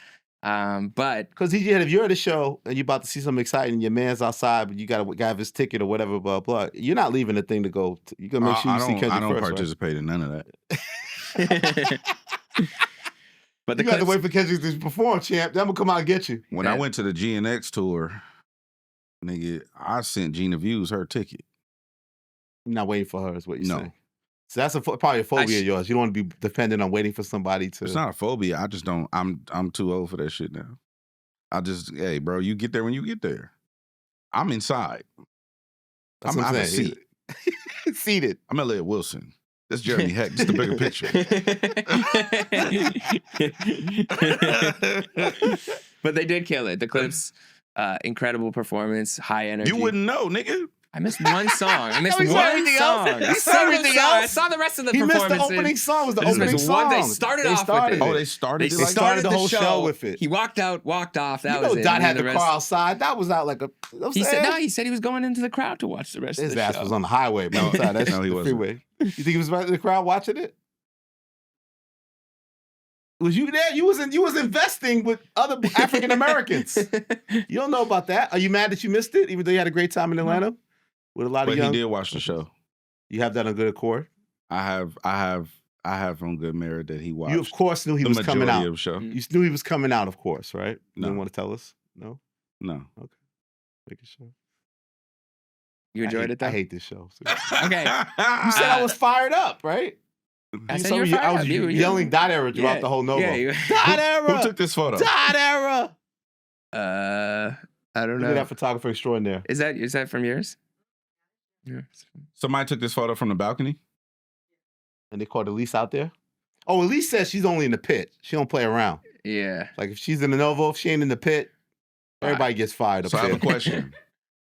But because DJ Hed, if you're at a show and you're about to see something exciting, your man's outside, but you gotta have his ticket or whatever, blah blah. You're not leaving the thing to go. You gotta make sure you see Kendrick first. I don't participate in none of that. But you got to wait for Kendrick to perform, champ. Then I'm gonna come out and get you. When I went to the GNX tour, nigga, I sent Gina Views her ticket. You're not waiting for her, is what you're saying. So that's probably a phobia of yours. You don't want to be dependent on waiting for somebody to. It's not a phobia. I just don't. I'm too old for that shit now. Hey, bro, you get there when you get there. I'm inside. That's I'm what I'm a seat. Seated. I'm Elliott Wilson. That's Jeremy Hecht. Just the bigger picture. But they did kill it. The Clipse, incredible performance, high energy. You wouldn't know, nigga. I missed one song. I missed one song. He saw everything else. I saw the rest of the performances. He missed the opening song. Was the opening song. They started off with it. Oh, they started the whole show with it. He walked out, walked off. That was it. Dot had the car outside. That was out like a. He said he was going into the crowd to watch the rest of the show. His ass was on the highway, man. That's no, he wasn't. Freeway. You think he was right in the crowd watching it? Was you there? You was investing with other African Americans. You don't know about that. Are you mad that you missed it, even though you had a great time in Atlanta with a lot of young? But he did watch the show. You have that on good accord. I have on good merit that he watched. You of course knew he was coming out. Of the show. You knew he was coming out, of course, right? You No. didn't want to tell us. No. No. Okay. Making sure. You enjoyed it though? I hate this show. Okay. You said I was fired up, right? I said you were fired I was up. yelling Dot Era throughout the whole Novo. Dot Era! Who took this photo? Dot Era! I don't Look know. at that photographer extraordinaire. Is that from yours? Yeah. Somebody took this photo from the balcony? And they called Elise out there? Oh, Elise says she's only in the pit. She don't play around. Yeah. Like if she's in the Novo, if she ain't in the pit, everybody gets fired up So I there. have a question.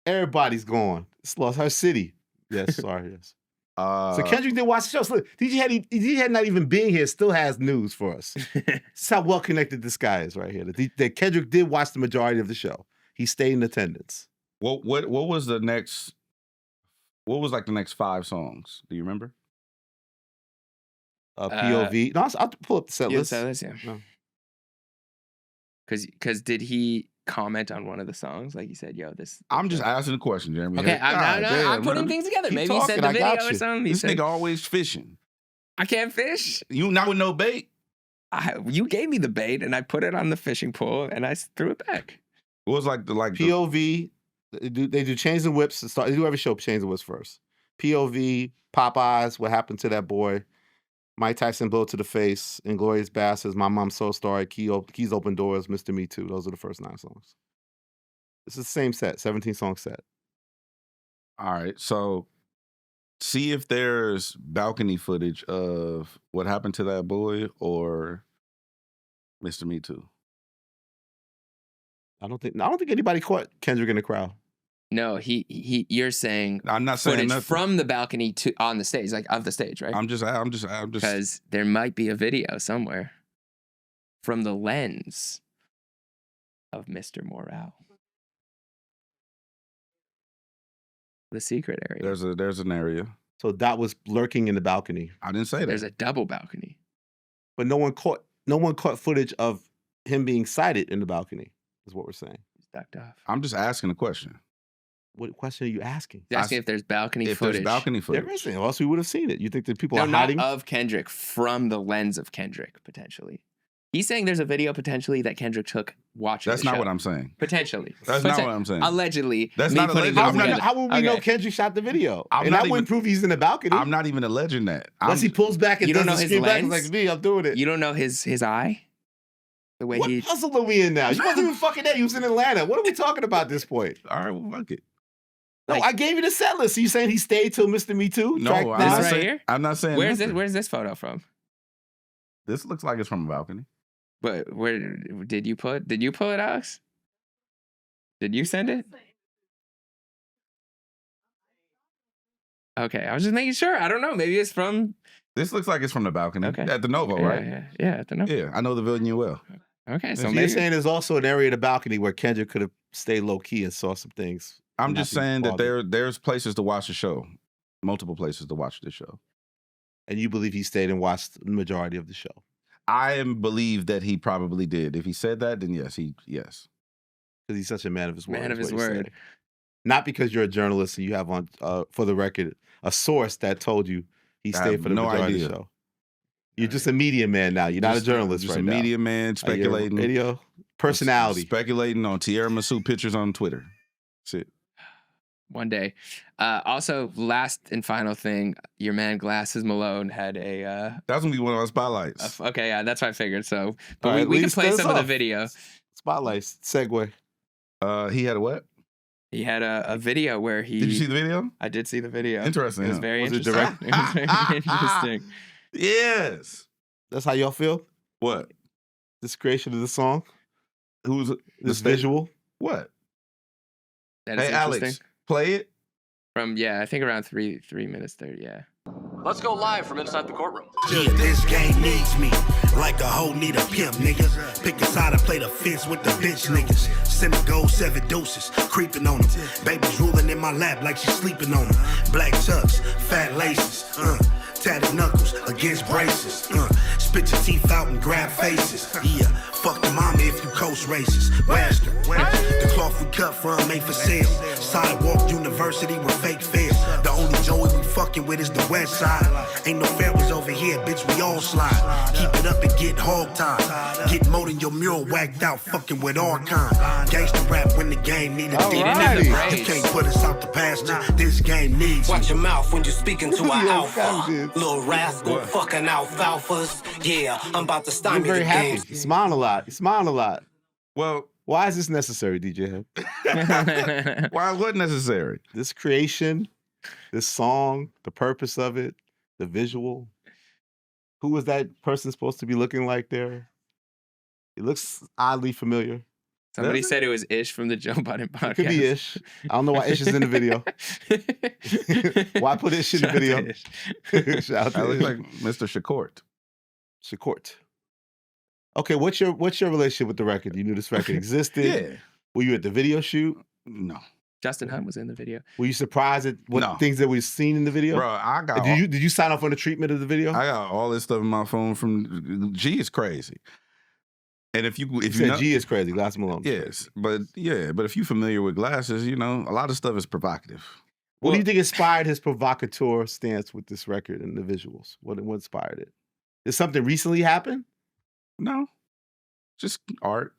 Everybody's gone. It's lost her city. Yes, sorry, yes. So Kendrick did watch the show. So look, DJ Hed not even being here still has news for us. This is how well connected this guy is right here. That Kendrick did watch the majority of the show. He stayed in attendance. What was the next? What was like the next 5 songs? Do you remember? POV. No, I'll pull up the set list. Yeah. No. Because did he comment on one of the songs? Like he said, yo, this. I'm just asking the question, Jeremy. Okay, I'm putting things together. Keep Maybe he said talking, the I video got or you. something. This nigga always fishing. I can't fish. You not with no bait? You gave me the bait and I put it on the fishing pole and I threw it back. What was like the POV? They do Chains and Whips. They do every show Chains and Whips first. POV, Popeyes, What Happened to That Boy, Mike Tyson, Blow to the Face, Inglourious Basterds, My Mom's So Sorry, Keys Open Doors, Mr. Me Too. Those are the first 9 songs. This is the same set, 17-song set. All right, so see if there's balcony footage of What Happened to That Boy or Mr. Me Too. I don't think anybody caught Kendrick in the crowd. No, you're saying I'm not saying footage nothing. from the balcony to on the stage, like of the stage, right? I'm just Because there might be a video somewhere from the lens of Mr. Morale. The secret area. There's an area. So that was lurking in the balcony. I didn't say that. There's a double balcony. But no one caught footage of him being sighted in the balcony, is what we're saying. He's ducked off. I'm just asking a question. What question are you asking? He's asking if there's balcony footage. There's balcony footage. There isn't, or else we would have seen it. You think that people No, are not hiding? of Kendrick, from the lens of Kendrick, potentially. He's saying there's a video potentially that Kendrick took watching That's the not show. what I'm saying. Potentially. That's not what I'm saying. Allegedly. That's me not putting allegedly. this How together. would we know Kendrick shot the video? I'm And not that wouldn't prove he's in the balcony. I'm not even alleging that. Unless he pulls back and You does don't know the his screen back and lens? like, me, I'm doing it. You don't know his eye? The way What he... puzzle are we in now? You wasn't even fucking there. You was in Atlanta. What are we talking about at this point? All right, well, fuck it. No, I gave you the set list. So you saying he stayed till Mr. Me Too? No, Track I'm nine? not right saying, here? I'm not saying Where's nothing. Where's this photo from? This looks like it's from a balcony. But where did you pull it, Alex? Did you send it? Okay, I was just making sure. I don't know. Maybe it's from... This looks like it's from the balcony. Okay. At the Novo, Yeah, right? Yeah, at the Novo. Yeah, I know the venue well. Okay, so So maybe... you're saying there's also an area of the balcony where Kendrick could have stayed low key and saw some things. I'm and just not be saying that bothered. there's places to watch the show. Multiple places to watch the show. And you believe he stayed and watched the majority of the show. I believe that he probably did. If he said that, then yes. Because he's such a man of his word. Man of is his what you're word. saying. Not because you're a journalist and you have on, for the record, a source that told you he I stayed have for the no majority idea. of the show. You're just a media man now. You're not a journalist Just right a now. media man You're a speculating. radio personality. Speculating on tiramisu pictures on Twitter. That's it. One day. Also, last and final thing, your man Glasses Malone had a... That's going to be one of our spotlights. Okay, yeah, that's what I figured. So, but All right, we can lead play us some of the off. video. Spotlights. Segue. He had a what? He had a video where he... Did you see the video? I did see the video. Interesting. It was huh? very Was it interesting. direct? It was very interesting. Yes. That's how y'all feel? What? This creation of the song? Who's This visual? What? That is Hey, Alex, interesting. play it. From, yeah, I think around 3 minutes 30, yeah. Let's go live from inside the courtroom. Yeah, this game needs me like a hoe need a pimp, nigga. Pick a side and play the fence with the bitch niggas. Send a gold 7 doses, creeping on them. Baby's ruling in my lap like she's sleeping on them. Black chucks, fat laces, tatted knuckles against braces. Spit your teeth out and grab faces. Yeah, fuck the mama if you coast racist. Bastard. The cloth we cut from ain't for sale. Sidewalk University with fake fail. The only Joey we fucking with is the west side. Ain't no families over here, bitch, we all slide. Keep it up and get hog-tied. Get more than your mural whacked out, fucking with our kind. Gangsta rap when the game need a Alrighty. You can't put us out the pasture, this game needs Watch me. your mouth when you're speaking to our Yo, alpha. Fountain. Little rascal, fucking alfalfas. Yeah, I'm about to I'm stymie very the happy. game. You smiling a lot. You smiling a lot. Well, Why is this necessary, DJ Hed? why was necessary? This creation, this song, the purpose of it, the visual. Who was that person supposed to be looking like there? It looks oddly familiar. Somebody Does it? said it was Ish from the Joe Budden podcast. It could be Ish. I don't know why Ish is in the video. Why put Ish in the Shout out to video? Ish. Shout out I to look Ish. like Mr. Shakort. Shakort. Okay, what's your relationship with the record? You knew this record existed. Yeah. Were you at the video shoot? No. Justin Hunt was in the video. Were you surprised at what No. things that we've seen in the video? Bro, I got Did you sign off on the treatment of the video? I got all this stuff in my phone from G is crazy. And if you You if said you know, G is crazy. Glass Malone. yes, but if you're familiar with Glasses, you know, a lot of stuff is provocative. What do you think inspired his provocateur stance with this record and the visuals? What inspired it? Did something recently happen? No. Just art.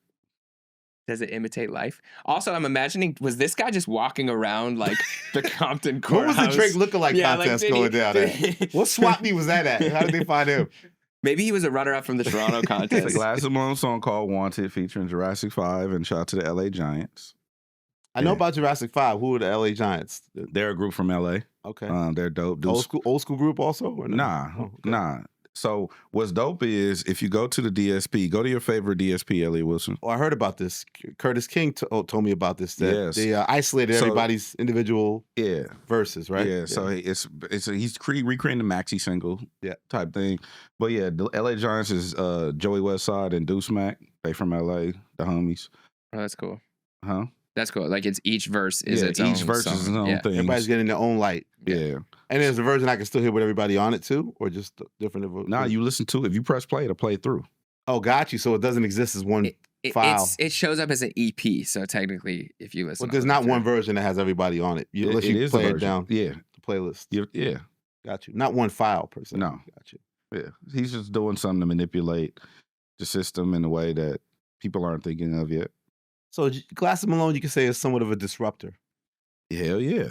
Does it imitate life? Also, I'm imagining, was this guy just walking around like the Compton courthouse? What was the Drake lookalike contest did going down at? What swap meet was that at? How did they find him? Maybe he was a runner-up from the Toronto It's a contest. Glasses Malone song called Wanted featuring Jurassic 5 and shout out to the LA Giants. I know about Jurassic 5. Who are the LA Giants? They're a group from LA. Okay. They're dope. Old school group also? Or no? Nah, Oh, okay. nah. So what's dope is if you go to the DSP, go to your favorite DSP, Elliott Wilson. Oh, I heard about this. Curtis King told me about this. That Yes. they isolated everybody's individual verses, right? Yeah. So he's recreating the maxi single type thing. But yeah, the LA Giants is Joey Westside and Deuce Mac. They from LA, the homies. Oh, that's cool. Huh? That's cool. Like it's each verse is its own each verse song. is its own thing. Everybody's getting their own light. Yeah. And there's a version I can still hear with everybody on it too, or just different. Nah, you listen to it. If you press play, it'll play through. Oh, got you. So it doesn't exist as one file. It shows up as an EP. So technically, if you listen, Well, there's not one version that has everybody on it. Unless it you is play a it version. down. Yeah. The playlist. Yeah. Got you. Not one file per se. No. Got you. Yeah. He's just doing something to manipulate the system in a way that people aren't thinking of yet. So Glasses Malone, you can say, is somewhat of a disruptor. Hell yeah.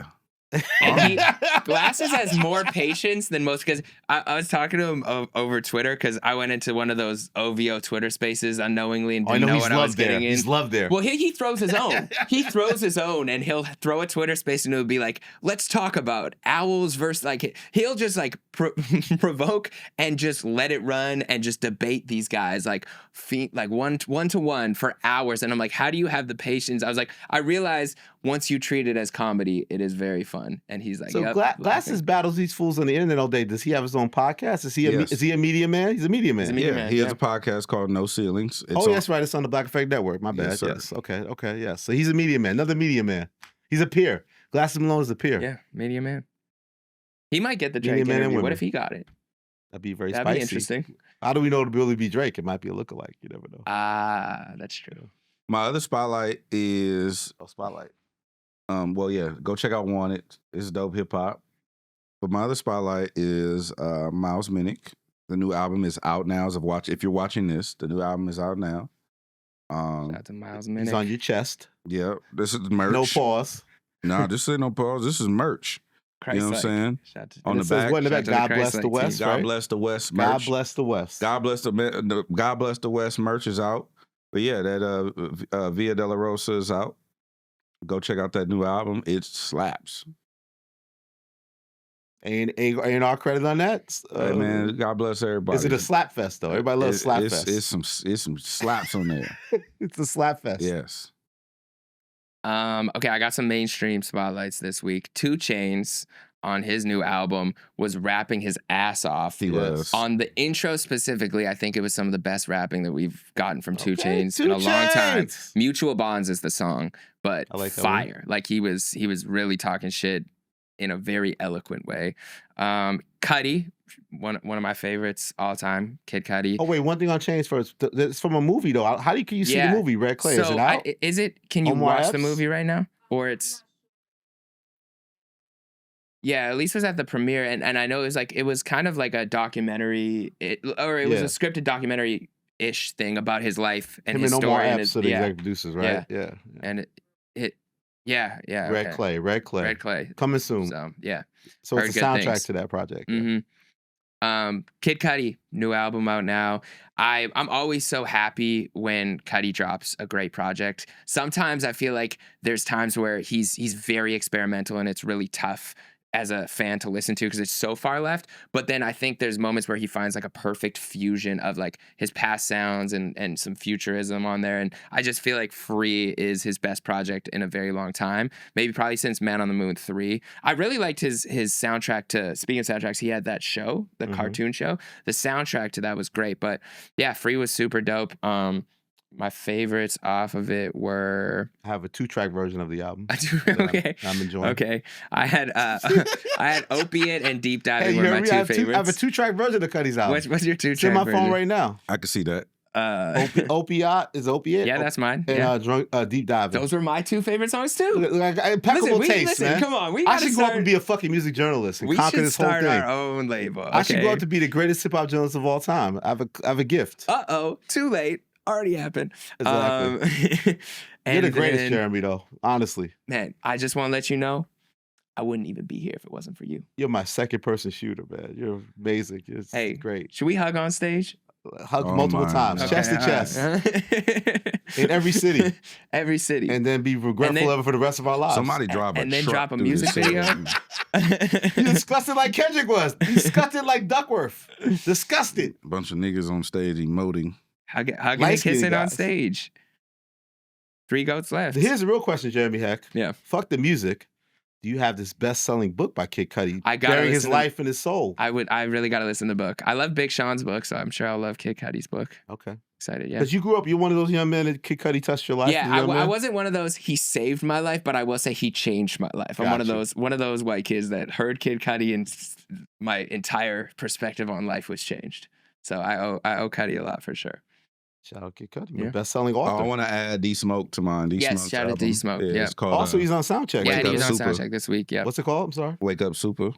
And Glasses has more patience than most, because I was talking to him over Twitter because I went into one of those OVO Twitter spaces unknowingly and didn't know what I was getting in. He's loved there. Well, he throws his own. He throws his own, and he'll throw a Twitter space and it'll be like, let's talk about Owls versus, like, he'll just like provoke and just let it run and just debate these guys like one to one for hours. And I'm like, how do you have the patience? I was like, I realize once you treat it as comedy, it is very fun. And he's like, So yep, Glasses battles these fools on the internet all day. Does he have his own podcast? Is he a media man? He's a media man. He has a podcast called No Ceilings. That's right. It's on the Black Effect Network. My bad. Yes. Okay. Yes. So he's a media man. Another media man. He's a peer. Glasses Malone is a peer. Yeah, media man. He might get the Drake interview. What if he got it? That'd be very That'd spicy. be interesting. How do we know to really be Drake? It might be a lookalike. You never know. That's true. My other spotlight is spotlight. Well, yeah, go check out Wanted. It's dope hip hop. But my other spotlight is Miles Minnick. The new album is out now. If you're watching this, the new album is out now. Shout out to Miles Minnick. He's on your chest. Yeah, this is merch. No pause. No, this ain't no pause. This is merch. You know what I'm saying? On the back, God bless the West. God bless the West. Merch. God bless the West. God bless the West. Merch is out. But yeah, that Via Della Rosa is out. Go check out that new album. It slaps. Ain't our credit on that? Hey man, God bless everybody. Is it a slap fest though? Everybody loves slap fest. It's some slaps on there. It's a slap fest. Yes. Okay, I got some mainstream spotlights this week. 2 Chainz on his new album was rapping his ass off. He was. On the intro specifically, I think it was some of the best rapping that we've gotten from 2 Chainz in a long time. Mutual Bonds is the song, but I like fire. Like he was really talking shit in a very eloquent way. Cudi, one of my favorites all time, Kid Cudi. Oh wait, one thing on Chainz first. It's from a movie though. How can you see the movie? Red Clay. Is it out? Can you watch the movie right now? Or it's... Yeah, at least it was at the premiere, and I know it was kind of like a documentary, it was a scripted documentary-ish thing about his life and his story. And his, the executive producers, right? Yeah. And yeah. Red Clay. Coming soon. So yeah. So it's a soundtrack to that project. Yeah. Mm-hmm. Kid Cudi, new album out now. I'm always so happy when Cudi drops a great project. Sometimes I feel like there's times where he's very experimental and it's really tough as a fan to listen to because it's so far left. But then I think there's moments where he finds like a perfect fusion of like his past sounds and some futurism on there. And I just feel like Free is his best project in a very long time. Maybe probably since Man on the Moon 3. I really liked his soundtrack to, speaking of soundtracks, he had that show, the cartoon show. The soundtrack to that was great. But yeah, Free was super dope. My favorites off of it were... I have a 2-track version of the album. Okay. I'm enjoying. Okay. I had Opiate and Deep Diving were my 2 favorites. I have a 2-track version of Cudi's album. What's your 2-track It's in my version? phone right now. I can see that. Opiate is Opiate. Yeah, that's mine. And Deep Diving. Those were my 2 favorite songs too. Impeccable taste, man. Come on, I should go up and be a fucking music journalist and conquer this whole thing. We should start our own label. Okay. I should go up to be the greatest hip hop journalist of all time. I have a gift. Too late. Already happened. Exactly. You're the greatest, Jeremy, though. Honestly, man. I just want to let you know, I wouldn't even be here if it wasn't for you. You're my second-person shooter, man. You're amazing. It's great. Should we hug on stage? Hug multiple times, Okay, chest to chest, in every city. Every city. And then be regretful of it for the rest of our lives. Somebody drive a and then truck drop a through music this video. He's disgusted like Kendrick was. Disgusted like Duckworth. Disgusted. Bunch of niggas on stage emoting. Hugging and kissing on stage. 3 goats left. Here's the real question, Jeremy Hecht. Yeah. Fuck the music. Do you have this best-selling book by Kid Cudi? I got burying his life and his soul. I really got to listen to the book. I love Big Sean's book, so I'm sure I'll love Kid Cudi's book. Okay. Excited, yeah. Because you grew up, you're one of those young men that Kid Cudi touched your life. Yeah, I wasn't one of those. He saved my life, but I will say he changed my life. I'm one of those white kids that heard Kid Cudi and my entire perspective on life was changed. So I owe Cudi a lot for sure. Shout out Kid Cudi, my best-selling author. I want to add D-Smoke to mine. Yes, shout out to D-Smoke. Yeah, it's called. Also, he's on Soundcheck. Yeah, he's on Soundcheck this week. Yeah. What's it called? I'm sorry. Wake Up Super.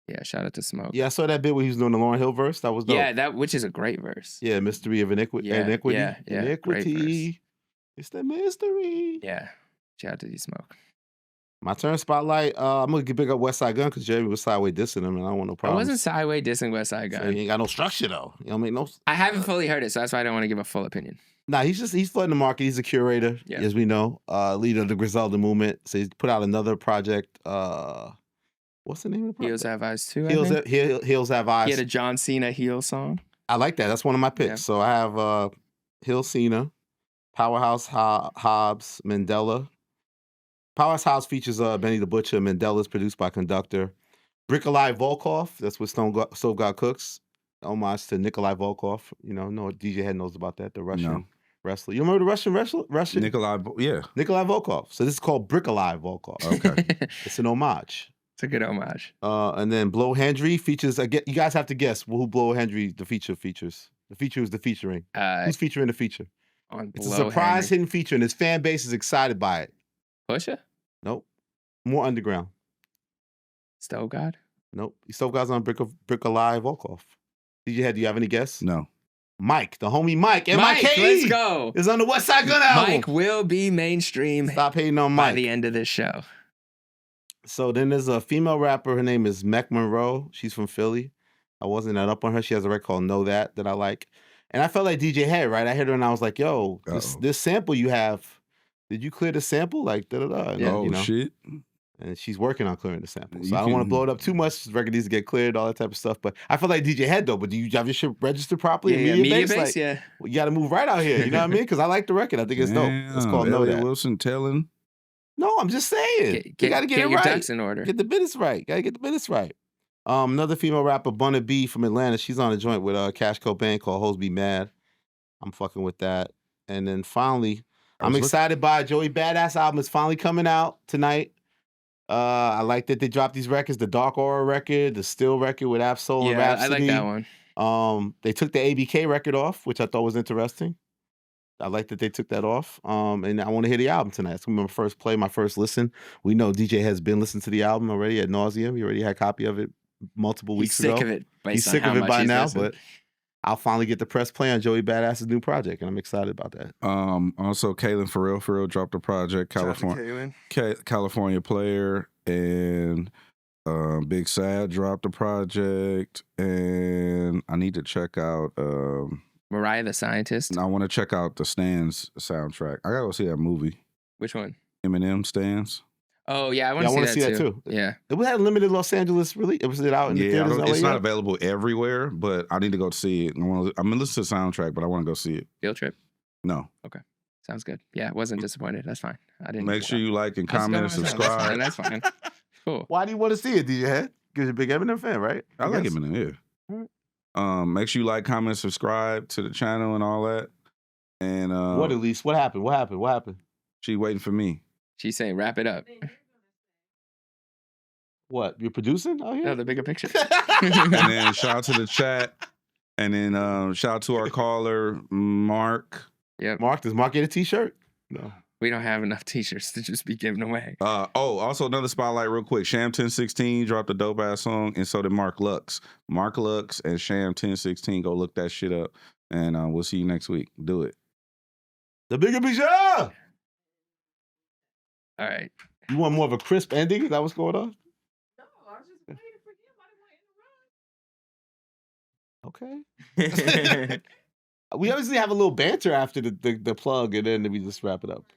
Yeah, shout out to Smoke. Yeah, I saw that bit where he was doing the Lauryn Hill verse. That was dope. Yeah, which is a great verse. Yeah, Mystery of Iniquity. Yeah, Iniquity. yeah, great Iniquity. It's the mystery. Yeah. Shout out to D-Smoke. My turn, Spotlight. I'm going to big up West Side Gun because Jeremy was sideways dissing him, and I don't want no I problems. wasn't sideways dissing West Side Gun. So he ain't got no structure, though. You don't make no... I haven't fully heard it, so that's why I don't want to give a full opinion. Nah, he's flooding the market. He's a curator, as we know, leader of the Griselda movement. So he's put out another project. What's the name of the project? Heels Have Eyes too, Heels Have Eyes. He had a John Cena heel song. I like that. That's one of my picks. Yeah. So I have Hill Cena, Powerhouse Hobbs, Mandela. Powerhouse Hobbs features Benny the Butcher. Mandela's produced by Conductor. Brikolai Volkov, that's what Stove God Cooks. Homage to Nikolai Volkov. You know DJ Hed knows about that, the Russian wrestler. You remember the Russian wrestler? Nikolai Volkov. So this is called Brikolai Volkov. Okay. It's an homage. It's a good homage. And then Blow Hendry features, you guys have to guess who Blow Hendry the feature features. The feature is the featuring. Uh, Who's featuring the feature? On It's a Blow surprise Henry. hidden feature, and his fan base is excited by it. Pusha? Nope. More underground. Stove God? Nope. Stove God's on Brikolai Volkov. DJ Hed, do you have any guess? No. Mike, the homie Mike. Mike, MIKE let's go. is on the West Side Gun album. Mike will be mainstream Stop hating on by Mike. the end of this show. So then there's a female rapper. Her name is Mek Monroe. She's from Philly. I wasn't that up on her. She has a record called Know That I like. And I felt like DJ Hed, right? I heard her and I was like, yo, this sample you have, did you clear the sample? Like, da-da-da. And then, Shit. And she's working on clearing the sample. So I don't want to blow it up too much. This record needs to get cleared, all that type of stuff. But I feel like DJ Hed, though. But do you have your shit registered properly? Yeah, media base, Like, yeah. You got to move right out here. You know what I mean? Because I like the record. I think it's dope. It's called Know Elliott That. Wilson telling. No, I'm just saying. You got to get it your right. ducks in order. Get the business right. Got to get the business right. Another female rapper, Bunna B from Atlanta. She's on a joint with Cash Cobain called Hoes Be Mad. I'm fucking with that. And then finally, I'm excited by Joey Badass album. It's finally coming out tonight. I like that they dropped these records, the Dark Aura record, the Still record with Absol and Rhapsody. I like that one. They took the ABK record off, which I thought was interesting. I like that they took that off. And I want to hear the album tonight. It's going to be my first play, my first listen. We know DJ has been listening to the album already ad nauseum. He already had a copy of it multiple weeks ago. He's sick of it. He's sick of it by now, but I'll finally get the press play on Joey Badass's new project, and I'm excited about that. Also, Kaylin Farrell dropped a project, California player, and Big Sad dropped a project, and I need to check out Mariah the Scientist. I want to check out the Stans soundtrack. I gotta go see that movie. Which one? Eminem Stans. Oh yeah, I want to see that too. Yeah, it had limited Los Angeles release. Was it out in the theaters? It's not available everywhere, but I need to go see it. I'm gonna listen to the soundtrack, but I want to go see it. Field trip? No. Okay, sounds good. Yeah, wasn't disappointed. That's fine. I didn't. Make sure you like and comment and subscribe. That's fine. Cool. Why do you want to see it, DJ Hed? Because you're a big Eminem fan, right? I like Eminem. Yeah. Make sure you like, comment, subscribe to the channel and all that. And what, Elise? What happened? What happened? She waiting for me. She's saying, wrap it up. What? You're producing out here? No, the bigger picture. And then shout out to the chat. And then shout out to our caller, Mark. Yeah. Mark, does Mark get a t-shirt? No. We don't have enough t-shirts to just be given away. Also another spotlight real quick. Sham 1016 dropped a dope ass song, and so did Mark Lux. Mark Lux and Sham 1016. Go look that shit up. And we'll see you next week. Do it. The bigger picture! All right. You want more of a crisp ending? Is that what's going on? Okay. We obviously have a little banter after the plug, and then we just wrap it up.